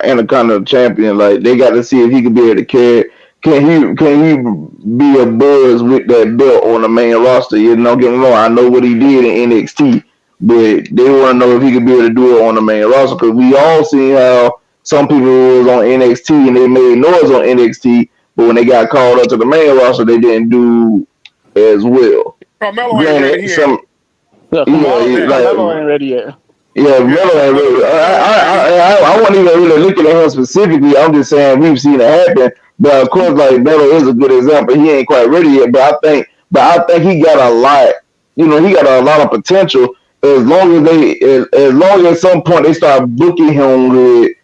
Intercontinental Champion. Like they got to see if he can be able to carry. Can he be a buzz with that belt on the main roster? You know, get me wrong. I know what he did in NXT, but they want to know if he could be able to do it on the main roster, because we all see how some people was on NXT and they made noise on NXT, but when they got called up to the main roster, they didn't do as well. Carmelo ain't ready yet. Carmelo ain't ready yet. Yeah, Melo ain't ready. I wasn't even really looking at him specifically. I'm just saying we've seen it happen. But of course, like Melo is a good example. He ain't quite ready yet, but I think he got a lot. You know, he got a lot of potential. As long as at some point they start booking him good,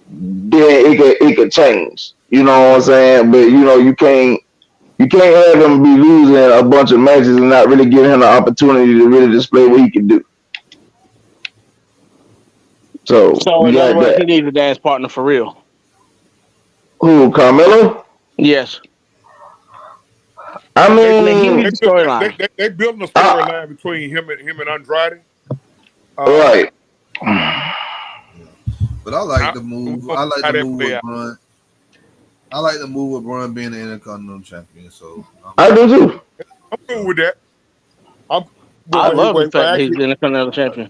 then it could change. You know what I'm saying? But you can't have him be losing a bunch of matches and not really giving him the opportunity to really display what he can do. So So you in other got words, he that. needs a dance partner for real. Who, Carmelo? Yes, I They and he mean, needs a storyline. they building a I, storyline between him and Andrade. right. But I like I, the we'll move. see I like how the that move play with out. Braun. I like the move with Braun being the Intercontinental Champion. So I do too. I'm cool with that. I'm I well, love the fact that he's actually, the Intercontinental Champion.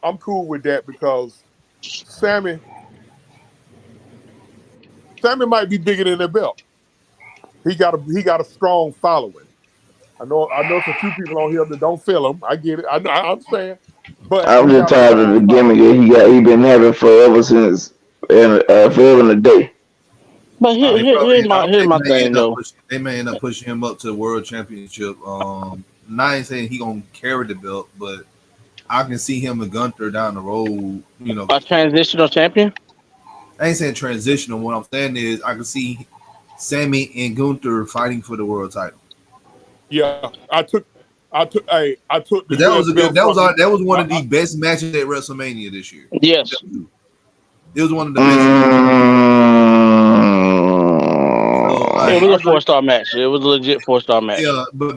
I'm cool with that because Sammy might be bigger than the belt. He got a strong following. I know some few people on here that don't feel him. I get it. I understand, but I'm he just got a tired of strong the gimmick following. that he been having forever since and forever and a day. But they here's probably my here's my thing though. they may end up pushing him up to the World Championship. Not ain't saying he gonna carry the belt, but I can see him and Gunther down the road. A transitional champion. I ain't saying transitional. What I'm saying is I can see Sammy and Gunther fighting for the world title. Yeah, I took the But that was U.S. a good. belt from him. That was one of I, the best matches at WrestleMania this year. Yes. It was one of the best. So It like, was I a agree. 4-star match. It was a legit 4-star match. yeah, I agree.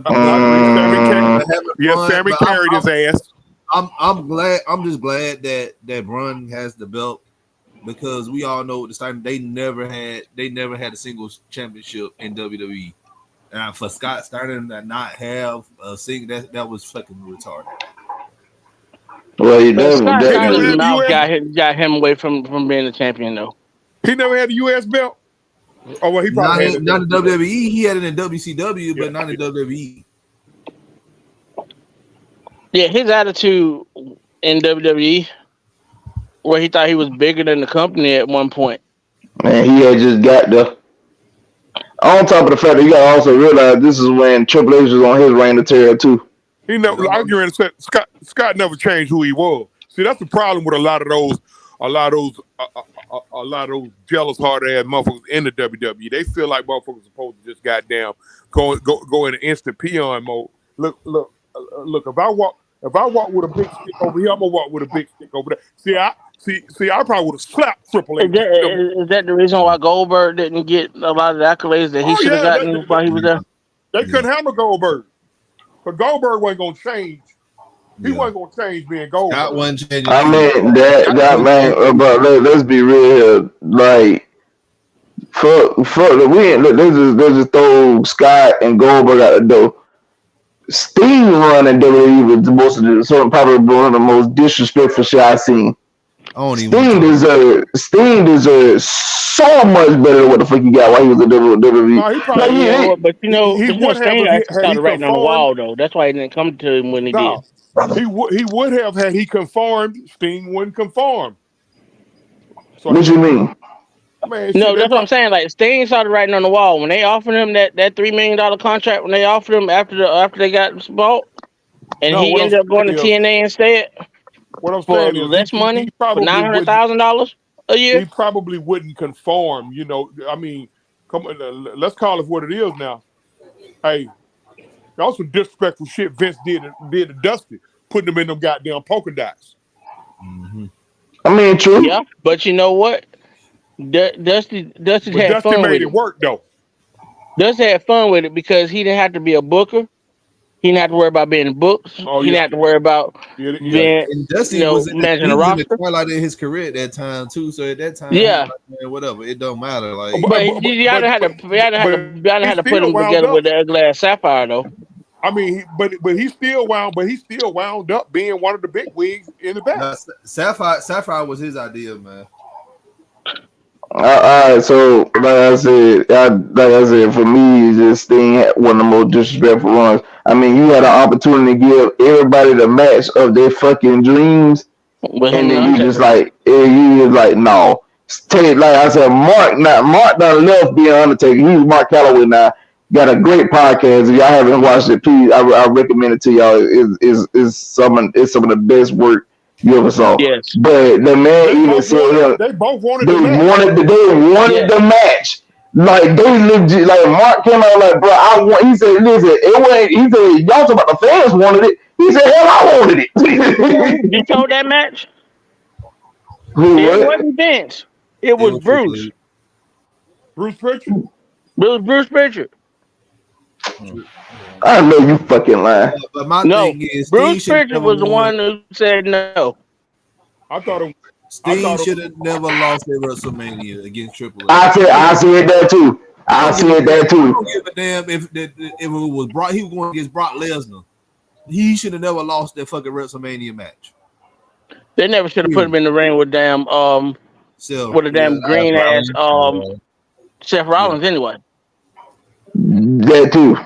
Mm, Sammy but carried his ass. I'm glad. I'm just glad that Braun has the belt because we all know at the time they never had a singles championship in WWE. And for Scott Steiner to not have a single that was fucking retarded. well, you But never Scott He that never Steiner's had the mouth U.S. got him away from being the champion though. He never had the U.S. belt. Oh well, he probably had it. Not in WWE. He had it in WCW, Yeah, but not in WWE. Yeah, his attitude in WWE, where he thought he was bigger than the company at one point. man, he had just got the. On top of the fact that you gotta also realize this is when Triple H was on his reign of terror too. he never. I agree. Scott never changed who he was. See, that's the problem with a lot of those, a lot of those jealous hard ass motherfuckers in the WWE. They feel like motherfuckers supposed to just goddamn go in an instant peon mode. Look. If I walk with a big stick over here, I'm gonna walk with a big stick over there. See. I probably would have slapped Triple Is H. is that the reason why Goldberg didn't get a lot of the accolades that he Oh should have yeah, gotten while he was there? they couldn't handle Goldberg, but Goldberg wasn't gonna change. He wasn't gonna change being Scott Goldberg. wasn't changing I either. mean that man, but let's be real here. Like we ain't let's just throw Scott and Goldberg out the door. Sting run in WWE was probably one of the most disrespectful shit I've seen. I don't even want Sting deserved so much better than what the fuck he got while he was in WWE. No, he Like, probably You know he, what? But he would have Sting if actually had he started writing on the conformed. wall though. That's why he didn't come to him when he did. No, he would have had he conformed. Sting wouldn't conform. So what you mean? man, shit, No, that's what I'm saying. Like Sting started writing on the wall when they offered him that $3 million contract. When they offered him after they got bought, and no. he What I'm ended up going to saying is, TNA instead for less he money, for probably wouldn't. $900,000 a year. He probably wouldn't conform. I mean, come on, let's call it what it is now. Hey, that was some disrespectful shit Vince did to Dusty, putting him in them goddamn polka dots. Mm-hmm. I mean, true. Yeah, but you know what? Dusty had fun made with it work though. Dusty had fun with it because he didn't have to be a booker. He didn't have to worry about being booked. Oh, he didn't have to worry about being, And Dusty was managing he a was in the roster. twilight of his career at that time too. So at that time, Yeah. he was like, man, whatever, it don't matter. Like, But y'all had to put him together with the ugly ass Sapphire though. I mean, but he still wound up being one of the big wigs in the back. Sapphire was his idea, man. All right, so like I said, for me, this thing had one of the most disrespectful ones. I mean, you had an opportunity to give everybody the match of their fucking dreams, and then you just like, no. Like I said, Mark done left being Undertaker. He's Mark Calloway now. Got a great podcast. If y'all haven't watched it, please, I recommend it to y'all. It's some of the best work you ever saw. Yes. But the man even said They both wanted they the match. wanted the match. Like they legit, like Mark came out like, bro, I want. He said, listen, it wasn't. He said, y'all talking about the fans wanted it. He said, hell, I wanted it. You told that match? Who It what? wasn't Vince. It It was was Triple Bruce. H. Bruce Pritchard. It was Bruce Pritchard. I know you fucking lying. But my No, thing is, Bruce Pritchard was the one who said no. I thought it. Sting should have never lost at WrestleMania against Triple H. I said that too. I said that I too. don't give a damn if it was Brock. He was going against Brock Lesnar. He should have never lost that fucking WrestleMania match. They never should have put him in the ring with damn with a damn green ass Seth Rollins anyway. That too.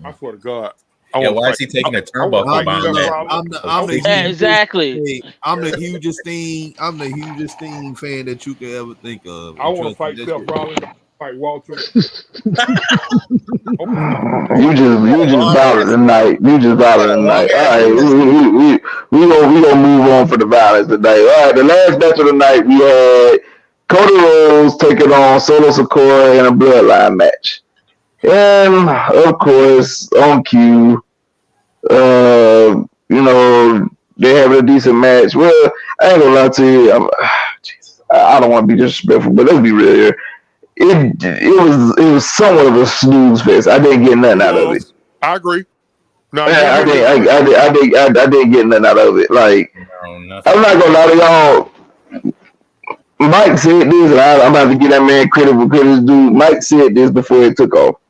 I swear to God. Yeah, why is he taking a turnbuckle behind that? Exactly. I'm the hugest Sting fan that you could ever think of. I want to fight Seth Rollins. Fight Walter. You just violent tonight. You just violent tonight. All right, we gonna move on for the violence tonight. All right, the last match of the night we had Cody Rhodes taking on Solo Sikoa in a bloodline match, and of course on cue, you know, they having a decent match. Well, I ain't gonna lie to you. I don't want to be disrespectful, but let's be real here. It was somewhat of a snooze fest. I didn't get nothing out of it. I agree. No, I didn't get nothing out of it. Like, I'm not gonna lie to y'all. Mike said this, and I'm about to give that man credit for credit's due. Mike said this before it took off.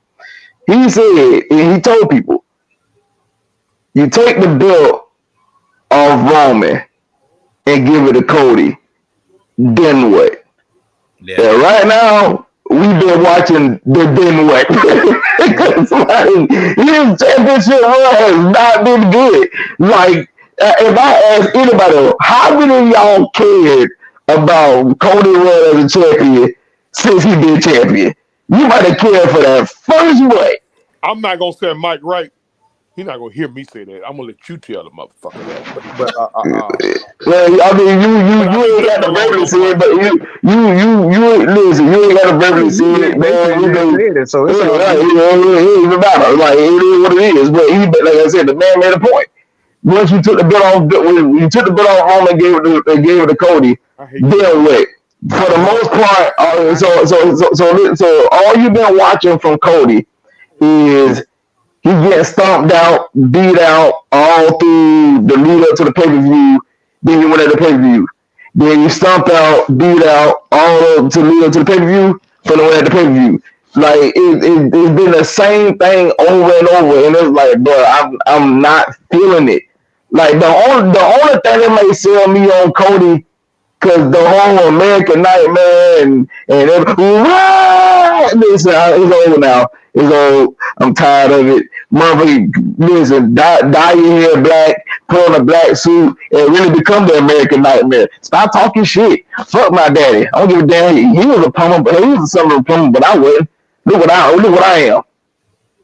He said, and he told people, you take the belt off Roman and give it to Cody, then what? Yeah. And right now, we've been watching the then what? Because like, his championship run has not been good. Like, if I ask anybody, how many of y'all cared about Cody Rhodes as a champion since he been champion? You might have cared for that first what? I'm not gonna say Mike right. He's not gonna hear me say that. I'm gonna let you tell the motherfucker that. But well, I mean, you ain't got to verbally say it, but you listen. You ain't got to verbally say it, man. You said it, so it's all right. It ain't about it. Like, it is what it is. But like I said, the man made a point. Once you took the belt off, when you took the belt off home and gave it to Cody, then what? For the most part, so all you've been watching from Cody is he getting stomped out, beat out all through the lead up to the pay-per-view. Then you went at the pay-per-view. Then you stomped out, beat out all up to lead up to the pay-per-view. For the one at the pay-per-view. Like it's been the same thing over and over, and it's like, bro, I'm not feeling it. Like the only thing that may sell me on Cody, cause the whole American Nightmare and listen, it's over now. It's old. I'm tired of it. Motherfucker, listen, dye your hair black, put on a black suit, and really become the American Nightmare. Stop talking shit. Fuck my daddy. I don't give a damn. He was a plumber, but he was a summer plumber, but I wasn't. Look what I am.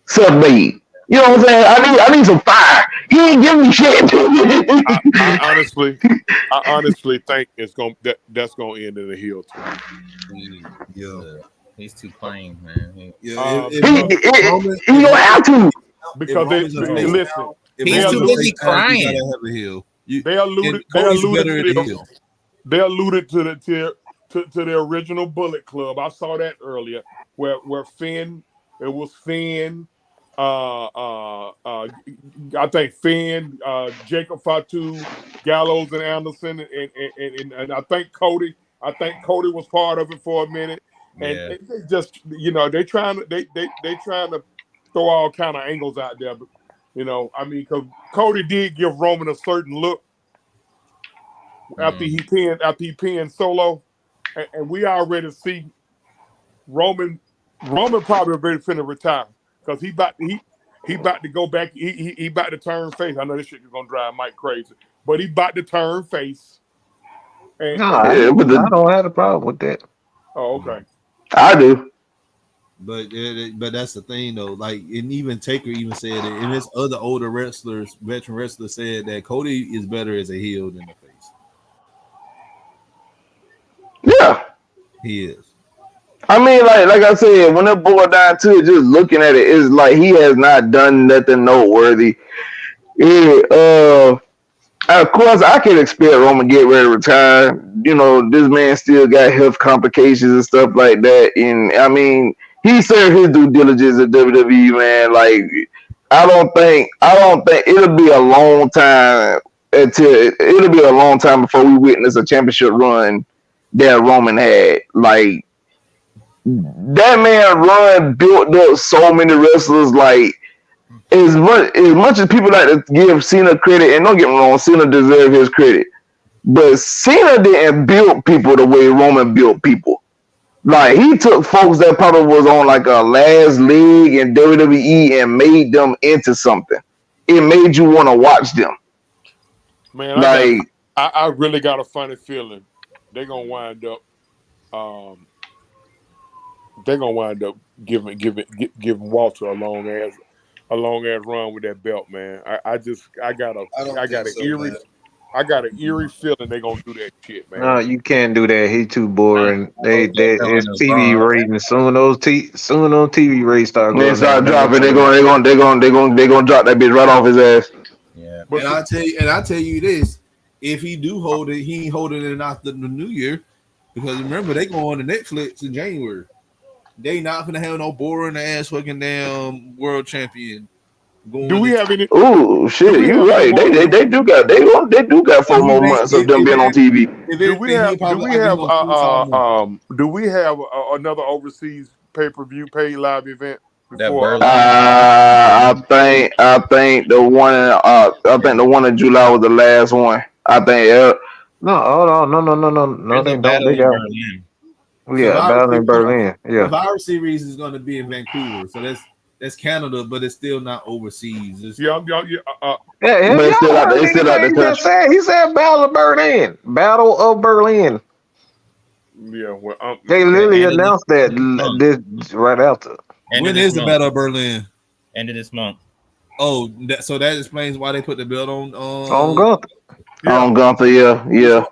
Self-made. You know what I'm saying? I need some fire. He ain't giving me shit. I honestly think that's gonna end in a heel turn. Yeah. He's too plain, man. He don't have to. Because listen, he's too busy crying. They alluded to the original Bullet Club. I saw that earlier, where Finn, it was Finn, I think Finn, Jacob Fatu, Gallows, and Anderson, and I think Cody. I think Cody was part of it for a minute. And they just, they trying to throw all kind of angles out there, but I mean, because Cody did give Roman a certain look after he pinned Solo, and we already see Roman probably ready to retire because he about to go back. He about to turn face. I know this shit is gonna drive Mike crazy, but he about to turn face. I don't have a problem with that. Oh, okay. I do. But that's the thing though. Like, and even Taker even said it, and his other older wrestlers, veteran wrestlers, said that Cody is better as a heel than the face. Yeah. He is. I mean, like I said, when it boiled down to it, just looking at it, it's like he has not done nothing noteworthy. Yeah, of course, I can expect Roman to get ready to retire. You know, this man still got health complications and stuff like that. And I mean, he served his due diligence at WWE, man. Like, I don't think it'll be a long time before we witness a championship run that Roman had. Like, that man run built up so many wrestlers. Like, as much as people like to give Cena credit, and don't get me wrong, Cena deserves his credit, but Cena didn't build people the way Roman built people. Like, he took folks that probably was on like a last leg in WWE and made them into something. It made you want to watch them. Man, Like, I really got a funny feeling they're gonna wind up giving Walter a long ass run with that belt, man. I got an eerie feeling they're gonna do that shit, No, man. you can't do that. He too boring. Both that feeling It's is TV wrong. ratings. Soon those TV ratings start they going start down. dropping, they're gonna drop that bitch right off his ass. Yeah. But And I tell you this: if he do hold it, he ain't holding it after the new year, because remember they go on to Netflix in January. They not gonna have no boring ass fucking damn world champion. do we have any? Ooh, shit, you right. They do got 4 more months of them being on TV. Do we have another overseas pay-per-view paid live event That before? Berlin. I think the one in July was the last one. I think. No, hold on. No, There's they a don't. battle They in got Berlin. yeah, battle in Berlin. Yeah, Survivor Series is going to be in Vancouver, so that's Canada, but it's still not overseas. It's, Yeah, yeah. But it's still out. Y'all It's still out heard the he just country. said. He said Battle of Berlin. Battle of Berlin. yeah. Well, They The literally end of announced that this month. this right after. End of when this is the month. Battle of Berlin? End of this month. Oh, so that explains why they put the belt on. On Gunther. On Gunther, yeah.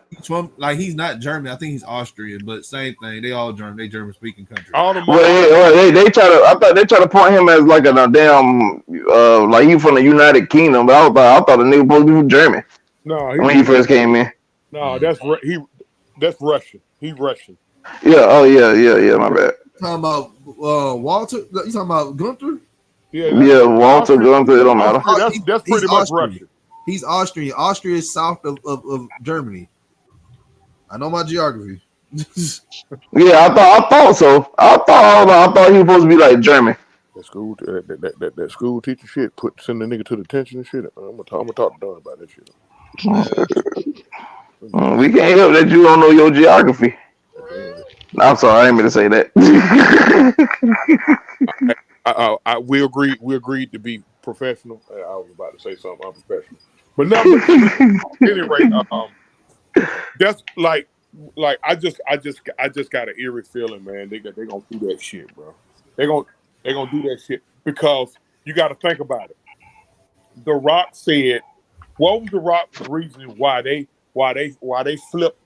Like he's not German. I think he's Austrian, but same thing. They all German. They German speaking country. all the Well, they try to. I thought they try to point him as like a damn like he from the United Kingdom, but I thought the nigga supposed to be from Germany no, when he first came in. no, that's Russian. He's Russian. Yeah. Oh yeah. My bad. Talking about Walter. You talking about Gunther? Yeah, Walter Gunther. It don't matter. That's pretty much Austrian. Russian. He's Austrian. Austria is south of Germany. I know my geography. Yeah, I thought so. I thought he was supposed to be like German. That school teacher shit send the nigga to detention and shit. I'm gonna talk to Don about that shit. We can't help that you don't know your geography. I'm sorry, I didn't mean to say that. We agreed to be professional. I was about to say something unprofessional, but no. Anyway, that's like I just got an eerie feeling, man. They gonna do that shit, bro. They gonna do that shit because you got to think about it. The Rock said, what was the Rock's reason why they flipped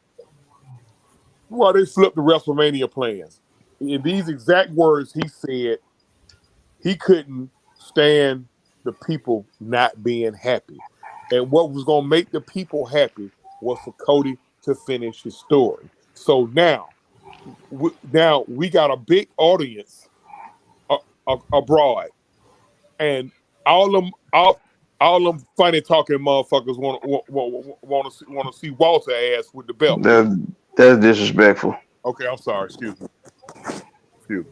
the WrestleMania plans? In these exact words, he said he couldn't stand the people not being happy. And what was going to make the people happy was for Cody to finish his story. So now we got a big audience abroad. And all them funny talking motherfuckers want to see Walter ass with the belt. That's disrespectful. Okay, I'm sorry. Excuse me.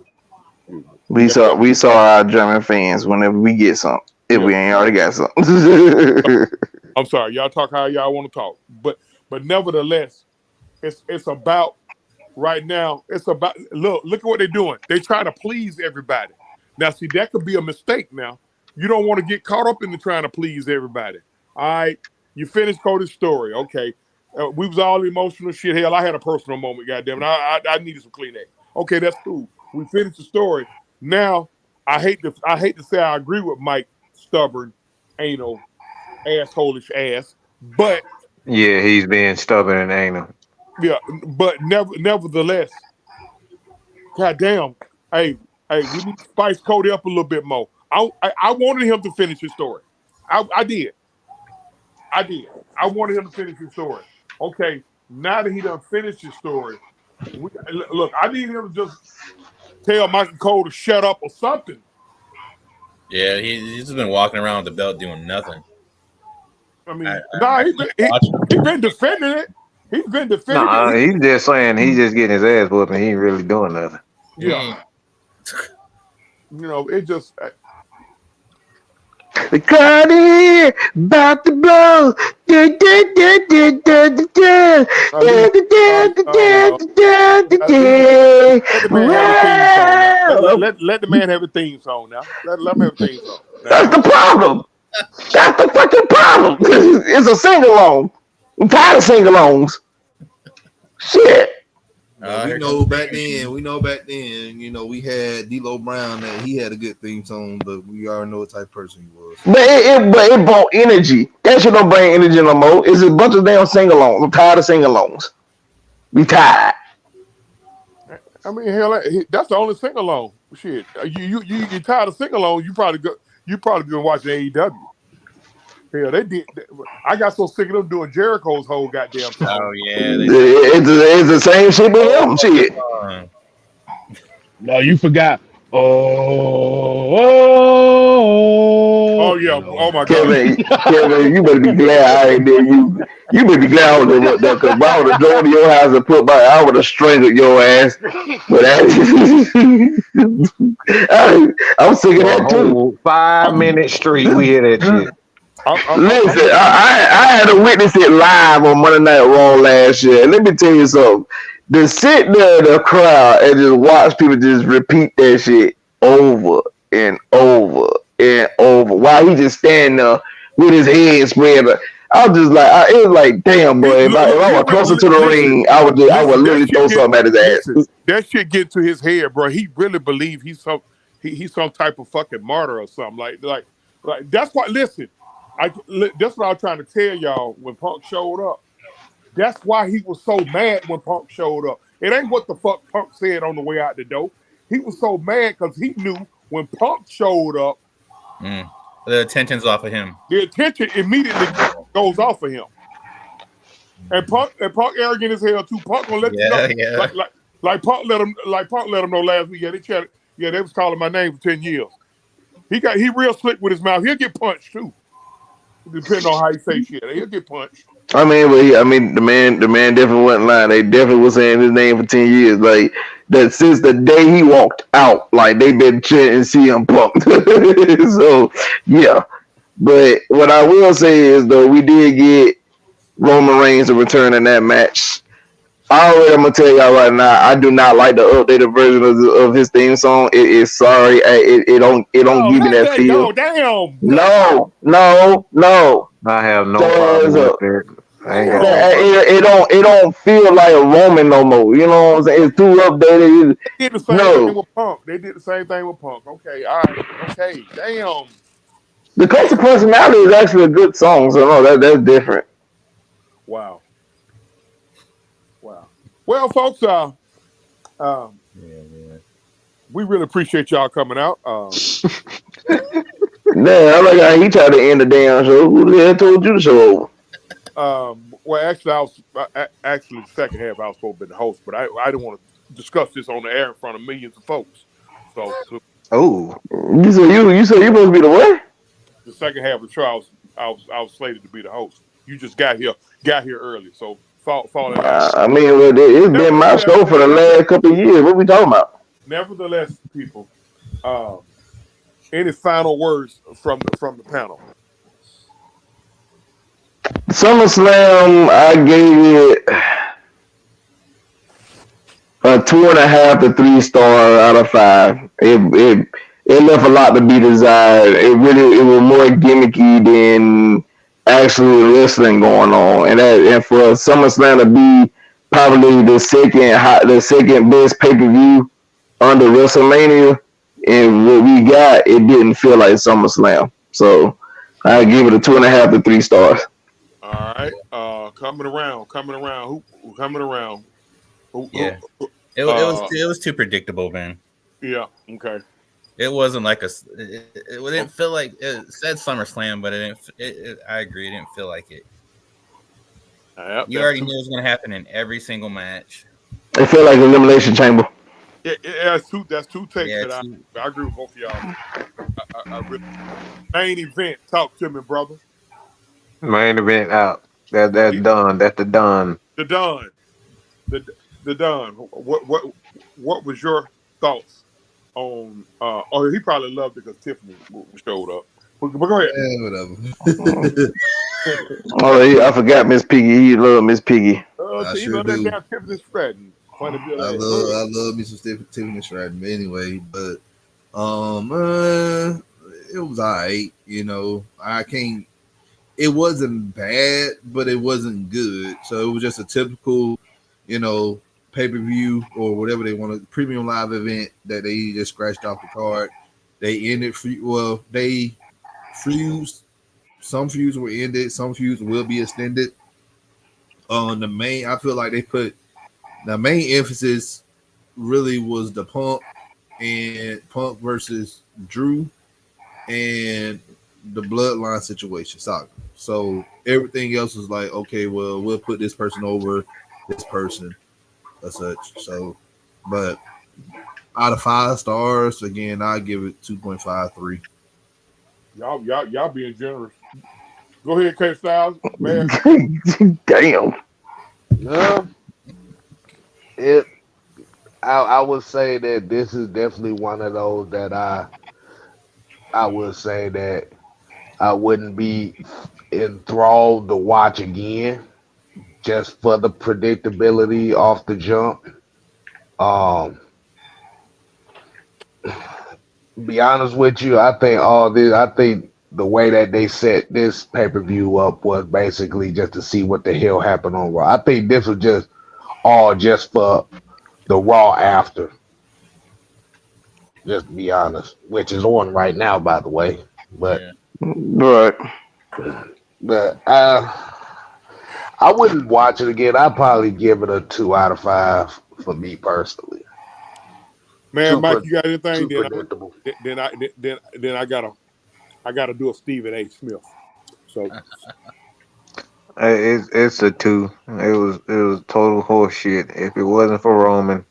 We saw our German fans whenever we get something. If we ain't already got something. I'm sorry. Y'all talk how y'all want to talk, but nevertheless, it's about right now. It's about look at what they're doing. They try to please everybody. Now, see, that could be a mistake. Now, you don't want to get caught up in the trying to please everybody. All right, you finished Cody's story. Okay, we was all emotional shit. Hell, I had a personal moment. Goddamn it, I needed some Kleenex. Okay, that's cool. We finished the story. Now, I hate to say I agree with Mike, stubborn, anal, assholish ass, but Yeah, he's being stubborn and anal. Yeah, but nevertheless, goddamn, hey, we need to spice Cody up a little bit more. I wanted him to finish his story. I did. I did. I wanted him to finish his story. Okay, now that he done finished his story, look, I need him to just tell Michael Cole to shut up or something. Yeah, he's just been walking around with the belt doing nothing. I mean, he's been defending it. He's been defending Nah, it. he's just saying he's just getting his ass whooped and he ain't really doing nothing. Yeah. You know, it just. The crowd here about to blow. Let the man have a theme song now. Let him have a theme song. That's the problem. That's the fucking problem. It's a sing along. I'm tired of sing alongs. Shit. We know back then, you know, we had D'Lo Brown that he had a good theme song, but we already know what type of person he was. But it brought energy. That shit don't bring energy no more. It's a bunch of damn sing-alongs. I'm tired of sing-alongs. We tired. I mean, hell, that's the only sing-along. Shit, you tired of sing-along? You probably been watching AEW. Hell, they did. I got so sick of them doing Jericho's whole goddamn song. Oh yeah, it's the same shit with them. Shit. No, you forgot. Oh yeah. Oh my Kevin, God. Kevin, you better be glad I ain't there. You better be glad I was there because if I would have drove to your house and I would have strangled your ass. But I'm sick of that too. 5 minutes straight, we hear that shit. Listen, I had to witness it live on Monday Night Raw last year. And let me tell you something. To sit there in the crowd and just watch people just repeat that shit over and over and over while he just standing there with his head spread. I was just like, it was like, damn, boy. If I were closer to the ring, I would literally throw something at his ass. That shit get to his head, bro. He really believe he's some type of fucking martyr or something. Like that's why. Listen, that's what I was trying to tell y'all when Punk showed up. That's why he was so mad when Punk showed up. It ain't what the fuck Punk said on the way out the door. He was so mad because he knew when Punk showed up, the attention's off of him. The attention immediately goes off of him. And Punk arrogant as hell too. Punk gonna let you know. Like Punk let him know last week. They was calling my name for 10 years. He real slick with his mouth. He'll get punched too. Depending on how you say shit. He'll get punched. The man definitely wasn't lying. They definitely was saying his name for 10 years. Like that since the day he walked out, like they been chanting CM Punk. So yeah. But what I will say is though, we did get Roman Reigns to return in that match. I'm gonna tell y'all right now, I do not like the updated version of his theme song. It is sorry. It don't give me that feel. Damn. No. I have no problem with it. It don't feel like a Roman no more. You know what I'm saying? It's too updated. They did the same thing with Punk. They did the same thing with Punk. Okay, all right. Okay, damn. The Cult of Personality is actually a good song, so no, that's different. Wow. Well, folks, we really appreciate y'all coming out. Man, I like how he tried to end the damn show. Who the hell told you to show over? Well, actually, the second half I was supposed to be the host, but I didn't want to discuss this on the air in front of millions of folks. So you said you supposed to be the what? The second half of the show, I was slated to be the host. You just got here early, so fall out. I mean, it's been my show for the last couple of years. What we talking about? Nevertheless, people, any final words from the panel? SummerSlam, I gave it a 2.5 to 3 star out of 5. It left a lot to be desired. It was more gimmicky than actually wrestling going on, and for SummerSlam to be probably the second best pay-per-view under WrestleMania, and what we got, it didn't feel like SummerSlam. So I give it a 2.5 to 3 stars. All All right. Coming around. Who coming around? Yeah, Uh, it was too predictable, man. yeah. Okay. It wasn't like it didn't feel like it said SummerSlam, but it didn't. I agree, it didn't feel like it. Yep, You that's already two. knew it was going to happen in every single match. It felt like elimination chamber. That's two. That's two takes Yeah, that I agree with both of y'all. I really main event. Talk to me, brother. Main event out. Oh, That's done. That's the done. the Don. The the Don. What was your thoughts on? Oh, he probably loved it because Tiffany showed up. But go ahead. Yeah, whatever. Oh, yeah, I forgot Miss Piggy. You love Miss Piggy. I See, you sure know that do. damn Tiffany Stratton. Funny Bill ass. I love me some Tiffany Stratton anyway, but it was alright, I can't it wasn't bad, but it wasn't good. So it was just a typical, pay-per-view or whatever they wanted, premium live event that they just scratched off the card. They ended they fused. Some feuds were ended, some feuds will be extended. On the main, I feel like they put the main emphasis really was the Punk versus Drew and the bloodline situation saga. So everything else was like, okay, well, we'll put this person over this person or such. So, but out of 5 stars, again, I give it 2.53. Y'all being generous. Go ahead, K Styles. Man. Damn. No, I would say that this is definitely one of those that I would say that I wouldn't be enthralled to watch again just for the predictability off the jump. Um, be honest with you, I think the way that they set this pay per view up was basically just to see what the hell happened on Raw. I think this was just for the Raw after. Just to be honest, which is on right now, by the way. But Yeah. Right. I wouldn't watch it again. I'd probably give it a 2 out of 5 for me personally. Man, Mike, you got anything? Too predictable. Then I gotta do a Stephen A. Smith. So It's a 2. It was total horseshit. If it wasn't for Roman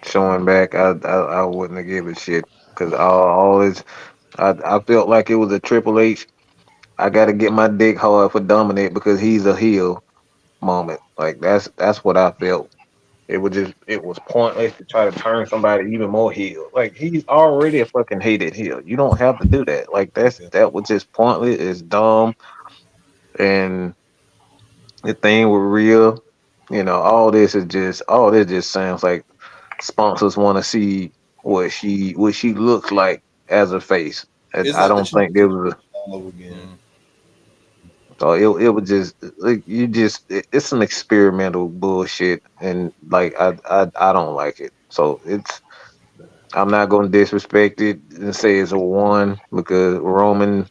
showing back, I wouldn't have given shit because all this I felt like it was a Triple H. I got to get my dick hard for Dominic because he's a heel moment. Like that's what I felt. It was pointless to try to turn somebody even more heel. Like he's already a fucking hated heel. You don't have to do that. Like that was just pointless. It's dumb. And the thing with real, all this just sounds like sponsors want to see what she looks like as a face. And It's I like the don't think there was all over again. so it was just like it's some experimental bullshit and like I don't like it. So I'm not gonna disrespect it and say it's a 1 because Roman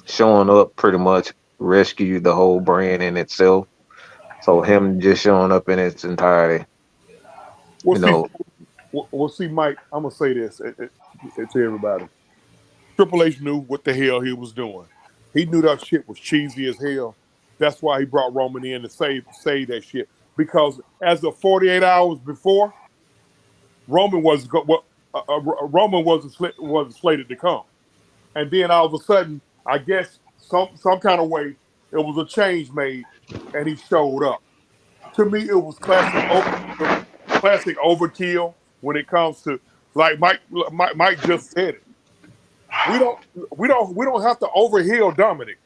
showing up pretty much rescued the whole brand in itself. So him just showing up in its entirety, we'll you see. know, We'll see, Mike. I'm gonna say this to everybody. Triple H knew what the hell he was doing. He knew that shit was cheesy as hell. That's why he brought Roman in to save that shit. Because as of 48 hours before, Roman Roman wasn't slated to come, and then all of a sudden, I guess some kind of way it was a change made, and he showed up. To me, it was classic overkill when it comes to like Mike just said it. We don't have to overheal Dominic.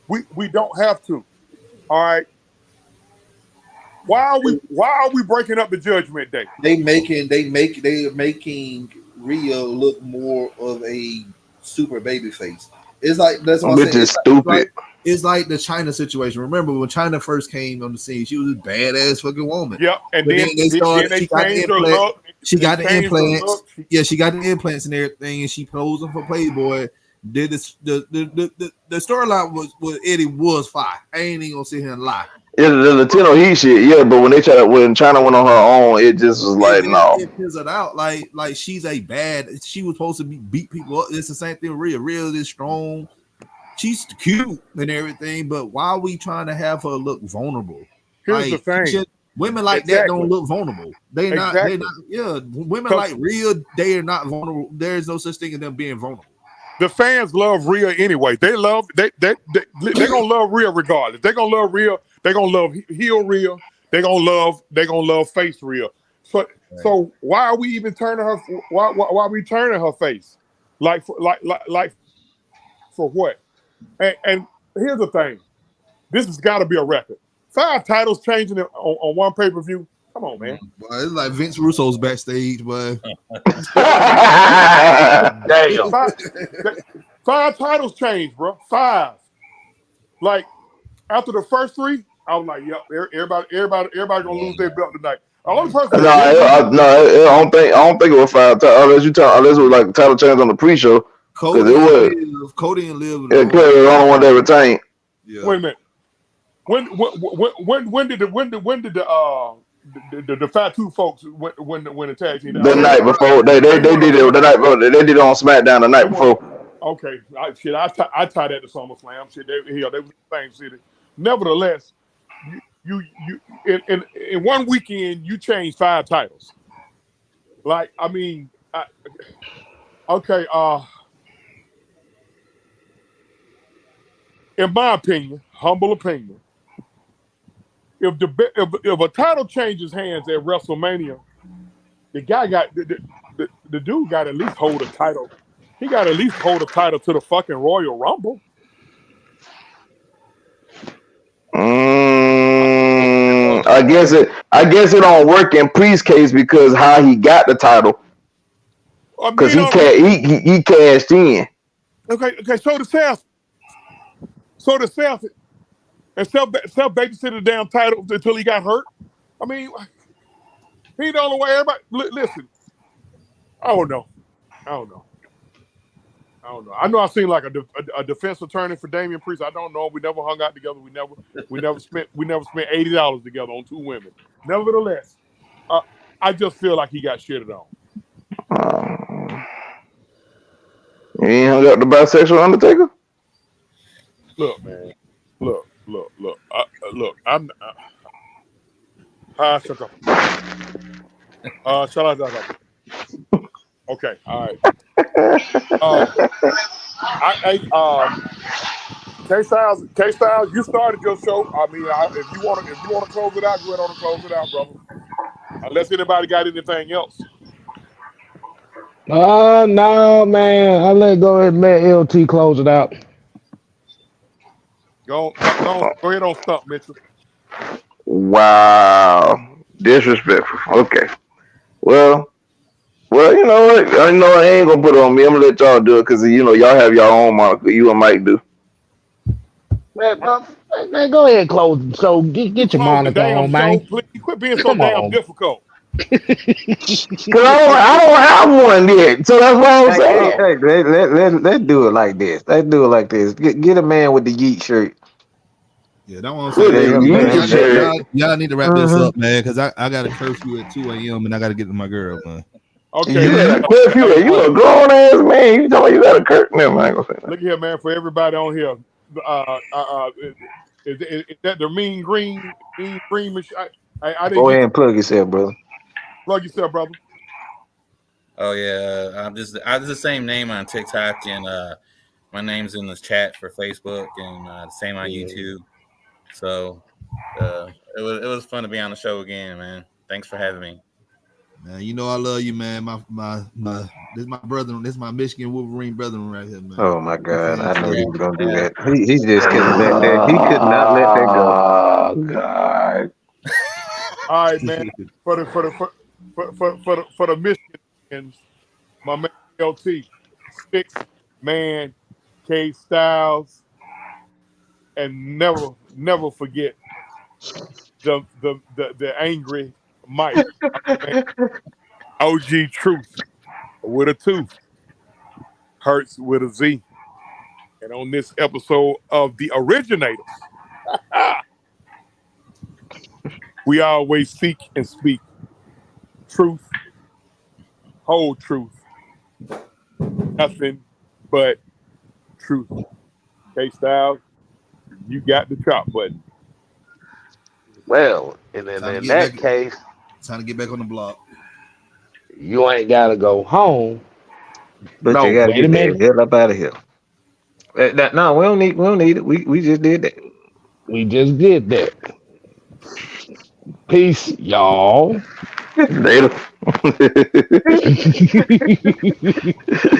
We don't have to. All right. Why are we breaking up the Judgment Day? They're making Rio look more of a super baby face. It's like that's what I'm Which saying. is stupid. It's like the China situation. Remember when China first came on the scene, she was a badass fucking woman. Yep, and But then they started. they She got the changed her implant. look. She got the changed her implants. look. Yeah, she got the implants and everything, and she posing for Playboy. did this the storyline was Eddie was fire. I ain't even gonna sit here and lie. Yeah, the Latino Heat shit, yeah, but when China went on her own, it just was like no. It fizzled out like she's a bad. She was supposed to beat people up. It's the same thing. Real is strong. She's cute and everything, but why are we trying to have her look vulnerable? Here's the thing. Women like that don't look vulnerable. They not. Yeah, women like Rhea, they are not vulnerable. There is no such thing as them being vulnerable. The fans love Rhea anyway. They're gonna love Rhea regardless. They're gonna love Rhea. They're gonna love heel Rhea. They're gonna love face Rhea. So why are we even turning her? Why are we turning her face? Like for what? And here's the thing. This has got to be a record. 5 titles changing on one pay-per-view. Come on, man. Boy, it's like Vince Russo's backstage, but damn. 5 titles changed, bro. 5. Like after the first 3, I was like, "Yep, everybody gonna lose their belt tonight." The only person. I don't think it was 5 titles unless it was like title change on the pre-show. Cody and Liv. Yeah, Cody was the only one that retained. Yeah. Wait a minute. When did the Fat Two folks win the tag team? The night before they did it the night before. They did it on SmackDown the night before. Okay, I tied that to SummerSlam. Shit, they were the same city. Nevertheless, you in one weekend you changed 5 titles. Like I mean, in my opinion, humble opinion, if a title changes hands at WrestleMania, the guy the dude got to at least hold a title. He got to at least hold a title to the fucking Royal Rumble. I guess it don't work in Priest's case because how he got the title. Because he cashed in. Okay. So the Seth and Seth babysitted the damn title until he got hurt. I mean, he the only way. Everybody, listen. I don't know. I know I seem like a defense attorney for Damian Priest. I don't know. We never hung out together. We never spent $80 together on 2 women. Nevertheless, I just feel like he got shitted on. You ain't hung up the bisexual Undertaker? Look, man. Look. I'm. Shut up. Shut up. Okay. All right. K-Styles, you started your show. I mean, if you want to close it out, go ahead on and close it out, brother. Unless anybody got anything else. No, man. I'll go ahead and let LT close it out. Go ahead on Stump, Mitchell. Wow. Disrespectful. Okay. Well, you know what? I ain't gonna put it on me. I'm gonna let y'all do it because y'all have your own moniker. You and Mike do. Man, go ahead and close. So get your moniker on, man. Please quit being so damn difficult. Cause I don't have one yet, so that's what I'm saying. Let's do it like this. Let's do it like this. Get a man with the Yeet shirt. Yeah, that one. Y'all need to wrap this up, man, because I got a curfew at 2 a.m. and I got to get to my girl, man. Okay. You a grown ass man. You talking you got a curfew? Never mind. Look here, man. For everybody on here, is that the mean green machine? Go ahead and plug yourself, brother. Plug yourself, brother. Oh yeah, I'm just the same name on TikTok, and my name's in the chat for Facebook, and the same on YouTube. So it was fun to be on the show again, man. Thanks for having me. Man, you know I love you, man. My this is my brother. This is my Michigan Wolverine brethren right here, man. Oh my God, I know he was gonna do that. He just couldn't let that. He could not let that go. Oh God. All right, man. For the Michigans, my man LT, 6-man K Styles, and never forget the angry Mike, OG Truth with a tooth, Hurts with a Z. And on this episode of the Originators, we always seek and speak truth, whole truth, nothing but truth. K-Styles, you got the chop button. Well, and then Time to in get that back. case, Time to get back on the block. you ain't gotta go home. But you No, gotta wait a get the minute. hell up out of here. No, we don't need it. We just did that. We just did that. Peace, y'all. Later.